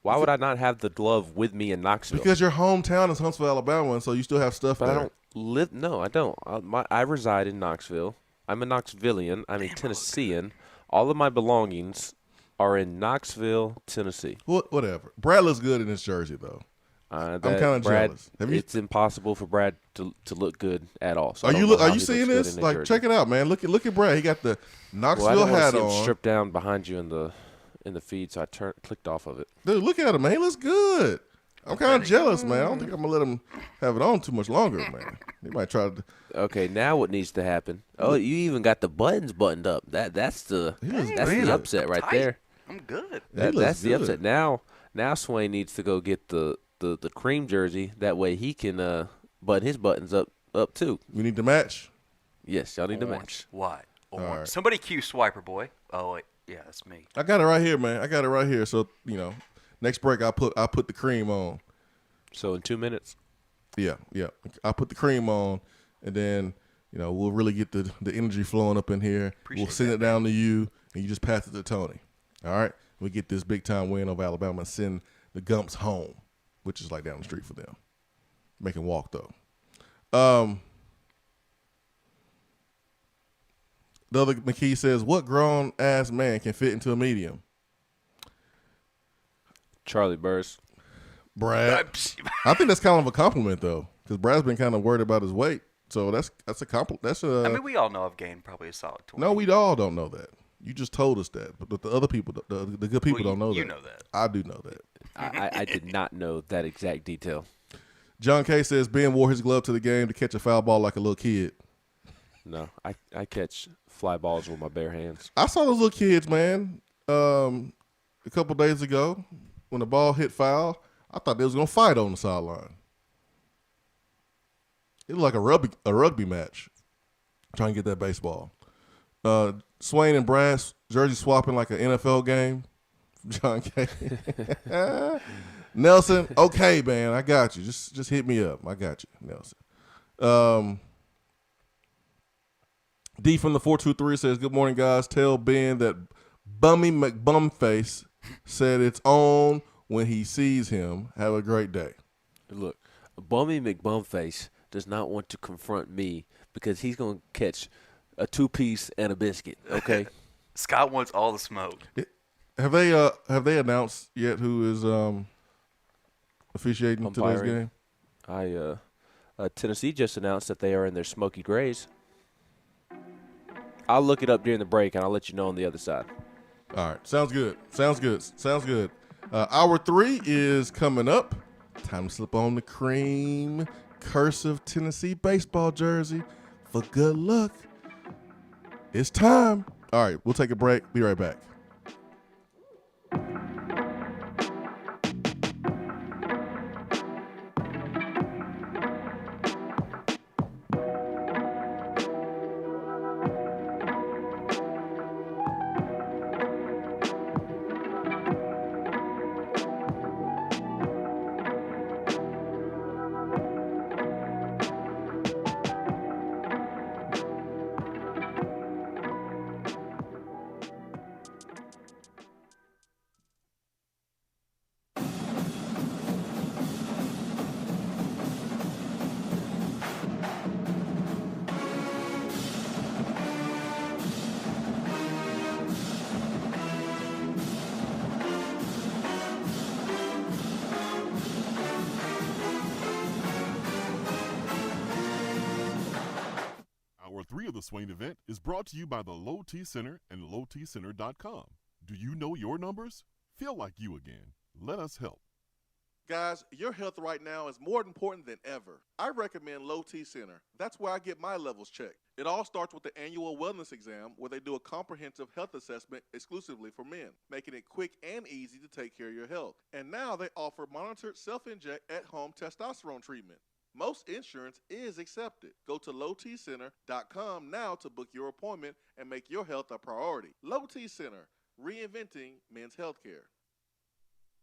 S10: Why would I not have the glove with me in Knoxville?
S7: Because your hometown is Huntsville, Alabama, and so you still have stuff
S10: but
S7: there.
S10: I don't live. No, I don't. I reside in Knoxville. I'm a Knoxvillian. I'm a Tennessean. All of my belongings are in Knoxville, Tennessee.
S7: Whatever. Brad looks good in his jersey, though. I'm kind of jealous.
S10: It's impossible for Brad to look good at all. So
S7: are you seeing this? Like, check it out, man. Look at Brad. He got the Knoxville hat on.
S10: Stripped down behind you in the feed, so I clicked off of it.
S7: Dude, look at him, man. He looks good. I'm kind of jealous, man. I don't think I'm going to let him have it on too much longer, man. He might try to.
S10: Okay, now what needs to happen? Oh, you even got the buttons buttoned up. That's the upset right there.
S9: I'm good.
S10: That's the upset. Now Swain needs to go get the cream jersey. That way he can button his buttons up too.
S7: We need to match.
S10: Yes, y'all need to match.
S9: Why? Orange.
S7: Right.
S9: Somebody cue Swiper Boy. Oh, wait. Yeah, that's me.
S7: I got it right here, man. I got it right here. So, next break I put the cream on.
S10: So in 2 minutes?
S7: Yeah. I put the cream on, and then, we'll really get the energy flowing up in here. We'll send it down to you, and you just pass it to Tony. All right? We get this big-time win over Alabama and send the Gumps home, which is like down the street for them. Make them walk, though. The other McKee says, what grown-ass man can fit into a medium?
S10: Charlie Burris.
S7: Brad. I think that's kind of a compliment, though, because Brad's been kind of worried about his weight. So that's a compliment.
S9: I mean, we all know I've gained probably a solid 20.
S7: No, we all don't know that. You just told us that. But the other people, the good people don't know that.
S9: You know that.
S7: I do know that.
S10: I did not know that exact detail.
S7: John K. says, Ben wore his glove to the game to catch a foul ball like a little kid.
S10: No, I catch fly balls with my bare hands.
S7: I saw those little kids, man, a couple days ago when the ball hit foul. I thought they was going to fight on the sideline. It was like a rugby match trying to get that baseball. Swain and Brad jersey swapping like an NFL game. John K. Nelson, okay, man, I got you. Just hit me up. I got you, Nelson. D from the 423 says, good morning, guys. Tell Ben that Bummy McBumface said it's on when he sees him. Have a great day.
S10: Look, Bummy McBumface does not want to confront me because he's going to catch a 2-piece and a biscuit, okay?
S9: Scott wants all the smoke.
S7: Have they announced yet who is officiating today's game?
S10: Tennessee just announced that they are in their Smoky Grays. I'll look it up during the break, and I'll let you know on the other side.
S7: All right. Sounds good. Hour 3 is coming up. Time to slip on the cream cursive Tennessee baseball jersey for good luck. It's time. All right. We'll take a break. Be right back.
S3: Hour 3 of the Swain Event is brought to you by the Low T Center and lowtcenter.com. Do you know your numbers? Feel like you again. Let us help.
S4: Guys, your health right now is more important than ever. I recommend Low T Center. That's where I get my levels checked. It all starts with the annual wellness exam where they do a comprehensive health assessment exclusively for men, making it quick and easy to take care of your health. And now they offer monitored self-inject at-home testosterone treatment. Most insurance is accepted. Go to lowtcenter.com now to book your appointment and make your health a priority. Low T Center, reinventing men's healthcare.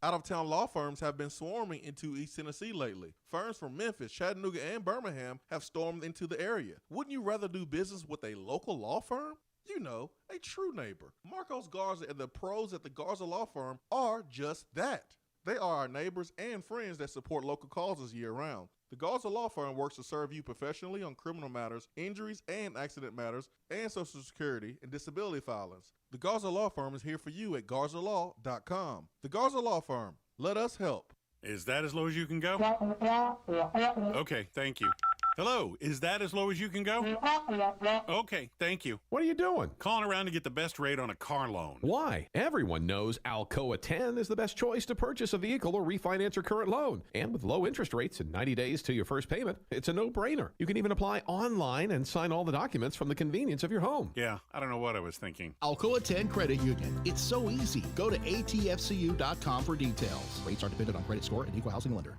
S7: Out-of-town law firms have been swarming into East Tennessee lately. Firms from Memphis, Chattanooga, and Birmingham have stormed into the area. Wouldn't you rather do business with a local law firm? You know, a true neighbor. Marcos Garza and the pros at the Garza Law Firm are just that. They are our neighbors and friends that support local causes year-round. The Garza Law Firm works to serve you professionally on criminal matters, injuries and accident matters, and Social Security and disability filings. The Garza Law Firm is here for you at garzalaw.com. The Garza Law Firm. Let us help.
S21: Is that as low as you can go? Okay, thank you. Hello, is that as low as you can go? Okay, thank you.
S22: What are you doing?
S21: Calling around to get the best rate on a car loan.
S22: Why? Everyone knows Alcoa 10 is the best choice to purchase a vehicle or refinance your current loan. And with low interest rates and 90 days to your first payment, it's a no-brainer. You can even apply online and sign all the documents from the convenience of your home.
S21: Yeah, I don't know what I was thinking.
S23: Alcoa 10 Credit Union. It's so easy. Go to atfcu.com for details. Rates are dependent on credit score and equal housing lender.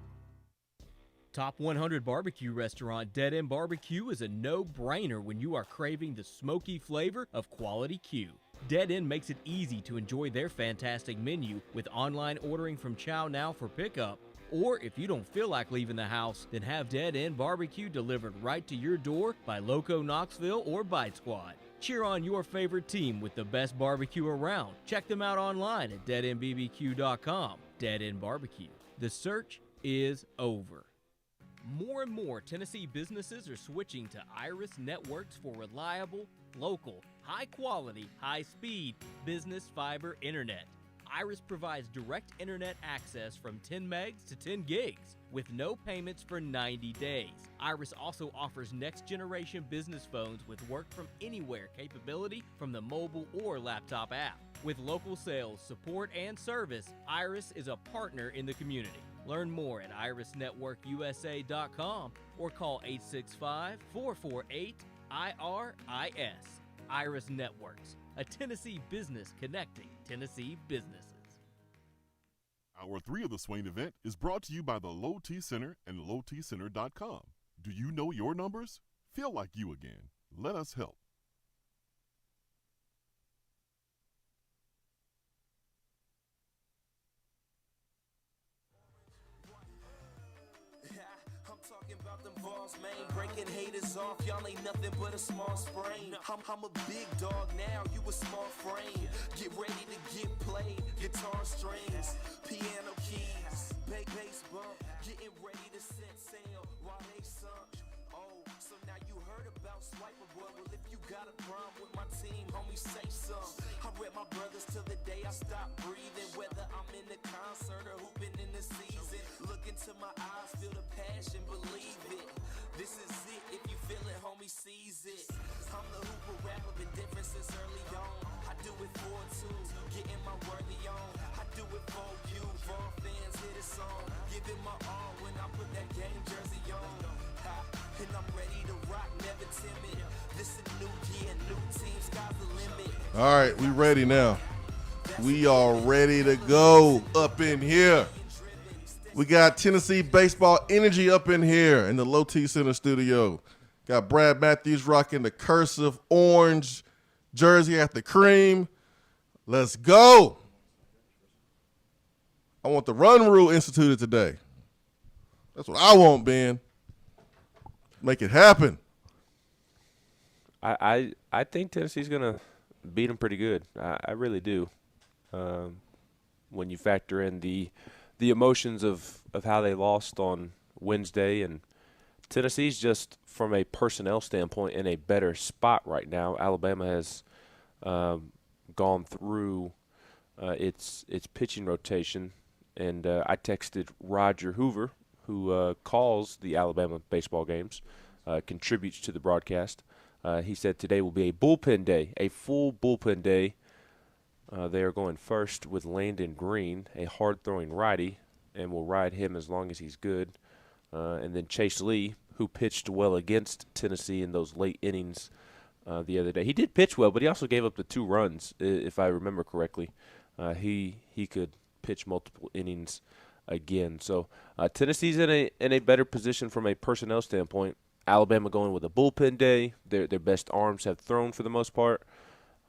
S1: Top 100 barbecue restaurant Dead End Barbecue is a no-brainer when you are craving the smoky flavor of quality Q. Dead End makes it easy to enjoy their fantastic menu with online ordering from Chow Now for pickup. Or if you don't feel like leaving the house, then have Dead End Barbecue delivered right to your door by Loco Knoxville or Bite Squad. Cheer on your favorite team with the best barbecue around. Check them out online at deadendbbq.com. Dead End Barbecue. The search is over. More and more Tennessee businesses are switching to Iris Networks for reliable, local, high-quality, high-speed business fiber internet. Iris provides direct internet access from 10 megs to 10 gigs with no payments for 90 days. Iris also offers next-generation business phones with work-from-anywhere capability from the mobile or laptop app. With local sales, support, and service, Iris is a partner in the community. Learn more at irisnetworkusa.com or call 865-448-IRIS. Iris Networks, a Tennessee business connecting Tennessee businesses.
S3: Hour 3 of the Swain Event is brought to you by the Low T Center and lowtcenter.com. Do you know your numbers? Feel like you again. Let us help.
S24: Man, breaking haters off, y'all ain't nothing but a small sprain. I'm a big dog now, you a small frame. Get ready to get played, guitar strings, piano keys, bass bump, getting ready to set sail while they sunk. Oh, so now you heard about Swiper Boy. Well, if you got a problem with my team, homie, say something. I read my brothers till the day I stop breathing, whether I'm in the concert or hooping in the season. Look into my eyes, feel the passion, believe it. This is it, if you feel it, homie, seize it. I'm the hooper rapper, been different since early on. I do it for two, getting my worthy on. I do it for you, for all fans, hit a song. Give it my all when I put that game jersey on. And I'm ready to rock, never timid. This is new year, new team, sky's the limit.
S7: All right, we ready now. We are ready to go up in here. We got Tennessee baseball energy up in here in the Low T Center studio. Got Brad Matthews rocking the cursive orange jersey at the cream. Let's go. I want the run rule instituted today. That's what I want, Ben. Make it happen.
S10: I think Tennessee's going to beat them pretty good. I really do. When you factor in the emotions of how they lost on Wednesday, and Tennessee's just from a personnel standpoint in a better spot right now. Alabama has gone through its pitching rotation, and I texted Roger Hoover, who calls the Alabama baseball games, contributes to the broadcast. He said today will be a bullpen day, a full bullpen day. They are going first with Landon Green, a hard-throwing righty, and will ride him as long as he's good. And then Chase Lee, who pitched well against Tennessee in those late innings the other day. He did pitch well, but he also gave up the 2 runs, if I remember correctly. He could pitch multiple innings again. So Tennessee's in a better position from a personnel standpoint. Alabama going with a bullpen day. Their best arms have thrown for the most part.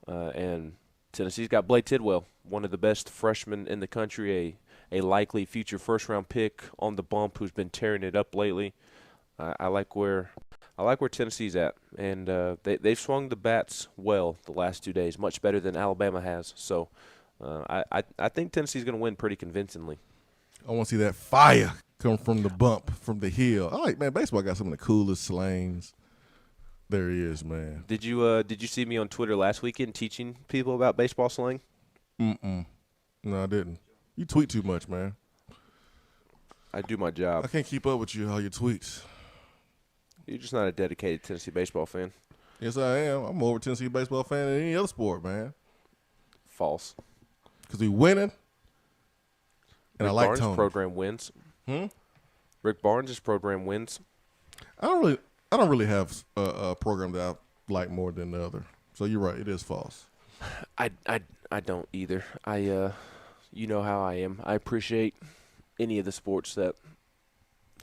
S10: And Tennessee's got Blake Tidwell, one of the best freshmen in the country, a likely future first-round pick on the bump who's been tearing it up lately. I like where Tennessee's at, and they've swung the bats well the last 2 days, much better than Alabama has. So I think Tennessee's going to win pretty convincingly.
S7: I want to see that fire come from the bump, from the hill. I like, man, baseball got some of the coolest slangs. There he is, man.
S10: Did you see me on Twitter last weekend teaching people about baseball slang?
S7: No, I didn't. You tweet too much, man.
S10: I do my job.
S7: I can't keep up with you, all your tweets.
S10: You're just not a dedicated Tennessee baseball fan.
S7: Yes, I am. I'm more of a Tennessee baseball fan than any other sport, man.
S10: False.
S7: Because we winning. And
S10: Rick
S7: I like
S10: Barnes'
S7: Tony.
S10: program wins. Rick Barnes' program wins.
S7: I don't really have a program that I like more than the other. So you're right. It is false.
S10: I don't either. You know how I am. I appreciate any of the sports that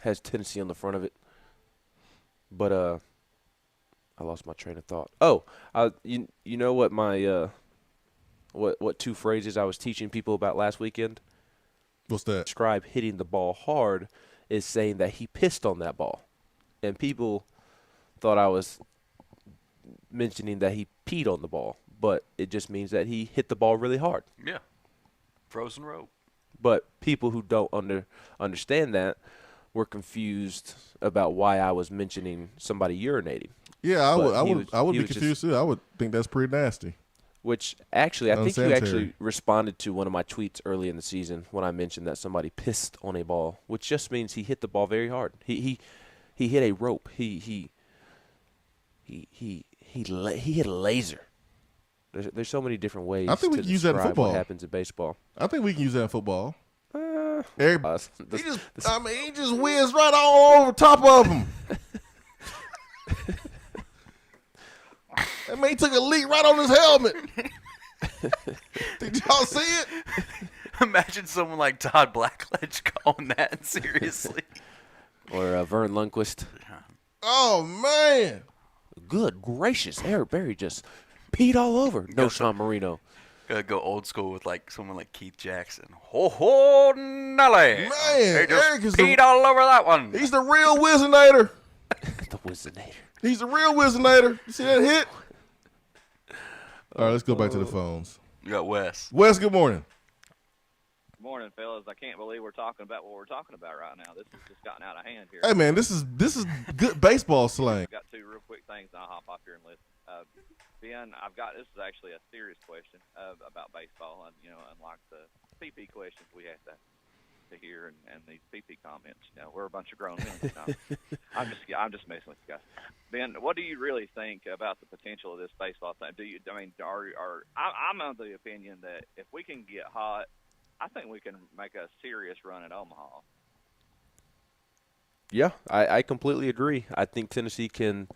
S10: has Tennessee on the front of it. But I lost my train of thought. Oh, you know what my what two phrases I was teaching people about last weekend?
S7: What's that?
S10: Describe hitting the ball hard is saying that he pissed on that ball. And people thought I was mentioning that he peed on the ball, but it just means that he hit the ball really hard.
S9: Yeah. Frozen rope.
S10: But people who don't understand that were confused about why I was mentioning somebody urinating.
S7: Yeah, I would be confused too. I would think that's pretty nasty.
S10: Which actually, I think you
S7: Unsanitary.
S10: actually responded to one of my tweets early in the season when I mentioned that somebody pissed on a ball, which just means he hit the ball very hard. He hit a rope. He hit a laser. There's so many different ways
S7: I think we
S10: to
S7: can use that in
S10: describe
S7: football.
S10: what happens in baseball.
S7: I think we can use that in football.
S10: He
S7: he just whizzed right all over top of him. That man took a leak right on his helmet. Did y'all see it?
S9: Imagine someone like Todd Blackledge calling that seriously.
S10: Or Vern Lundquist.
S7: Oh, man.
S10: Good gracious. Eric Berry just peed all over. No Sean Marino.
S9: Gotta go old school with like someone like Keith Jackson. Ho Nelly.
S7: Man,
S9: They just
S7: Eric is
S9: peed all over that one.
S7: He's the real Wizinator.
S10: The Wizinator.
S7: He's the real Wizinator. You see that hit? All right, let's go back to the phones.
S9: You got Wes.
S7: Wes, good morning.
S2: Good morning, fellas. I can't believe we're talking about what we're talking about right now. This has just gotten out of hand here.
S7: Hey, man, this is good baseball slang.
S2: I've got two real quick things, and I'll hop off here and listen. Ben, this is actually a serious question about baseball, and unlike the PP questions we have to hear and these PP comments. We're a bunch of grown men. I'm just messing with you guys. Ben, what do you really think about the potential of this baseball thing? I'm of the opinion that if we can get hot, I think we can make a serious run at Omaha.
S10: Yeah, I completely agree. I think Tennessee can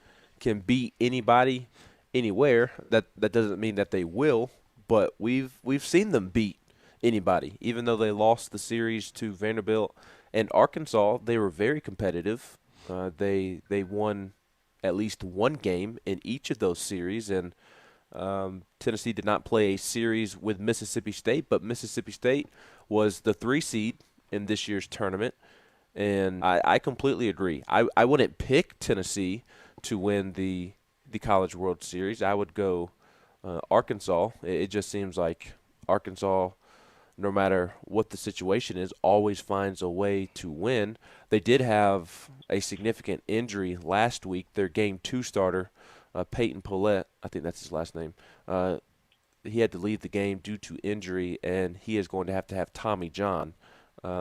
S10: beat anybody anywhere. That doesn't mean that they will, but we've seen them beat anybody. Even though they lost the series to Vanderbilt and Arkansas, they were very competitive. They won at least one game in each of those series, and Tennessee did not play a series with Mississippi State, but Mississippi State was the 3 seed in this year's tournament, and I completely agree. I wouldn't pick Tennessee to win the College World Series. I would go Arkansas. It just seems like Arkansas, no matter what the situation is, always finds a way to win. They did have a significant injury last week. Their Game 2 starter, Peyton Paulette, I think that's his last name, he had to leave the game due to injury, and he is going to have Tommy John.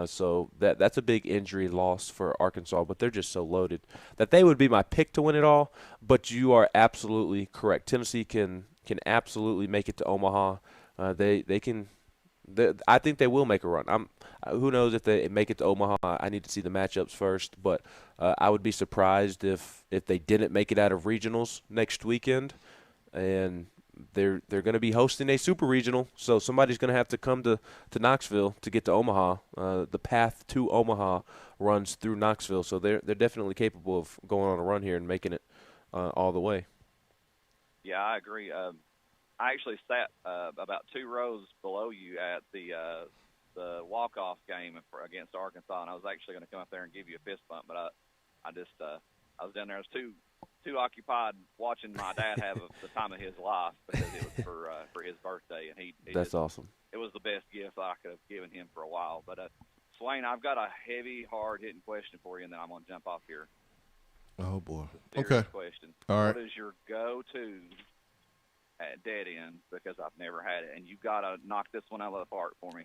S10: So that's a big injury loss for Arkansas, but they're just so loaded that they would be my pick to win it all. But you are absolutely correct. Tennessee can absolutely make it to Omaha. They can. I think they will make a run. Who knows if they make it to Omaha? I need to see the matchups first, but I would be surprised if they didn't make it out of regionals next weekend. And they're going to be hosting a super regional, so somebody's going to have to come to Knoxville to get to Omaha. The path to Omaha runs through Knoxville, so they're definitely capable of going on a run here and making it all the way.
S2: Yeah, I agree. I actually sat about 2 rows below you at the walk-off game against Arkansas, and I was actually going to come up there and give you a fist bump, but I was down there. I was too occupied watching my dad have the time of his life because it was for his birthday, and he
S10: That's awesome.
S2: It was the best gift I could have given him for a while. But Swain, I've got a heavy, hard-hitting question for you, and then I'm going to jump off here.
S7: Oh boy.
S2: Serious question.
S7: All right.
S2: What is your go-to at dead end? Because I've never had it, and you got to knock this one out of the park for me.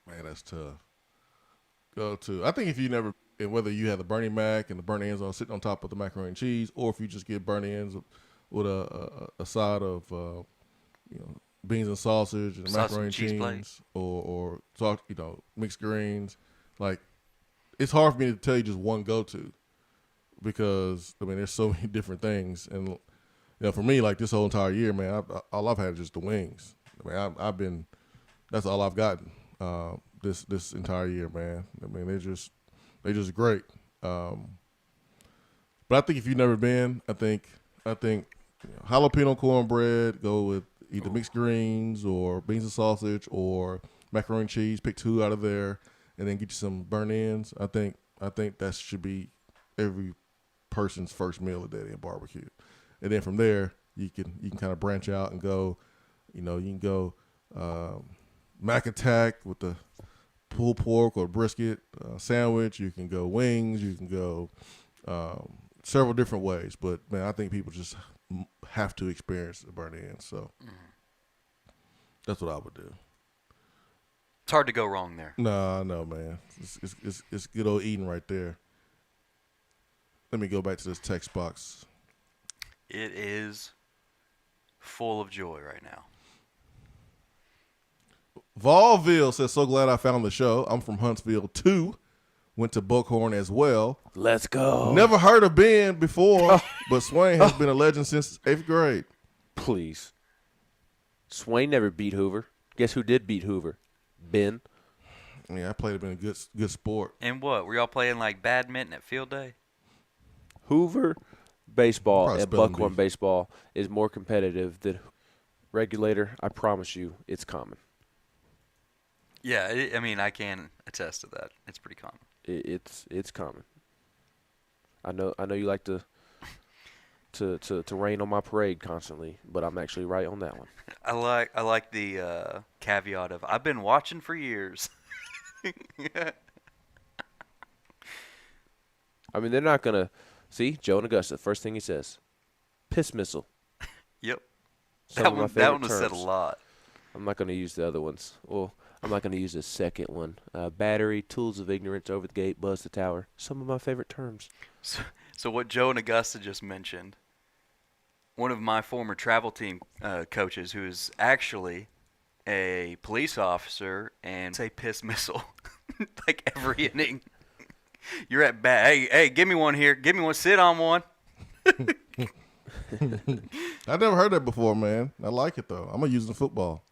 S7: Man, that's tough. go to. I think if you never, and whether you have the Bernie Mac and the burnt ends on sitting on top of the macaroni and cheese, or if you just get burnt ends with a side of beans and sausage and macaroni and cheese, or mixed greens, like it's hard for me to tell you just one go to, because I mean there's so many different things, and for me, like this whole entire year, man, all I've had is just the wings. I mean, that's all I've gotten this entire year, man. I mean, they're just great. But I think if you've never been, I think jalapeno cornbread, go with either mixed greens or beans and sausage or macaroni and cheese. Pick 2 out of there, and then get you some burnt ends. I think that should be every person's first meal of the day in barbecue. And then from there, you can kind of branch out and go, you can go Mac Attack with the pulled pork or brisket sandwich. You can go wings. You can go several different ways. But, man, I think people just have to experience the burnt ends. So that's what I would do.
S9: It's hard to go wrong there.
S7: No, man. It's good old eating right there. Let me go back to this text box.
S9: It is full of joy right now.
S7: Valville says, so glad I found the show. I'm from Huntsville, too. Went to Buckhorn as well.
S10: Let's go.
S7: Never heard of Ben before, but Swain has been a legend since 8th grade.
S10: Please. Swain never beat Hoover. Guess who did beat Hoover? Ben.
S7: Yeah, I played him in a good sport.
S9: And what? Were y'all playing like badminton at field day?
S10: Hoover baseball
S7: Probably
S10: and Buckhorn baseball is more competitive than Regulator. I promise you, it's common.
S9: Yeah, I can attest to that. It's pretty common.
S10: It's common. I know you like to rain on my parade constantly, but I'm actually right on that one.
S9: I like the caveat of I've been watching for years.
S10: I mean, they're not gonna see Joe and Augusta. First thing he says, piss missile.
S9: Yep.
S10: That one
S9: was said a lot.
S10: I'm not gonna use the other ones. Well, I'm not gonna use the second one. Battery, tools of ignorance, over the gate, buzz the tower. Some of my favorite terms.
S9: So what Joe and Augusta just mentioned, one of my former travel team coaches, who is actually a police officer, and say piss missile like every inning. You're at bat. Hey, give me one here. Give me one. Sit on one.
S7: I've never heard that before, man. I like it though. I'm gonna use it in football.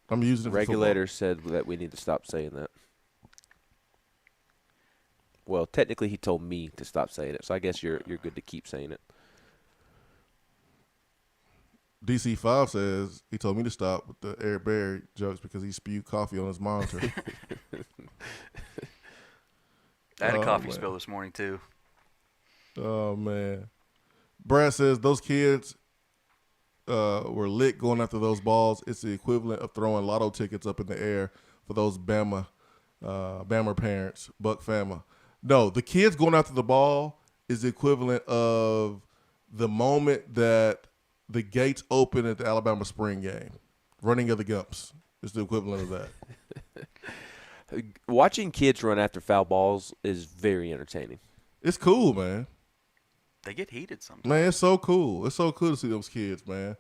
S7: I'm using it for
S10: Regulator
S7: football.
S10: said that we need to stop saying that. Well, technically, he told me to stop saying it, so I guess you're good to keep saying it.
S7: DC5 says he told me to stop with the Eric Berry jokes because he spewed coffee on his monitor.
S9: I had a coffee spill this morning, too.
S7: Oh, man. Brad says those kids were lit going after those balls. It's the equivalent of throwing lotto tickets up in the air for those Bama parents, Buck Fama. No, the kids going after the ball is the equivalent of the moment that the gates open at the Alabama spring game. Running of the Gumps is the equivalent of that.
S10: Watching kids run after foul balls is very entertaining.
S7: It's cool, man.
S9: They get heated sometimes.
S7: Man, it's so cool. It's so cool to see those kids, man,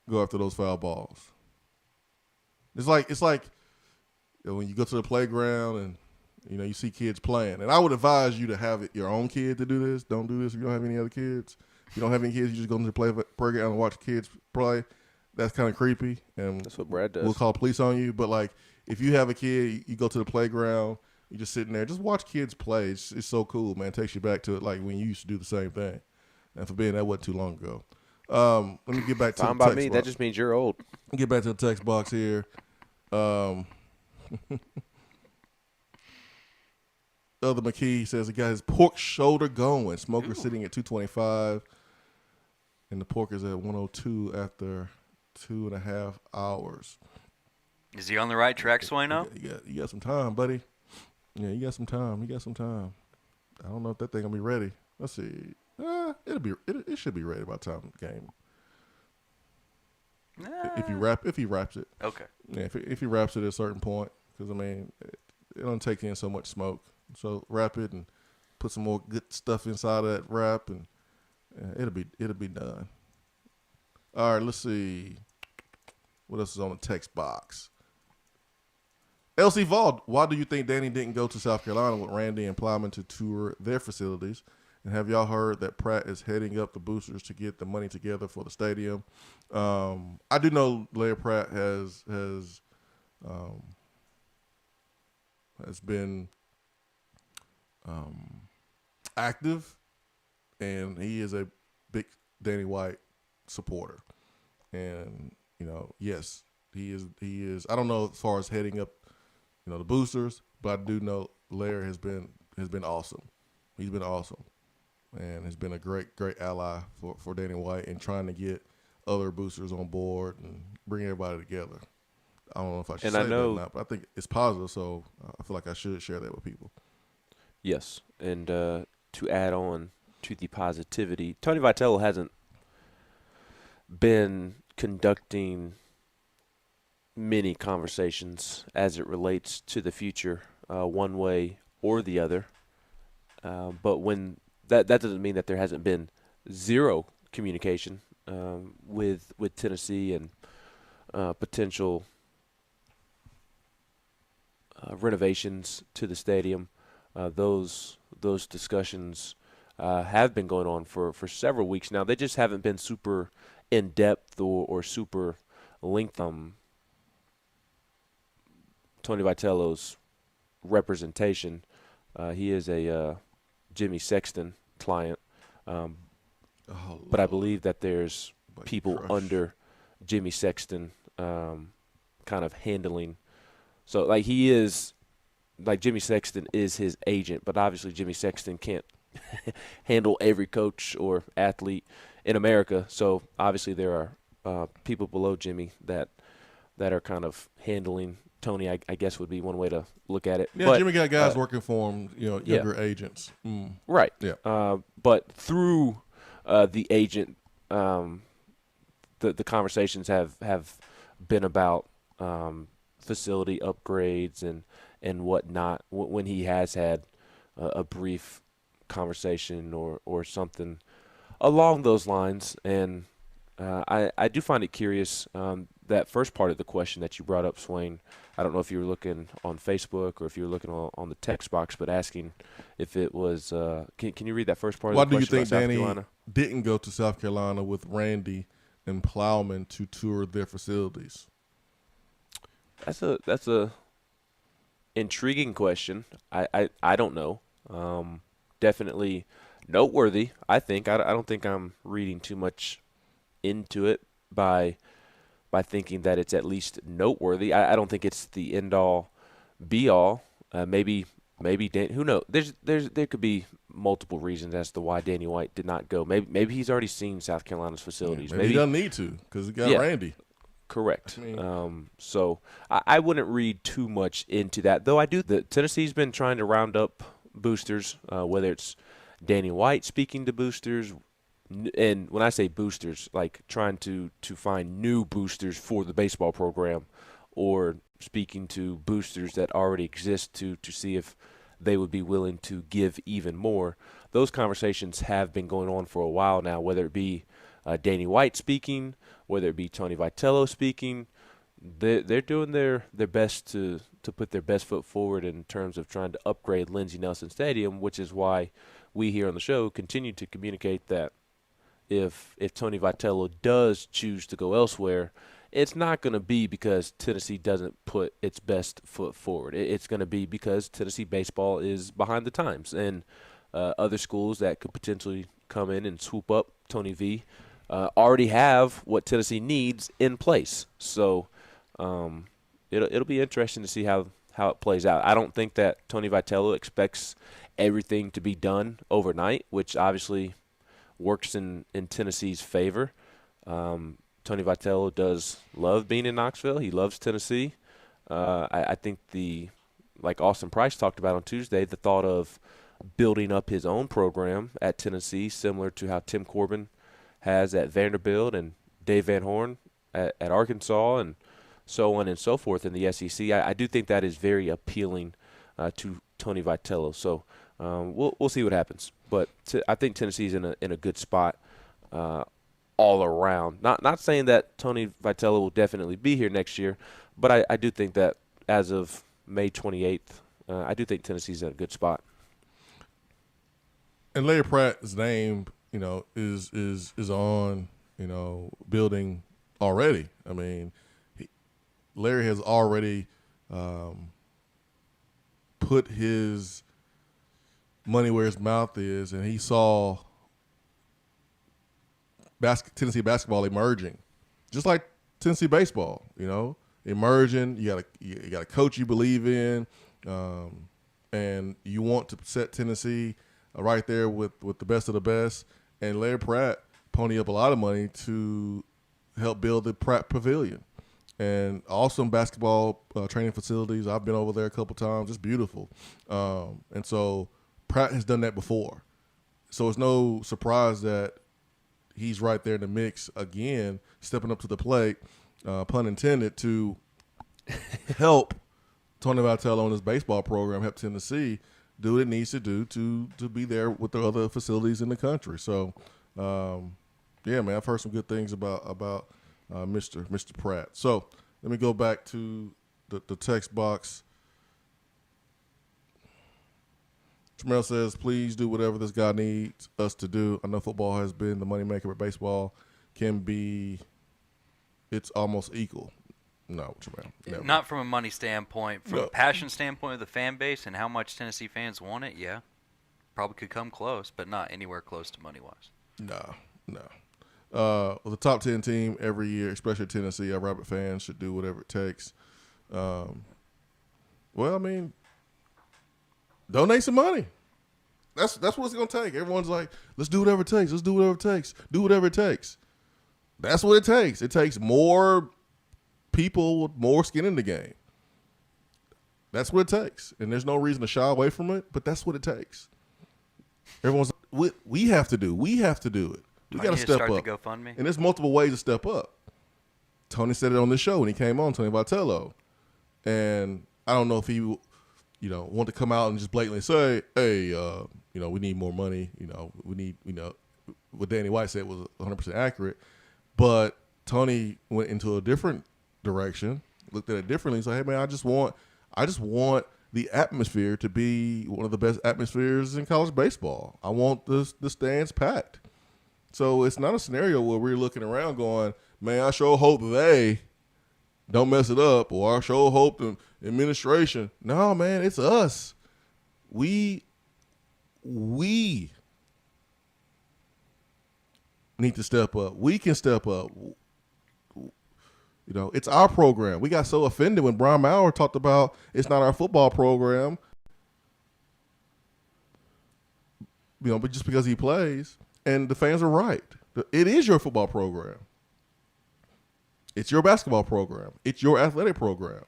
S7: go after those foul balls. It's like when you go to the playground and you see kids playing. And I would advise you to have your own kid to do this. Don't do this if you don't have any other kids. If you don't have any kids, you just go to the playground and watch kids play. That's kind of creepy. And
S10: that's what Brad does.
S7: We'll call police on you. But like, if you have a kid, you go to the playground. You're just sitting there. Just watch kids play. It's so cool, man. It takes you back to it like when you used to do the same thing. And for being that wasn't too long ago. Let me get back to the text
S10: by me.
S7: box.
S10: That just means you're old.
S7: Get back to the text box here. Other McKee says he got his pork shoulder going. Smoker sitting at 225. And the pork is at 102 after 2.5 hours.
S9: Is he on the right track, Swaino?
S7: You got some time, buddy. Yeah, you got some time. I don't know if that thing gonna be ready. Let's see. It should be ready by the time the game. If he wraps it.
S9: Okay.
S7: Yeah, if he wraps it at a certain point, because it don't take in so much smoke. So wrap it and put some more good stuff inside of that wrap, and it'll be done. All right, let's see. What else is on the text box? LC Vaughn, why do you think Danny didn't go to South Carolina with Randy and Plowman to tour their facilities? And have y'all heard that Pratt is heading up the boosters to get the money together for the stadium? I do know Larry Pratt has been active, and he is a big Danny White supporter. And yes, he is. I don't know as far as heading up, the boosters, but I do know Larry has been awesome. He's been awesome, and has been a great ally for Danny White and trying to get other boosters on board and bring everybody together. I don't know if I should say that or not, but I think it's positive, so I feel like I should share that with people.
S10: Yes, and to add on to the positivity, Tony Vitello hasn't been conducting many conversations as it relates to the future, one way or the other. But when that doesn't mean that there hasn't been zero communication with Tennessee and potential renovations to the stadium. Those discussions have been going on for several weeks now. They just haven't been super in depth or super lengthy. Tony Vitello's representation. He is a Jimmy Sexton client, but I believe that there's people under Jimmy Sexton kind of handling. So, like, he is – like, Jimmy Sexton is his agent, but obviously Jimmy Sexton can't handle every coach or athlete in America. So, obviously there are people below Jimmy that are kind of handling – Tony, I guess, would be one way to look at it.
S7: Yeah, but Jimmy got guys working for him, younger agents.
S10: Right.
S7: Yeah.
S10: But through the agent, the conversations have been about facility upgrades and whatnot. When he has had a brief conversation or something along those lines, and I do find it curious, that first part of the question that you brought up, Swain. I don't know if you were looking on Facebook or if you were looking on the text box, but asking if it was can you read that first part of the question?
S7: Why do you think Danny
S10: Carolina?
S7: Didn't go to South Carolina with Randy and Plowman to tour their facilities?
S10: That's a intriguing question. I don't know. Definitely noteworthy, I think. I don't think I'm reading too much into it by thinking that it's at least noteworthy. I don't think it's the end all be all. Maybe Dan, who knows? There could be multiple reasons as to why Danny White did not go. Maybe he's already seen South Carolina's facilities.
S7: Maybe he doesn't need to because he got Randy.
S10: Correct. So I wouldn't read too much into that, though. I do. Tennessee's been trying to round up boosters, whether it's Danny White speaking to boosters. And when I say boosters, like trying to find new boosters for the baseball program, or speaking to boosters that already exist to see if they would be willing to give even more. Those conversations have been going on for a while now, whether it be Danny White speaking, whether it be Tony Vitello speaking. They're doing their best to put their best foot forward in terms of trying to upgrade Lindsey Nelson Stadium, which is why we here on the show continue to communicate that if Tony Vitello does choose to go elsewhere, it's not going to be because Tennessee doesn't put its best foot forward. It's going to be because Tennessee baseball is behind the times, and other schools that could potentially come in and swoop up Tony V already have what Tennessee needs in place. So it'll be interesting to see how it plays out. I don't think that Tony Vitello expects everything to be done overnight, which obviously works in Tennessee's favor. Tony Vitello does love being in Knoxville. He loves Tennessee. I think like Austin Price talked about on Tuesday, the thought of building up his own program at Tennessee, similar to how Tim Corbin has at Vanderbilt and Dave Van Horn at Arkansas and so on and so forth in the SEC. I do think that is very appealing to Tony Vitello. So we'll see what happens. But I think Tennessee's in a good spot all around. Not saying that Tony Vitello will definitely be here next year, but I do think that as of May 28th, I do think Tennessee's in a good spot.
S7: And Larry Pratt's name, is on, building already. I mean, Larry has already put his money where his mouth is, and he saw Tennessee basketball emerging, just like Tennessee baseball. Emerging. You got a coach you believe in, and you want to set Tennessee right there with the best of the best. And Larry Pratt pony up a lot of money to help build the Pratt Pavilion. And awesome basketball training facilities. I've been over there a couple times. It's beautiful. And so Pratt has done that before. So it's no surprise that he's right there in the mix again, stepping up to the plate, pun intended, to help Tony Vitello and his baseball program, help Tennessee do what it needs to do to be there with the other facilities in the country. So, yeah, man, I've heard some good things about Mr. Pratt. So let me go back to the text box. Jamel says, please do whatever this guy needs us to do. I know football has been the moneymaker, but baseball can be, it's almost equal. No, Jamel. Never.
S9: Not from a money standpoint. From a passion standpoint of the fan base and how much Tennessee fans want it, yeah. Probably could come close, but not anywhere close to money-wise.
S7: No. With the top 10 team every year, especially Tennessee, our Rabbit fans should do whatever it takes. Well, I mean, donate some money. That's what it's going to take. Everyone's like, let's do whatever it takes. Let's do whatever it takes. Do whatever it takes. That's what it takes. It takes more people with more skin in the game. That's what it takes. And there's no reason to shy away from it, but that's what it takes. Everyone's like, we have to do it. We got to step up.
S9: The GoFundMe?
S7: And there's multiple ways to step up. Tony said it on the show when he came on, Tony Vitello. And I don't know if he, want to come out and just blatantly say, hey, we need more money. We need, what Danny White said was 100% accurate. But Tony went into a different direction, looked at it differently, and said, hey, man, I just want the atmosphere to be one of the best atmospheres in college baseball. I want the stands packed. So it's not a scenario where we're looking around going, man, I sure hope they don't mess it up, or I sure hope the administration. No, man, it's us. We need to step up. We can step up. It's our program. We got so offended when Brian Maurer talked about it's not our football program, but just because he plays. And the fans are right. It is your football program. It's your basketball program. It's your athletic program.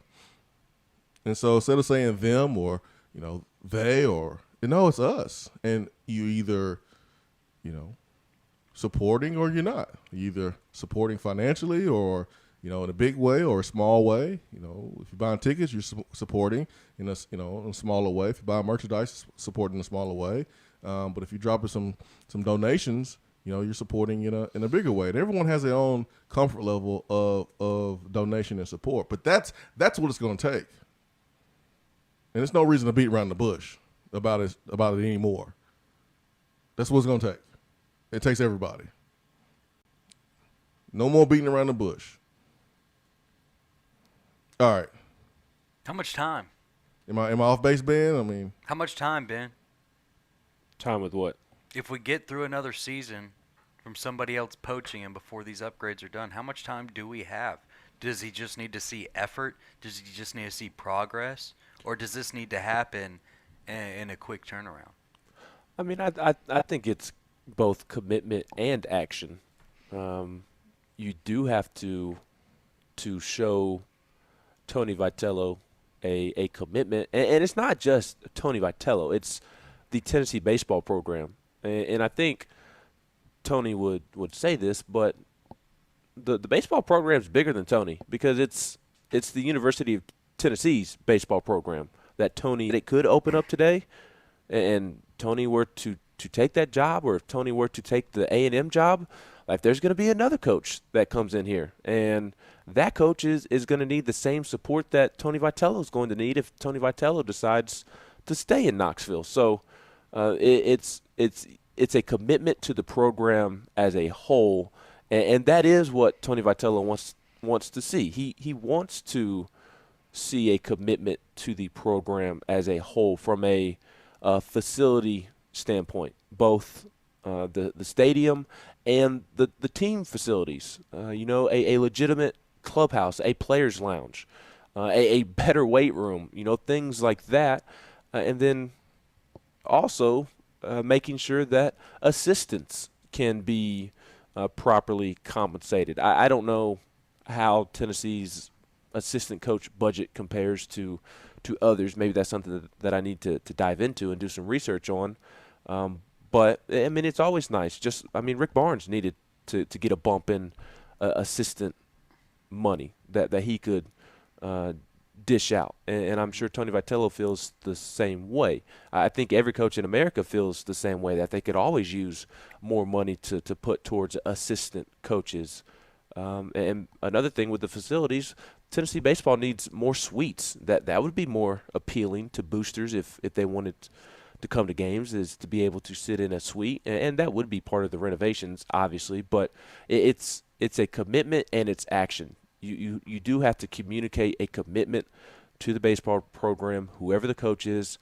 S7: And so instead of saying them or, they or, it's us. And you either, supporting or you're not. You're either supporting financially or, in a big way or a small way. If you're buying tickets, you're supporting in a smaller way. If you buy merchandise, supporting in a smaller way. But if you're dropping some donations, you're supporting in a bigger way. And everyone has their own comfort level of donation and support. But that's what it's going to take. And there's no reason to beat around the bush about it anymore. That's what it's going to take. It takes everybody. No more beating around the bush. All right.
S9: How much time?
S7: Am I off base, Ben? I mean,
S9: how much time, Ben?
S10: Time with what?
S9: If we get through another season from somebody else poaching him before these upgrades are done, how much time do we have? Does he just need to see effort? Does he just need to see progress? Or does this need to happen in a quick turnaround?
S10: I mean, I think it's both commitment and action. You do have to show Tony Vitello a commitment. And it's not just Tony Vitello. It's the Tennessee baseball program. And I think Tony would say this, but the baseball program is bigger than Tony because it's the University of Tennessee's baseball program. that Tony, it could open up today, and Tony were to take that job, or if Tony were to take the A&M job, like there's going to be another coach that comes in here, and that coach is going to need the same support that Tony Vitello is going to need if Tony Vitello decides to stay in Knoxville. So it's a commitment to the program as a whole, and that is what Tony Vitello wants to see. He wants to see a commitment to the program as a whole from a facility standpoint, both the stadium and the team facilities. A legitimate clubhouse, a players' lounge, a better weight room, things like that. And then also making sure that assistants can be properly compensated. I don't know how Tennessee's assistant coach budget compares to others. Maybe that's something that I need to dive into and do some research on. But, I mean, it's always nice. Rick Barnes needed to get a bump in assistant money that he could dish out. And I'm sure Tony Vitello feels the same way. I think every coach in America feels the same way, that they could always use more money to put towards assistant coaches. And another thing with the facilities, Tennessee baseball needs more suites. That would be more appealing to boosters if they wanted to come to games, is to be able to sit in a suite, and that would be part of the renovations, obviously. But it's a commitment and it's action. You do have to communicate a commitment to the baseball program, whoever the coach is.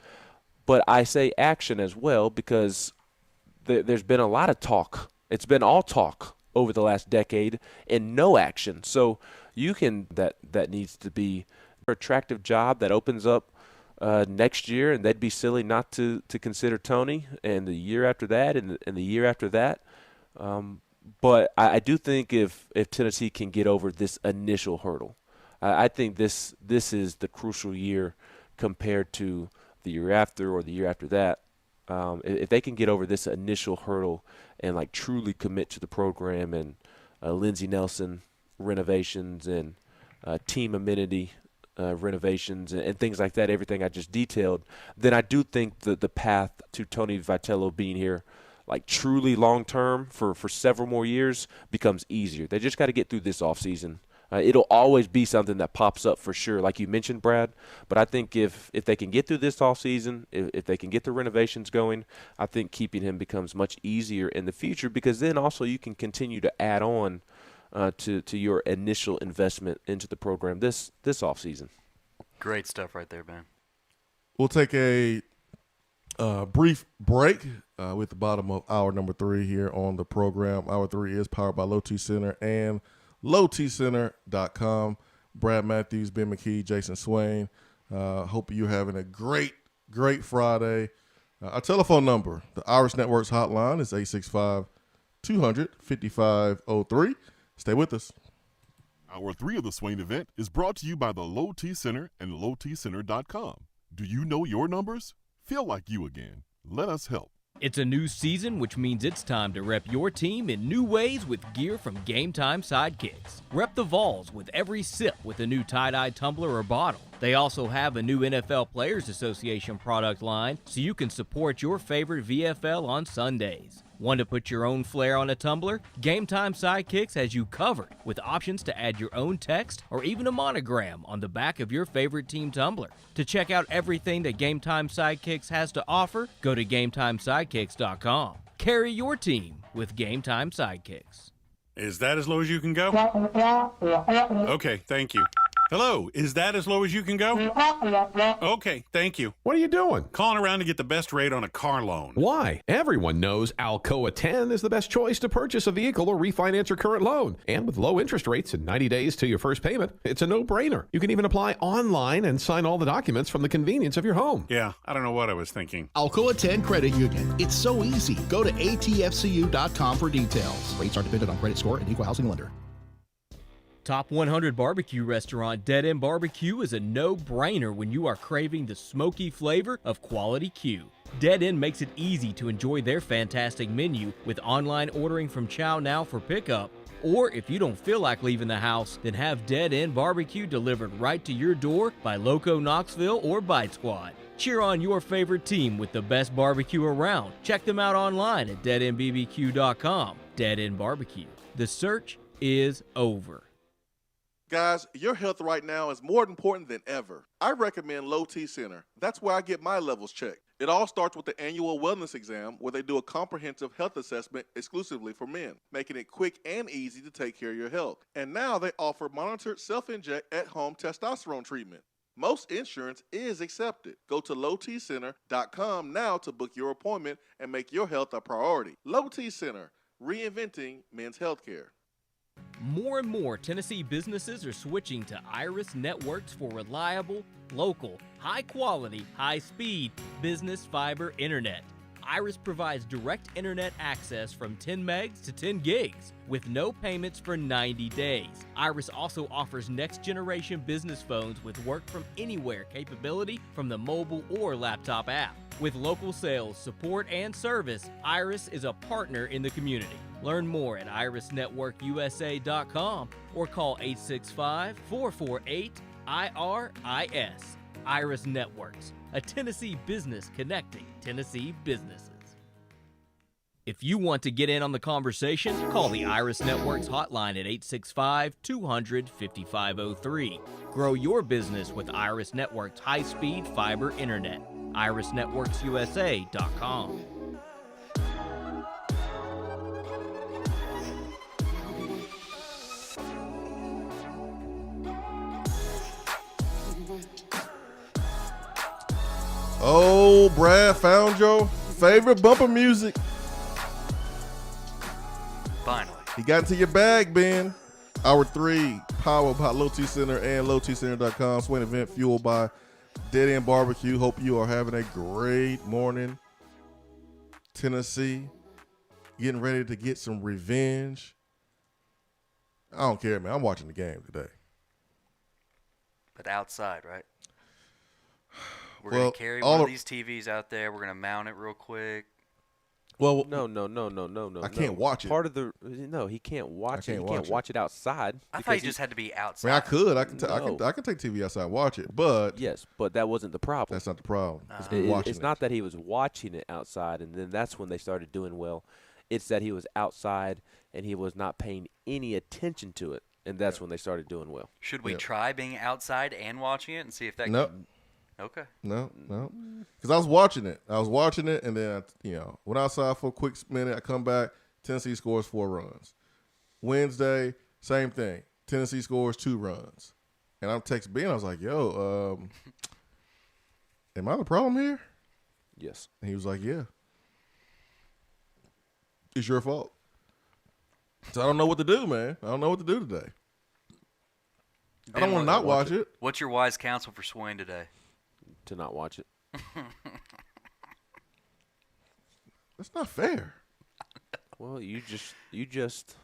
S10: But I say action as well because there's been a lot of talk. It's been all talk over the last decade and no action. So that needs to be an attractive job that opens up next year, and they'd be silly not to consider Tony, and the year after that, and the year after that. But I do think if Tennessee can get over this initial hurdle, I think this is the crucial year compared to the year after or the year after that. If they can get over this initial hurdle and like truly commit to the program, and Lindsey Nelson renovations and team amenity renovations and things like that, everything I just detailed, then I do think that the path to Tony Vitello being here, like truly long term for several more years, becomes easier. They just got to get through this offseason. It'll always be something that pops up for sure, like you mentioned, Brad. But I think if they can get through this offseason, if they can get the renovations going, I think keeping him becomes much easier in the future, because then also you can continue to add on to your initial investment into the program this offseason.
S9: Great stuff right there, man.
S7: We'll take a brief break with the bottom of hour number 3 here on the program. Hour 3 is powered by Low T Center and lowtcenter.com. Brad Matthews, Ben McKee, Jason Swain. Hope you're having a great Friday. Our telephone number, the Irish Networks hotline, is 865-200-5503. Stay with us.
S3: Hour 3 of the Swain Event is brought to you by the Low T Center and lowtcenter.com. Do you know your numbers? Feel like you again. Let us help.
S1: It's a new season, which means it's time to rep your team in new ways with gear from Game Time Sidekicks. Rep the Vols with every sip with a new tie-dye tumbler or bottle. They also have a new NFL Players Association product line, so you can support your favorite VFL on Sundays. Want to put your own flair on a tumbler? Game Time Sidekicks has you covered with options to add your own text or even a monogram on the back of your favorite team tumbler. To check out everything that Game Time Sidekicks has to offer, go to GameTimeSidekicks.com. Carry your team with Game Time Sidekicks.
S21: Is that as low as you can go? Okay, thank you. Hello, is that as low as you can go? Okay, thank you.
S22: What are you doing?
S21: Calling around to get the best rate on a car loan.
S22: Why? Everyone knows Alcoa 10 is the best choice to purchase a vehicle or refinance your current loan. And with low interest rates and 90 days to your first payment, it's a no-brainer. You can even apply online and sign all the documents from the convenience of your home.
S21: Yeah, I don't know what I was thinking.
S23: Alcoa 10 Credit Union. It's so easy. Go to atfcu.com for details. Rates are dependent on credit score and equal housing lender.
S1: Top 100 barbecue restaurant Dead End Barbecue is a no-brainer when you are craving the smoky flavor of quality Q. Dead End makes it easy to enjoy their fantastic menu with online ordering from Chow Now for pickup, Or if you don't feel like leaving the house, then have Dead End Barbecue delivered right to your door by Loco Knoxville or Bite Squad. Cheer on your favorite team with the best barbecue around. Check them out online at deadendbbq.com. Dead End Barbecue. The search is over.
S4: Guys, your health right now is more important than ever. I recommend Low T Center. That's where I get my levels checked. It all starts with the annual wellness exam where they do a comprehensive health assessment exclusively for men, making it quick and easy to take care of your health. And now they offer monitored self-inject at-home testosterone treatment. Most insurance is accepted. Go to lowtcenter.com now to book your appointment and make your health a priority. Low T Center, reinventing men's healthcare.
S1: More and more Tennessee businesses are switching to Iris Networks for reliable, local, high-quality, high-speed business fiber internet. Iris provides direct internet access from 10 megs to 10 gigs with no payments for 90 days. Iris also offers next-generation business phones with work-from-anywhere capability from the mobile or laptop app. With local sales, support, and service, Iris is a partner in the community. Learn more at irisnetworkusa.com or call 865-448-IRIS. Iris Networks, a Tennessee business connecting Tennessee businesses. If you want to get in on the conversation, call the Iris Networks hotline at 865-200-5503. Grow your business with Iris Networks high-speed fiber internet. irisnetworksusa.com.
S7: Oh, Brad found your favorite bumper music.
S9: Finally.
S7: He got into your bag, Ben. Hour 3, powered by Low T Center and lowtcenter.com. Swain Event fueled by Dead End Barbecue. Hope you are having a great morning. Tennessee, getting ready to get some revenge. I don't care, man. I'm watching the game today.
S9: But outside, right? We're going to carry one of these TVs out there. We're going to mount it real quick.
S10: Well, no.
S7: I can't watch it.
S10: Part of the he can't watch it. He can't watch it outside.
S9: I thought you just had to be outside.
S7: I mean, I could. I can take TV outside and watch it, but
S10: yes, but that wasn't the problem.
S7: That's not the problem.
S10: It's not that he was watching it outside, and then that's when they started doing well. It's that he was outside and he was not paying any attention to it, and that's when they started doing well.
S9: Should we try being outside and watching it and see if that?
S7: No.
S9: Okay.
S7: No. Because I was watching it, and then went outside for a quick minute. I come back. Tennessee scores 4 runs. Wednesday, same thing. Tennessee scores 2 runs, and I'm texting Ben. I was like, "Yo, am I the problem here?"
S10: Yes.
S7: And he was like, "Yeah, it's your fault." So I don't know what to do, man. I don't know what to do today. I don't want to not watch it.
S9: What's your wise counsel for Swain today?
S10: To not watch it.
S7: That's not fair.
S10: Well, you just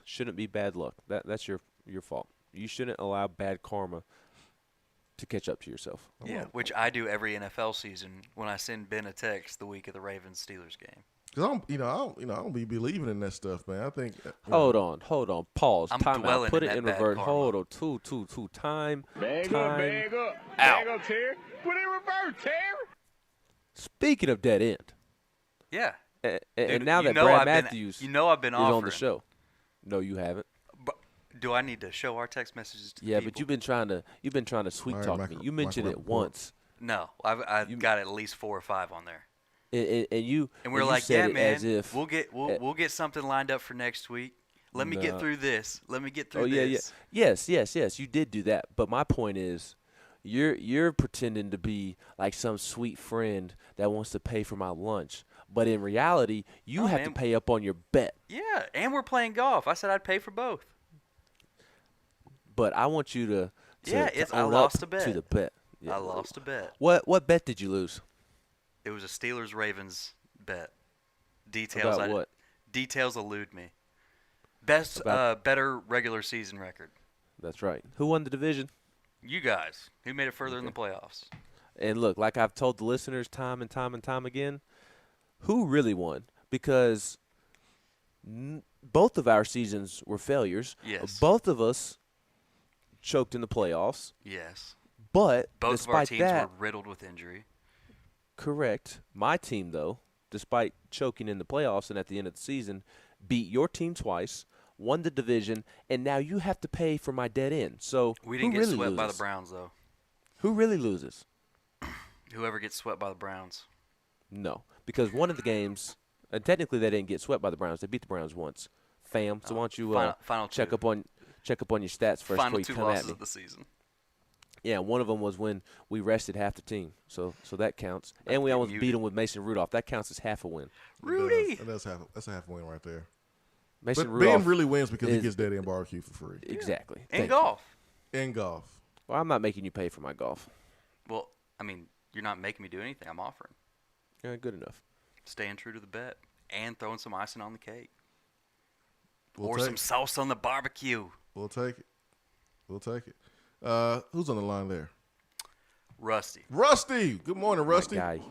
S10: shouldn't be bad luck. That's your fault. You shouldn't allow bad karma to catch up to yourself.
S9: Yeah, which I do every NFL season when I send Ben a text the week of the Ravens-Steelers game.
S7: Because I don't be believing in that stuff, man. I think.
S10: Hold on. Pause.
S9: I'm
S10: time out. Put it in reverse.
S9: Karma.
S10: Hold on. Two. Time.
S15: Bag up, bag up.
S10: Out.
S15: Bag up, Terry. Put it in reverse, Terry.
S10: Speaking of dead end.
S9: Yeah.
S10: And now that Brad Matthews
S9: I've been
S10: is
S9: offering.
S10: on the show. No, you haven't.
S9: But do I need to show our text messages to
S10: people?
S9: But
S10: you've been trying to sweet talk me. You mentioned it once.
S9: No, I've got at least 4 or 5 on there.
S10: And
S9: we're like, yeah, man,
S10: as if
S9: we'll get something lined up for next week. Let me get through this. Let me get through
S10: this. Yes. You did do that. But my point is, you're pretending to be like some sweet friend that wants to pay for my lunch. But in reality, you have to pay up on your bet.
S9: Yeah, and we're playing golf. I said I'd pay for both.
S10: But I want you to
S9: I lost a bet.
S10: To the bet.
S9: Yeah. I lost a bet.
S10: What bet did you lose?
S9: It was a Steelers-Ravens bet. Details.
S10: About what?
S9: Details elude me. Better regular season record.
S10: That's right. Who won the division?
S9: You guys. Who made it further in the playoffs?
S10: And look, like I've told the listeners time and time again, who really won? Because both of our seasons were failures.
S9: Yes.
S10: Both of us choked in the playoffs.
S9: Yes.
S10: But
S9: both of our
S10: despite
S9: teams
S10: that,
S9: were riddled with injury.
S10: Correct. My team, though, despite choking in the playoffs and at the end of the season, beat your team twice, won the division, and now you have to pay for my dead end. So
S9: We didn't
S10: who
S9: get
S10: really
S9: swept
S10: loses?
S9: by the Browns, though.
S10: Who really loses?
S9: Whoever gets swept by the Browns.
S10: No, because one of the games, and technically they didn't get swept by the Browns. They beat the Browns once. Fam, so why don't you
S9: final
S10: check
S9: two.
S10: up on your stats first
S9: Final
S10: before you
S9: two
S10: come
S9: losses
S10: at me.
S9: of the season.
S10: Yeah, one of them was when we rested half the team, so that counts. And we almost beat them with Mason Rudolph. That counts as half a win.
S9: Rudy,
S7: that's a half a win right there.
S10: Mason
S7: but
S10: Rudolph
S7: Ben really wins because he gets dead end barbecue for free.
S10: Exactly.
S9: And
S10: Thank
S9: golf.
S7: And golf.
S10: Well, I'm not making you pay for my golf.
S9: Well, I mean, you're not making me do anything. I'm offering.
S10: Yeah, good enough.
S9: Staying true to the bet and throwing some icing on the cake.
S7: We'll
S9: or
S7: take
S9: some sauce on the barbecue.
S7: We'll take it. Who's on the line there?
S9: Rusty.
S7: Rusty. Good morning, Rusty.
S10: My guy.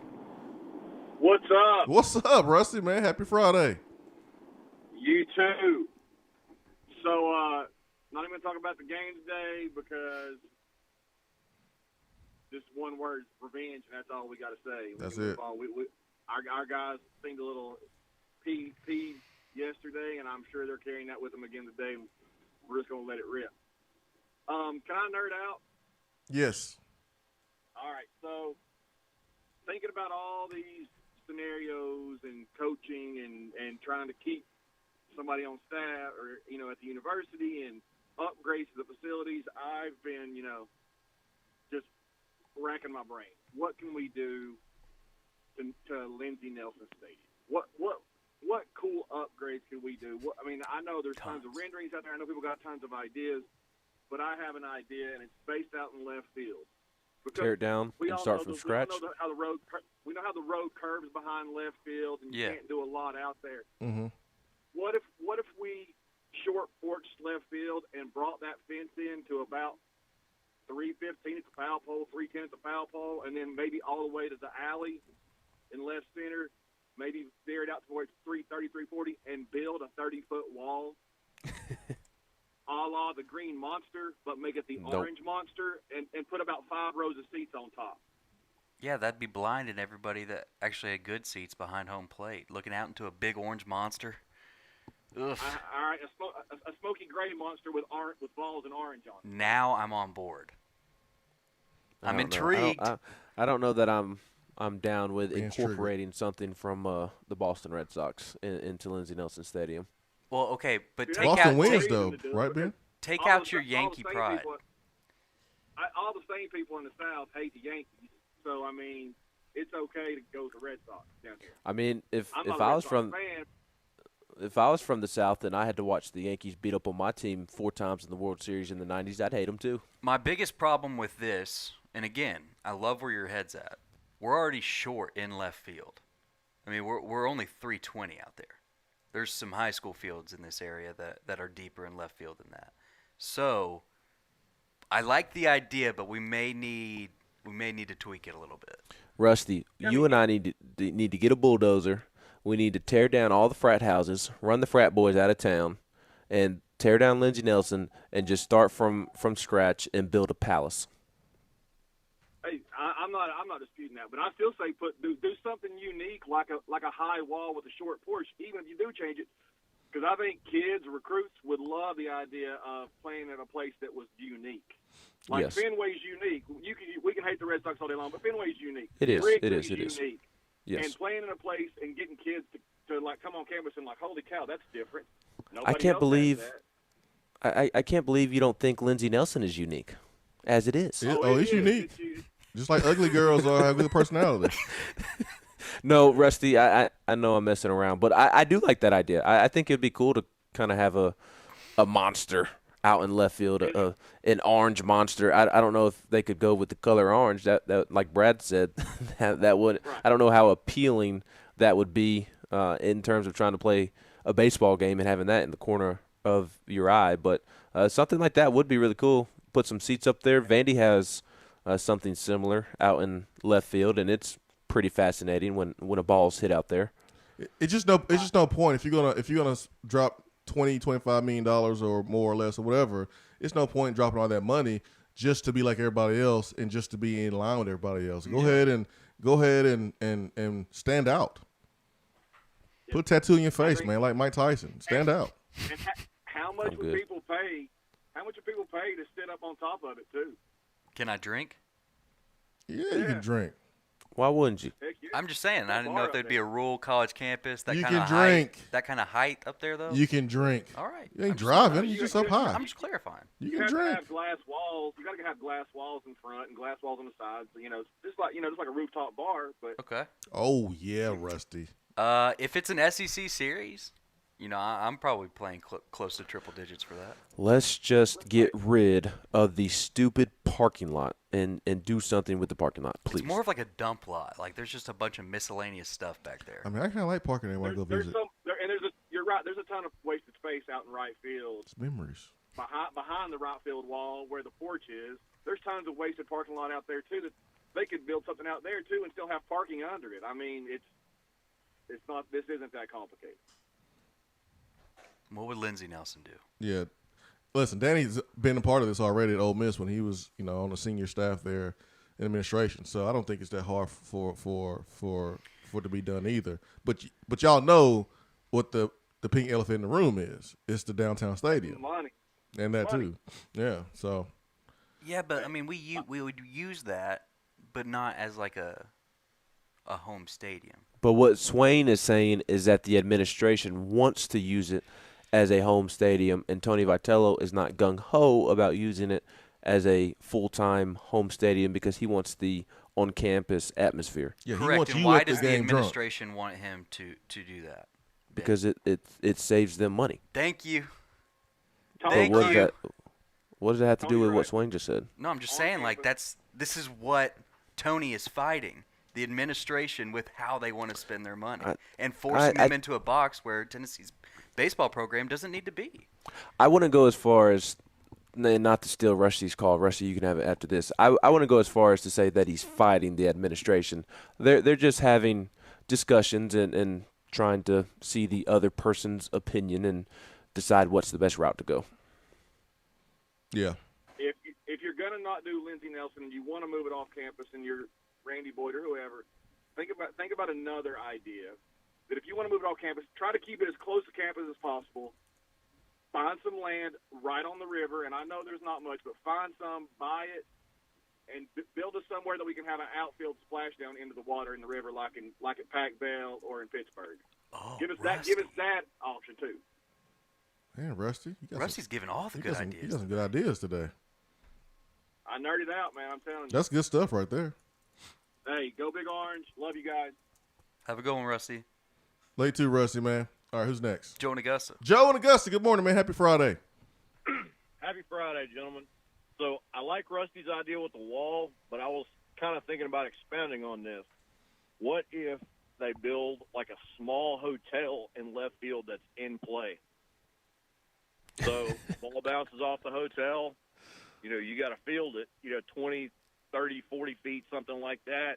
S5: What's up?
S7: What's up, Rusty, man? Happy Friday.
S5: You too. So, not even going to talk about the game today because just one word, revenge, and that's all we got to say.
S7: That's it.
S5: Our guys seemed a little peeved yesterday, and I'm sure they're carrying that with them again today. We're just going to let it rip. Can I nerd out?
S7: Yes.
S5: All right. So, thinking about all these scenarios and coaching and trying to keep somebody on staff or, at the university and upgrades to the facilities, I've been, just racking my brain. What can we do to Lindsey Nelson Stadium? What cool upgrades can we do? I know there's tons of renderings out there. I know people got tons of ideas, but I have an idea, and it's based out in left field. Because
S10: tear it down and start from scratch.
S5: We know how the road curves behind left field, and you can't do a lot out there.
S7: Mm-hmm.
S5: What if we short porched left field and brought that fence in to about 315 at the foul pole, 310 at the foul pole, and then maybe all the way to the alley in left center, maybe veer it out to where it's 330, 340, and build a 30-foot wall, a la the Green Monster, but make it the Orange Monster, and put about 5 rows of seats on top.
S9: Yeah, that'd be blinding everybody that actually had good seats behind home plate, looking out into a big orange monster. Ugh.
S5: All right, a smoky gray monster with balls and orange on it.
S9: Now I'm on board. I'm intrigued.
S10: I don't know that I'm down with incorporating something from the Boston Red Sox into Lindsey Nelson Stadium.
S9: Well, okay, but take
S7: Boston
S9: out
S7: wins though, right, Ben?
S9: Take out your Yankee pride.
S5: All the same people in the South hate the Yankees, so it's okay to go to Red Sox down here.
S10: I mean, if
S5: I'm not
S10: I
S5: a
S10: was
S5: Red
S10: from
S5: Sox fan.
S10: If I was from the South and I had to watch the Yankees beat up on my team 4 times in the World Series in the 90s, I'd hate them too.
S9: My biggest problem with this, and again, I love where your head's at. We're already short in left field. I mean, we're only 320 out there. There's some high school fields in this area that are deeper in left field than that. So, I like the idea, but we may need to tweak it a little bit.
S10: Rusty, you and I need to get a bulldozer. We need to tear down all the frat houses, run the frat boys out of town, and tear down Lindsey Nelson and just start from scratch and build a palace.
S5: Hey, I'm not disputing that, but I still say do something unique like a high wall with a short porch, even if you do change it, because I think kids, recruits would love the idea of playing at a place that was unique. Like
S10: yes.
S5: Fenway's unique. We can hate the Red Sox all day long, but Fenway's unique.
S10: It is.
S5: Wrigley's
S10: It is.
S5: unique.
S10: Yes.
S5: And playing in a place and getting kids to like come on campus and like, holy cow, that's different. Nobody
S10: I can't
S5: else
S10: believe
S5: has that.
S10: I can't believe you don't think Lindsey Nelson is unique, as it is.
S7: He's unique. Just like ugly girls have good personality.
S10: No, Rusty, I know I'm messing around, but I do like that idea. I think it'd be cool to kind of have a monster out in left field, an orange monster. I don't know if they could go with the color orange. That like Brad said, that would. I don't know how appealing that would be in terms of trying to play a baseball game and having that in the corner of your eye. But something like that would be really cool. Put some seats up there. Vandy has something similar out in left field, and it's pretty fascinating when a ball's hit out there.
S7: It's just no point if you're gonna drop $20-25 million or more or less or whatever, it's no point in dropping all that money just to be like everybody else and just to be in line with everybody else. Go ahead and stand out. Put a tattoo in your face, man, like Mike Tyson. Stand out.
S5: And how much would people pay? How much would people pay to sit up on top of it too?
S9: Can I drink?
S7: Yeah, you can drink.
S10: Why wouldn't you?
S9: I'm just saying. I didn't know if there'd be a rural college campus that
S7: You
S9: kind of
S7: can drink.
S9: That kind of height up there, though.
S7: You can drink.
S9: All right.
S7: You ain't driving. You're just up high.
S9: I'm just clarifying.
S7: You
S5: You
S7: can
S5: have to
S7: drink.
S5: have glass walls. You got to have glass walls in front and glass walls on the sides. Just like a rooftop bar. But
S9: Okay.
S7: Oh, yeah, Rusty.
S9: If it's an SEC series, I'm probably playing close to triple digits for that.
S10: Let's just get rid of the stupid parking lot and do something with the parking lot, please.
S9: It's more of like a dump lot. Like there's just a bunch of miscellaneous stuff back there.
S7: I mean, I kind of like parking there when I go visit.
S5: You're right. There's a ton of wasted space out in right field.
S7: It's memories.
S5: Behind the right field wall where the porch is, there's tons of wasted parking lot out there too. That they could build something out there too and still have parking under it. I mean, it's not. This isn't that complicated.
S9: What would Lindsey Nelson do?
S7: Yeah. Listen, Danny's been a part of this already at Ole Miss when he was, on the senior staff there in administration. So I don't think it's that hard for it to be done either. But y'all know what the pink elephant in the room is. It's the downtown stadium.
S5: Money.
S7: And that too. Yeah. So.
S9: Yeah, but I mean, we would use that, but not as like a home stadium.
S10: But what Swain is saying is that the administration wants to use it as a home stadium, and Tony Vitello is not gung-ho about using it as a full-time home stadium because he wants the on-campus atmosphere.
S7: Yeah,
S9: correct. And why does the administration want him to do that?
S10: Because it saves them money.
S9: Thank you.
S10: But what does that have to do with what Swain just said?
S9: No, I'm just saying, like, this is what Tony is fighting, the administration, with how they want to spend their money and forcing them into a box where Tennessee's baseball program doesn't need to be.
S10: I wouldn't go as far as, not to steal Rusty's call. Rusty, you can have it after this. I wouldn't go as far as to say that he's fighting the administration. They're just having discussions and trying to see the other person's opinion and decide what's the best route to go.
S7: Yeah.
S5: If you're gonna not do Lindsey Nelson and you want to move it off campus and you're Randy Boyd or whoever, think about another idea. That if you want to move it off campus, try to keep it as close to campus as possible. Find some land right on the river, and I know there's not much, but find some, buy it, and build it somewhere that we can have an outfield splashdown into the water in the river, like at Pac Bell or in Pittsburgh.
S9: Oh,
S5: give us that option too.
S7: Man, Rusty,
S9: Rusty's giving all the good ideas.
S7: He got some good ideas today.
S5: I nerded out, man. I'm telling you.
S7: That's good stuff right there.
S5: Hey, go Big Orange. Love you guys.
S9: Have a good one, Rusty.
S7: Late too, Rusty, man. All right, who's next?
S9: Joe and Augusta.
S7: Joe and Augusta, good morning, man. Happy Friday.
S6: Happy Friday, gentlemen. So I like Rusty's idea with the wall, but I was kind of thinking about expounding on this. What if they build like a small hotel in left field that's in play? So ball bounces off the hotel. You got to field it, 20, 30, 40 feet, something like that.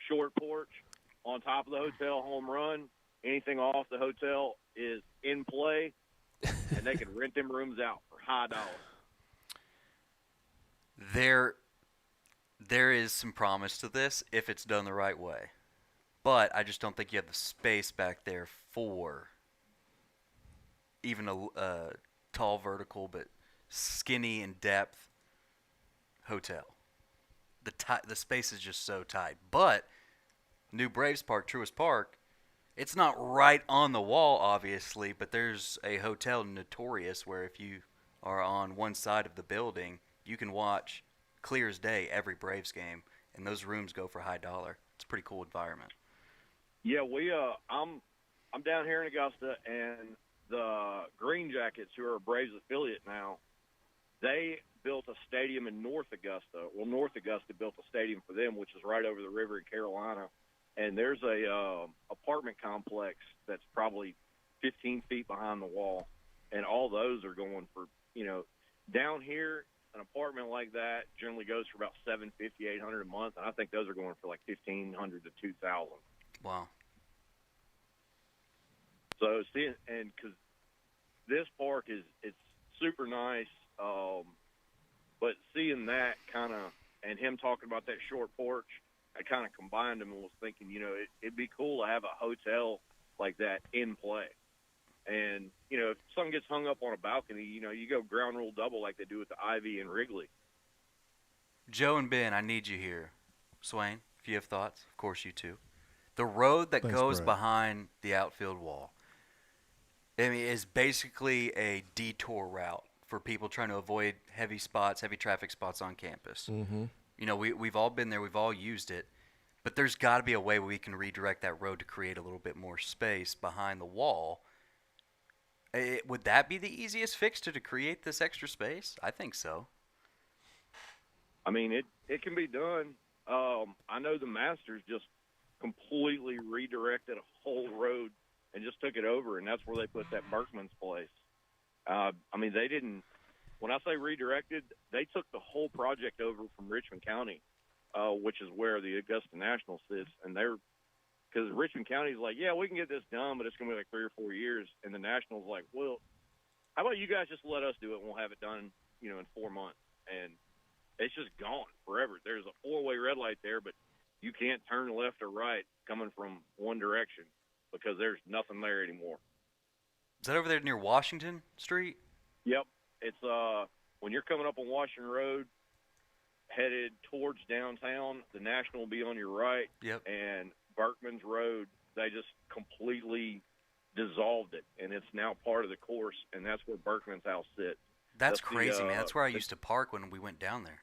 S6: Short porch on top of the hotel, home run. Anything off the hotel is in play, and they can rent them rooms out for high dollar.
S9: There is some promise to this if it's done the right way. But I just don't think you have the space back there for even a tall vertical but skinny in depth hotel. The space is just so tight. But New Braves Park, Truist Park, it's not right on the wall, obviously, but there's a hotel notorious where if you are on one side of the building, you can watch clear as day every Braves game, and those rooms go for high dollar. It's a pretty cool environment.
S6: Yeah, I'm down here in Augusta, and the Green Jackets, who are a Braves affiliate now, they built a stadium in North Augusta. Well, North Augusta built a stadium for them, which is right over the river in Carolina. And there's a apartment complex that's probably 15 feet behind the wall, and all those are going for, down here, an apartment like that generally goes for about $750, $800 a month, and I think those are going for like $1,500 to $2,000.
S9: Wow.
S6: So, and because this park it's super nice, but seeing that kind of and him talking about that short porch, I kind of combined them and was thinking, it'd be cool to have a hotel like that in play. And, if something gets hung up on a balcony, you go ground rule double like they do with the Ivy and Wrigley.
S9: Joe and Ben, I need you here. Swain, if you have thoughts, of course you too. The road that goes behind the outfield wall, is basically a detour route for people trying to avoid heavy traffic spots on campus.
S7: Mm-hmm.
S9: We've all been there. We've all used it. But there's got to be a way where we can redirect that road to create a little bit more space behind the wall. Would that be the easiest fix to create this extra space? I think so.
S6: I mean, it can be done. I know the Masters just completely redirected a whole road and just took it over, and that's where they put that Berkman's place. They didn't – when I say redirected, they took the whole project over from Richmond County, which is where the Augusta National sits, and they're – because Richmond County's like, yeah, we can get this done, but it's going to be like 3 or 4 years. And the National's like, well, how about you guys just let us do it and we'll have it done, in 4 months. And it's just gone forever. There's a 4-way red light there, but you can't turn left or right coming from one direction because there's nothing there anymore.
S9: Is that over there near Washington Street?
S6: Yep. It's when you're coming up on Washington Road, headed towards downtown, the National will be on your right.
S9: Yep.
S6: And Berkman's Road, they just completely dissolved it, and it's now part of the course, and that's where Berkman's house sits.
S9: That's crazy, man. That's where I used to park when we went down there.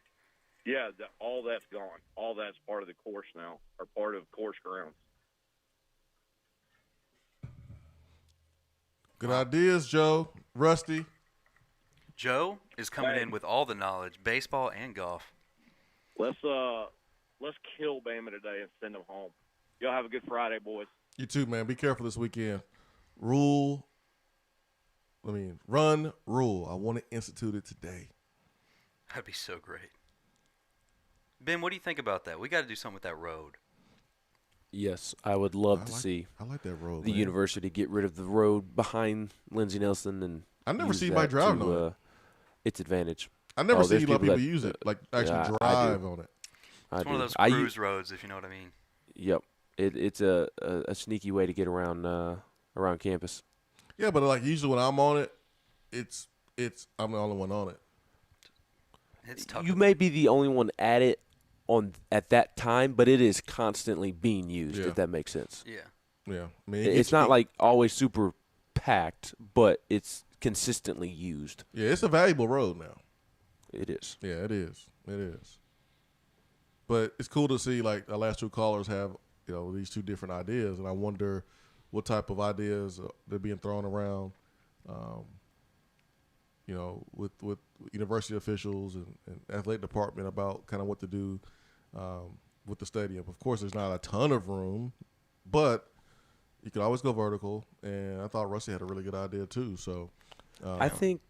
S6: Yeah, all that's gone. All that's part of the course now, or part of course grounds.
S7: Good ideas, Joe. Rusty.
S9: Joe is coming in with all the knowledge, baseball and golf.
S6: Let's kill Bama today and send them home. Y'all have a good Friday, boys.
S7: You too, man. Be careful this weekend. Run rule. I want to institute it today.
S9: That'd be so great. Ben, what do you think about that? We got to do something with that road.
S10: Yes, I would love to see.
S7: I like that road.
S10: The university get rid of the road behind Lindsey Nelson and.
S7: I never see anybody driving on it.
S10: Its advantage.
S7: I never see a lot of people use it, like actually drive on it.
S9: It's one of those cruise roads, if you know what I mean.
S10: Yep, it's a sneaky way to get around campus.
S7: Yeah, but usually when I'm on it, I'm the only one on it.
S9: It's tough.
S10: You may be the only one at it at that time, but it is constantly being used. If that makes sense.
S9: Yeah.
S7: Yeah. I mean,
S10: it's not like always super packed, but it's consistently used.
S7: Yeah, it's a valuable road now.
S10: It is.
S7: Yeah, it is. It is. But it's cool to see the last two callers have these two different ideas, and I wonder what type of ideas they're being thrown around. With university officials and athletic department about kind of what to do with the stadium. Of course, there's not a ton of room, but you could always go vertical. And I thought Rusty had a really good idea too. So
S10: I think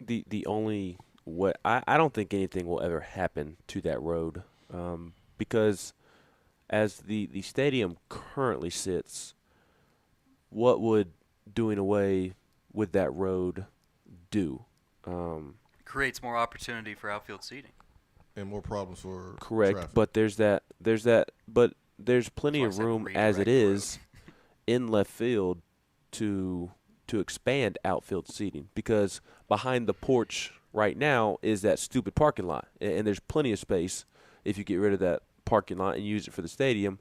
S10: the only what I don't think anything will ever happen to that road because as the stadium currently sits, what would doing away with that road do?
S9: Creates more opportunity for outfield seating
S7: and more problems for
S10: correct
S7: traffic.
S10: But there's plenty of room as it is in left field to expand outfield seating, because behind the porch right now is that stupid parking lot, and there's plenty of space if you get rid of that parking lot and use it for the stadium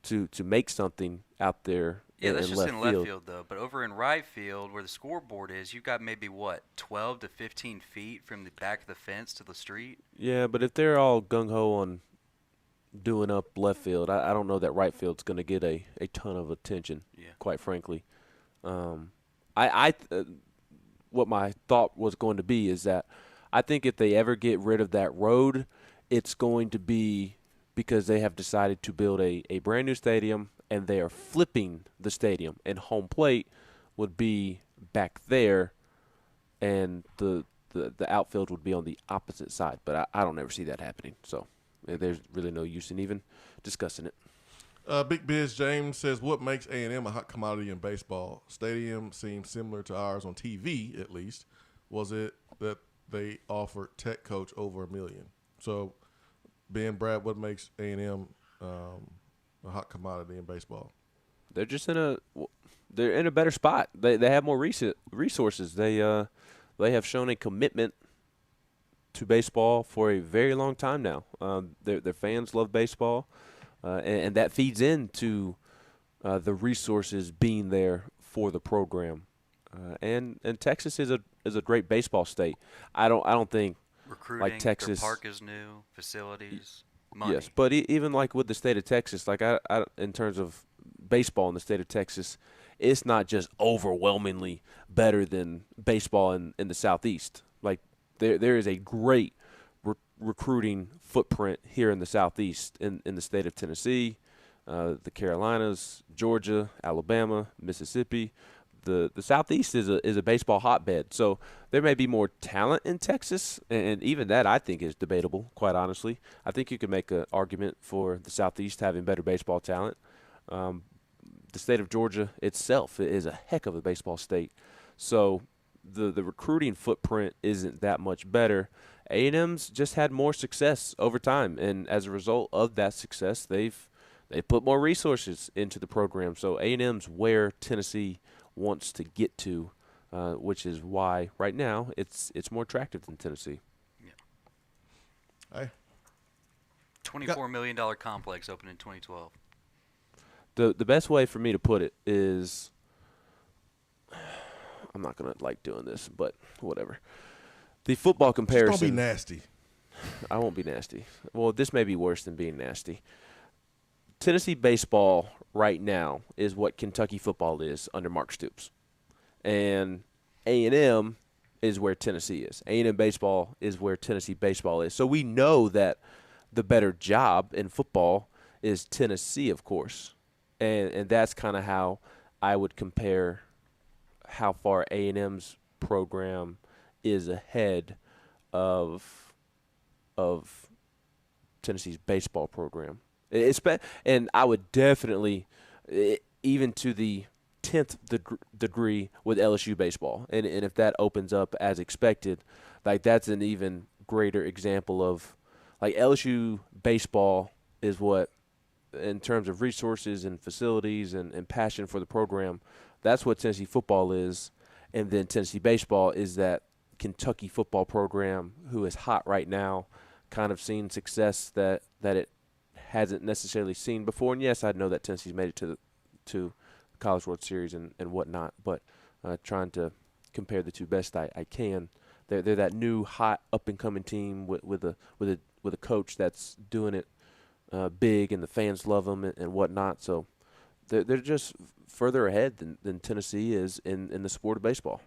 S10: to make something out there.
S9: Yeah, that's just in left field, though. But over in right field, where the scoreboard is, you've got maybe, 12 to 15 feet from the back of the fence to the street? Yeah,
S10: but if they're all gung-ho on doing up left field, I don't know that right field's going to get a ton of attention, quite frankly. What my thought was going to be is that I think if they ever get rid of that road, it's going to be because they have decided to build a brand new stadium, and they are flipping the stadium, and home plate would be back there, and the outfield would be on the opposite side. But I don't ever see that happening, so there's really no use in even discussing it.
S7: Big Biz James says, what makes A&M a hot commodity in baseball? Stadium seems similar to ours on TV, at least. Was it that they offered tech coach over $1 million? So, Ben, Brad, what makes A&M a hot commodity in baseball?
S10: They're just in a better spot. They have more resources. They have shown a commitment to baseball for a very long time now. Their fans love baseball. And that feeds into the resources being there for the program, and Texas is a great baseball state. I don't think
S9: recruiting,
S10: like Texas.
S9: Their park is new, facilities, money.
S10: Yes, but even like with the state of Texas, like I in terms of baseball in the state of Texas, it's not just overwhelmingly better than baseball in the Southeast. Like there is a great recruiting footprint here in the Southeast, in the state of Tennessee, the Carolinas, Georgia, Alabama, Mississippi. The Southeast is a baseball hotbed. So there may be more talent in Texas, and even that I think is debatable, quite honestly. I think you could make an argument for the Southeast having better baseball talent. The state of Georgia itself is a heck of a baseball state. So the recruiting footprint isn't that much better. A&M's just had more success over time, and as a result of that success, they put more resources into the program. So A&M's where Tennessee wants to get to, which is why right now it's more attractive than Tennessee.
S7: Yeah. Hey.
S9: $24 million complex opened in 2012.
S10: The best way for me to put it is, I'm not gonna like doing this, but whatever. The football comparison.
S7: Just don't be nasty.
S10: I won't be nasty. Well, this may be worse than being nasty. Tennessee baseball right now is what Kentucky football is under Mark Stoops. And A&M is where Tennessee is. A&M baseball is where Tennessee baseball is. So we know that the better job in football is Tennessee, of course. And that's kind of how I would compare how far A&M's program is ahead of Tennessee's baseball program. And I would definitely, even to the 10th degree with LSU baseball. And if that opens up as expected, like that's an even greater example of, like LSU baseball is what, in terms of resources and facilities and passion for the program, that's what Tennessee football is. And then Tennessee baseball is that Kentucky football program who is hot right now, kind of seeing success that it hasn't necessarily seen before. And yes, I know that Tennessee's made it to the College World Series and whatnot, but trying to compare the two best I can. They're that new hot up and coming team with a coach that's doing it big, and the fans love them and whatnot. So they're just further ahead than Tennessee is in the sport of baseball.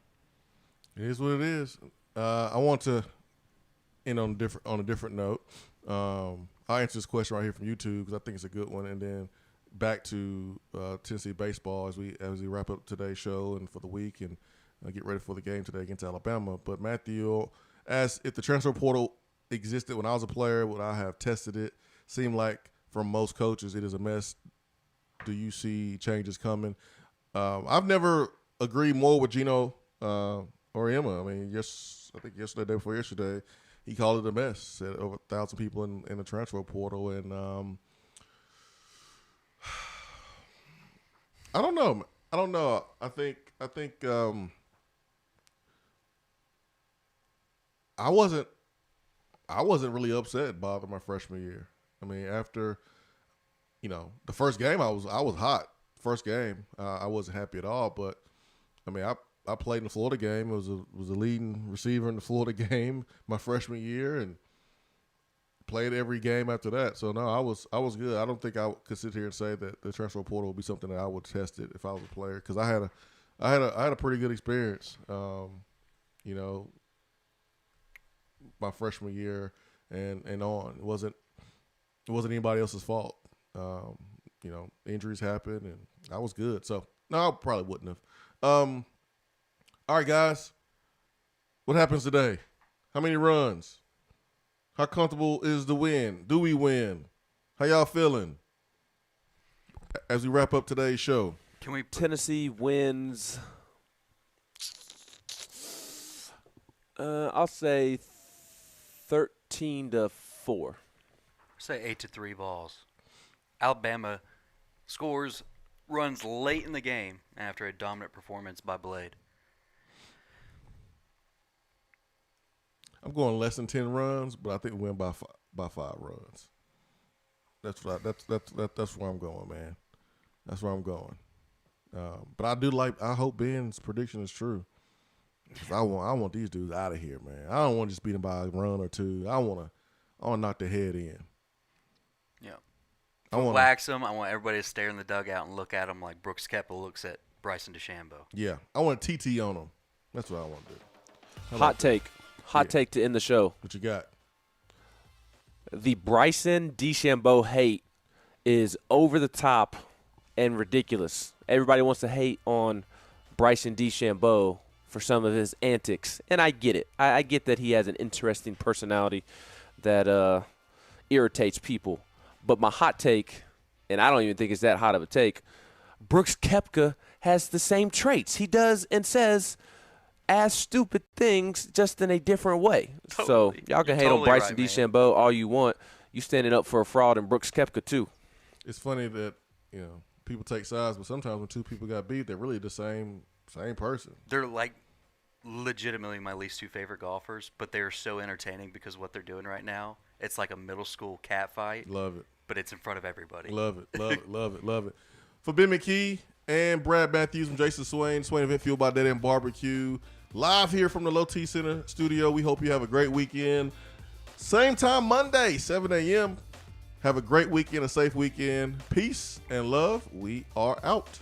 S7: It is what it is. I want to end on a different note. I'll answer this question right here from YouTube because I think it's a good one, and then back to Tennessee baseball as we wrap up today's show and for the week and get ready for the game today against Alabama. But Matthew asked if the transfer portal existed when I was a player, would I have tested it? Seemed like from most coaches it is a mess. Do you see changes coming? I've never agreed more with Gino or Emma. I mean, I think yesterday, day before yesterday, he called it a mess. Said over 1,000 people in the transfer portal, and I don't know. I think I wasn't really upset, Bob, in my freshman year. I mean, after the first game, I was hot. First game, I wasn't happy at all. But I mean, I played in the Florida game. Was a leading receiver in the Florida game my freshman year, and played every game after that. So no, I was good. I don't think I could sit here and say that the transfer portal would be something that I would test it if I was a player, because I had a pretty good experience. My freshman year and on. It wasn't anybody else's fault. Injuries happened, and I was good. So no, I probably wouldn't have. All right, guys. What happens today? How many runs? How comfortable is the win? Do we win? How y'all feeling? as we wrap up today's show.
S10: Tennessee wins. I'll say 13-4.
S9: Say 8-3 balls. Alabama runs late in the game after a dominant performance by Blade.
S7: I'm going less than 10 runs, but I think we win by 5 runs. That's where I'm going, man. That's where I'm going. But I hope Ben's prediction is true. Because I want these dudes out of here, man. I don't want to just beat them by a run or two. I want to knock their head in.
S9: Yeah.
S7: I want to
S9: wax them. I want everybody to stare in the dugout and look at them like Brooks Koepka looks at Bryson DeChambeau.
S7: Yeah. I want a TT on them. That's what I want to do.
S10: Hot take to end the show.
S7: What you got?
S10: The Bryson DeChambeau hate is over the top and ridiculous. Everybody wants to hate on Bryson DeChambeau for some of his antics, and I get it. I get that he has an interesting personality that irritates people. But my hot take, and I don't even think it's that hot of a take, Brooks Koepka has the same traits. He does and says as stupid things, just in a different way.
S9: Totally.
S10: So y'all can hate on Bryson DeChambeau all you want. You standing up for a fraud in Brooks Koepka too.
S7: It's funny that people take sides, but sometimes when two people got beat, they're really the same person.
S9: They're like legitimately my least two favorite golfers, but they're so entertaining because of what they're doing right now. It's like a middle school cat fight.
S7: Love it.
S9: But it's in front of everybody.
S7: Love it. Love it. Love it. Love it. For Ben McKee and Brad Matthews and Jason Swain Event fueled by Dead End Barbecue. Live here from the Low T Center studio. We hope you have a great weekend. Same time Monday, 7 a.m. Have a great weekend, a safe weekend. Peace and love. We are out.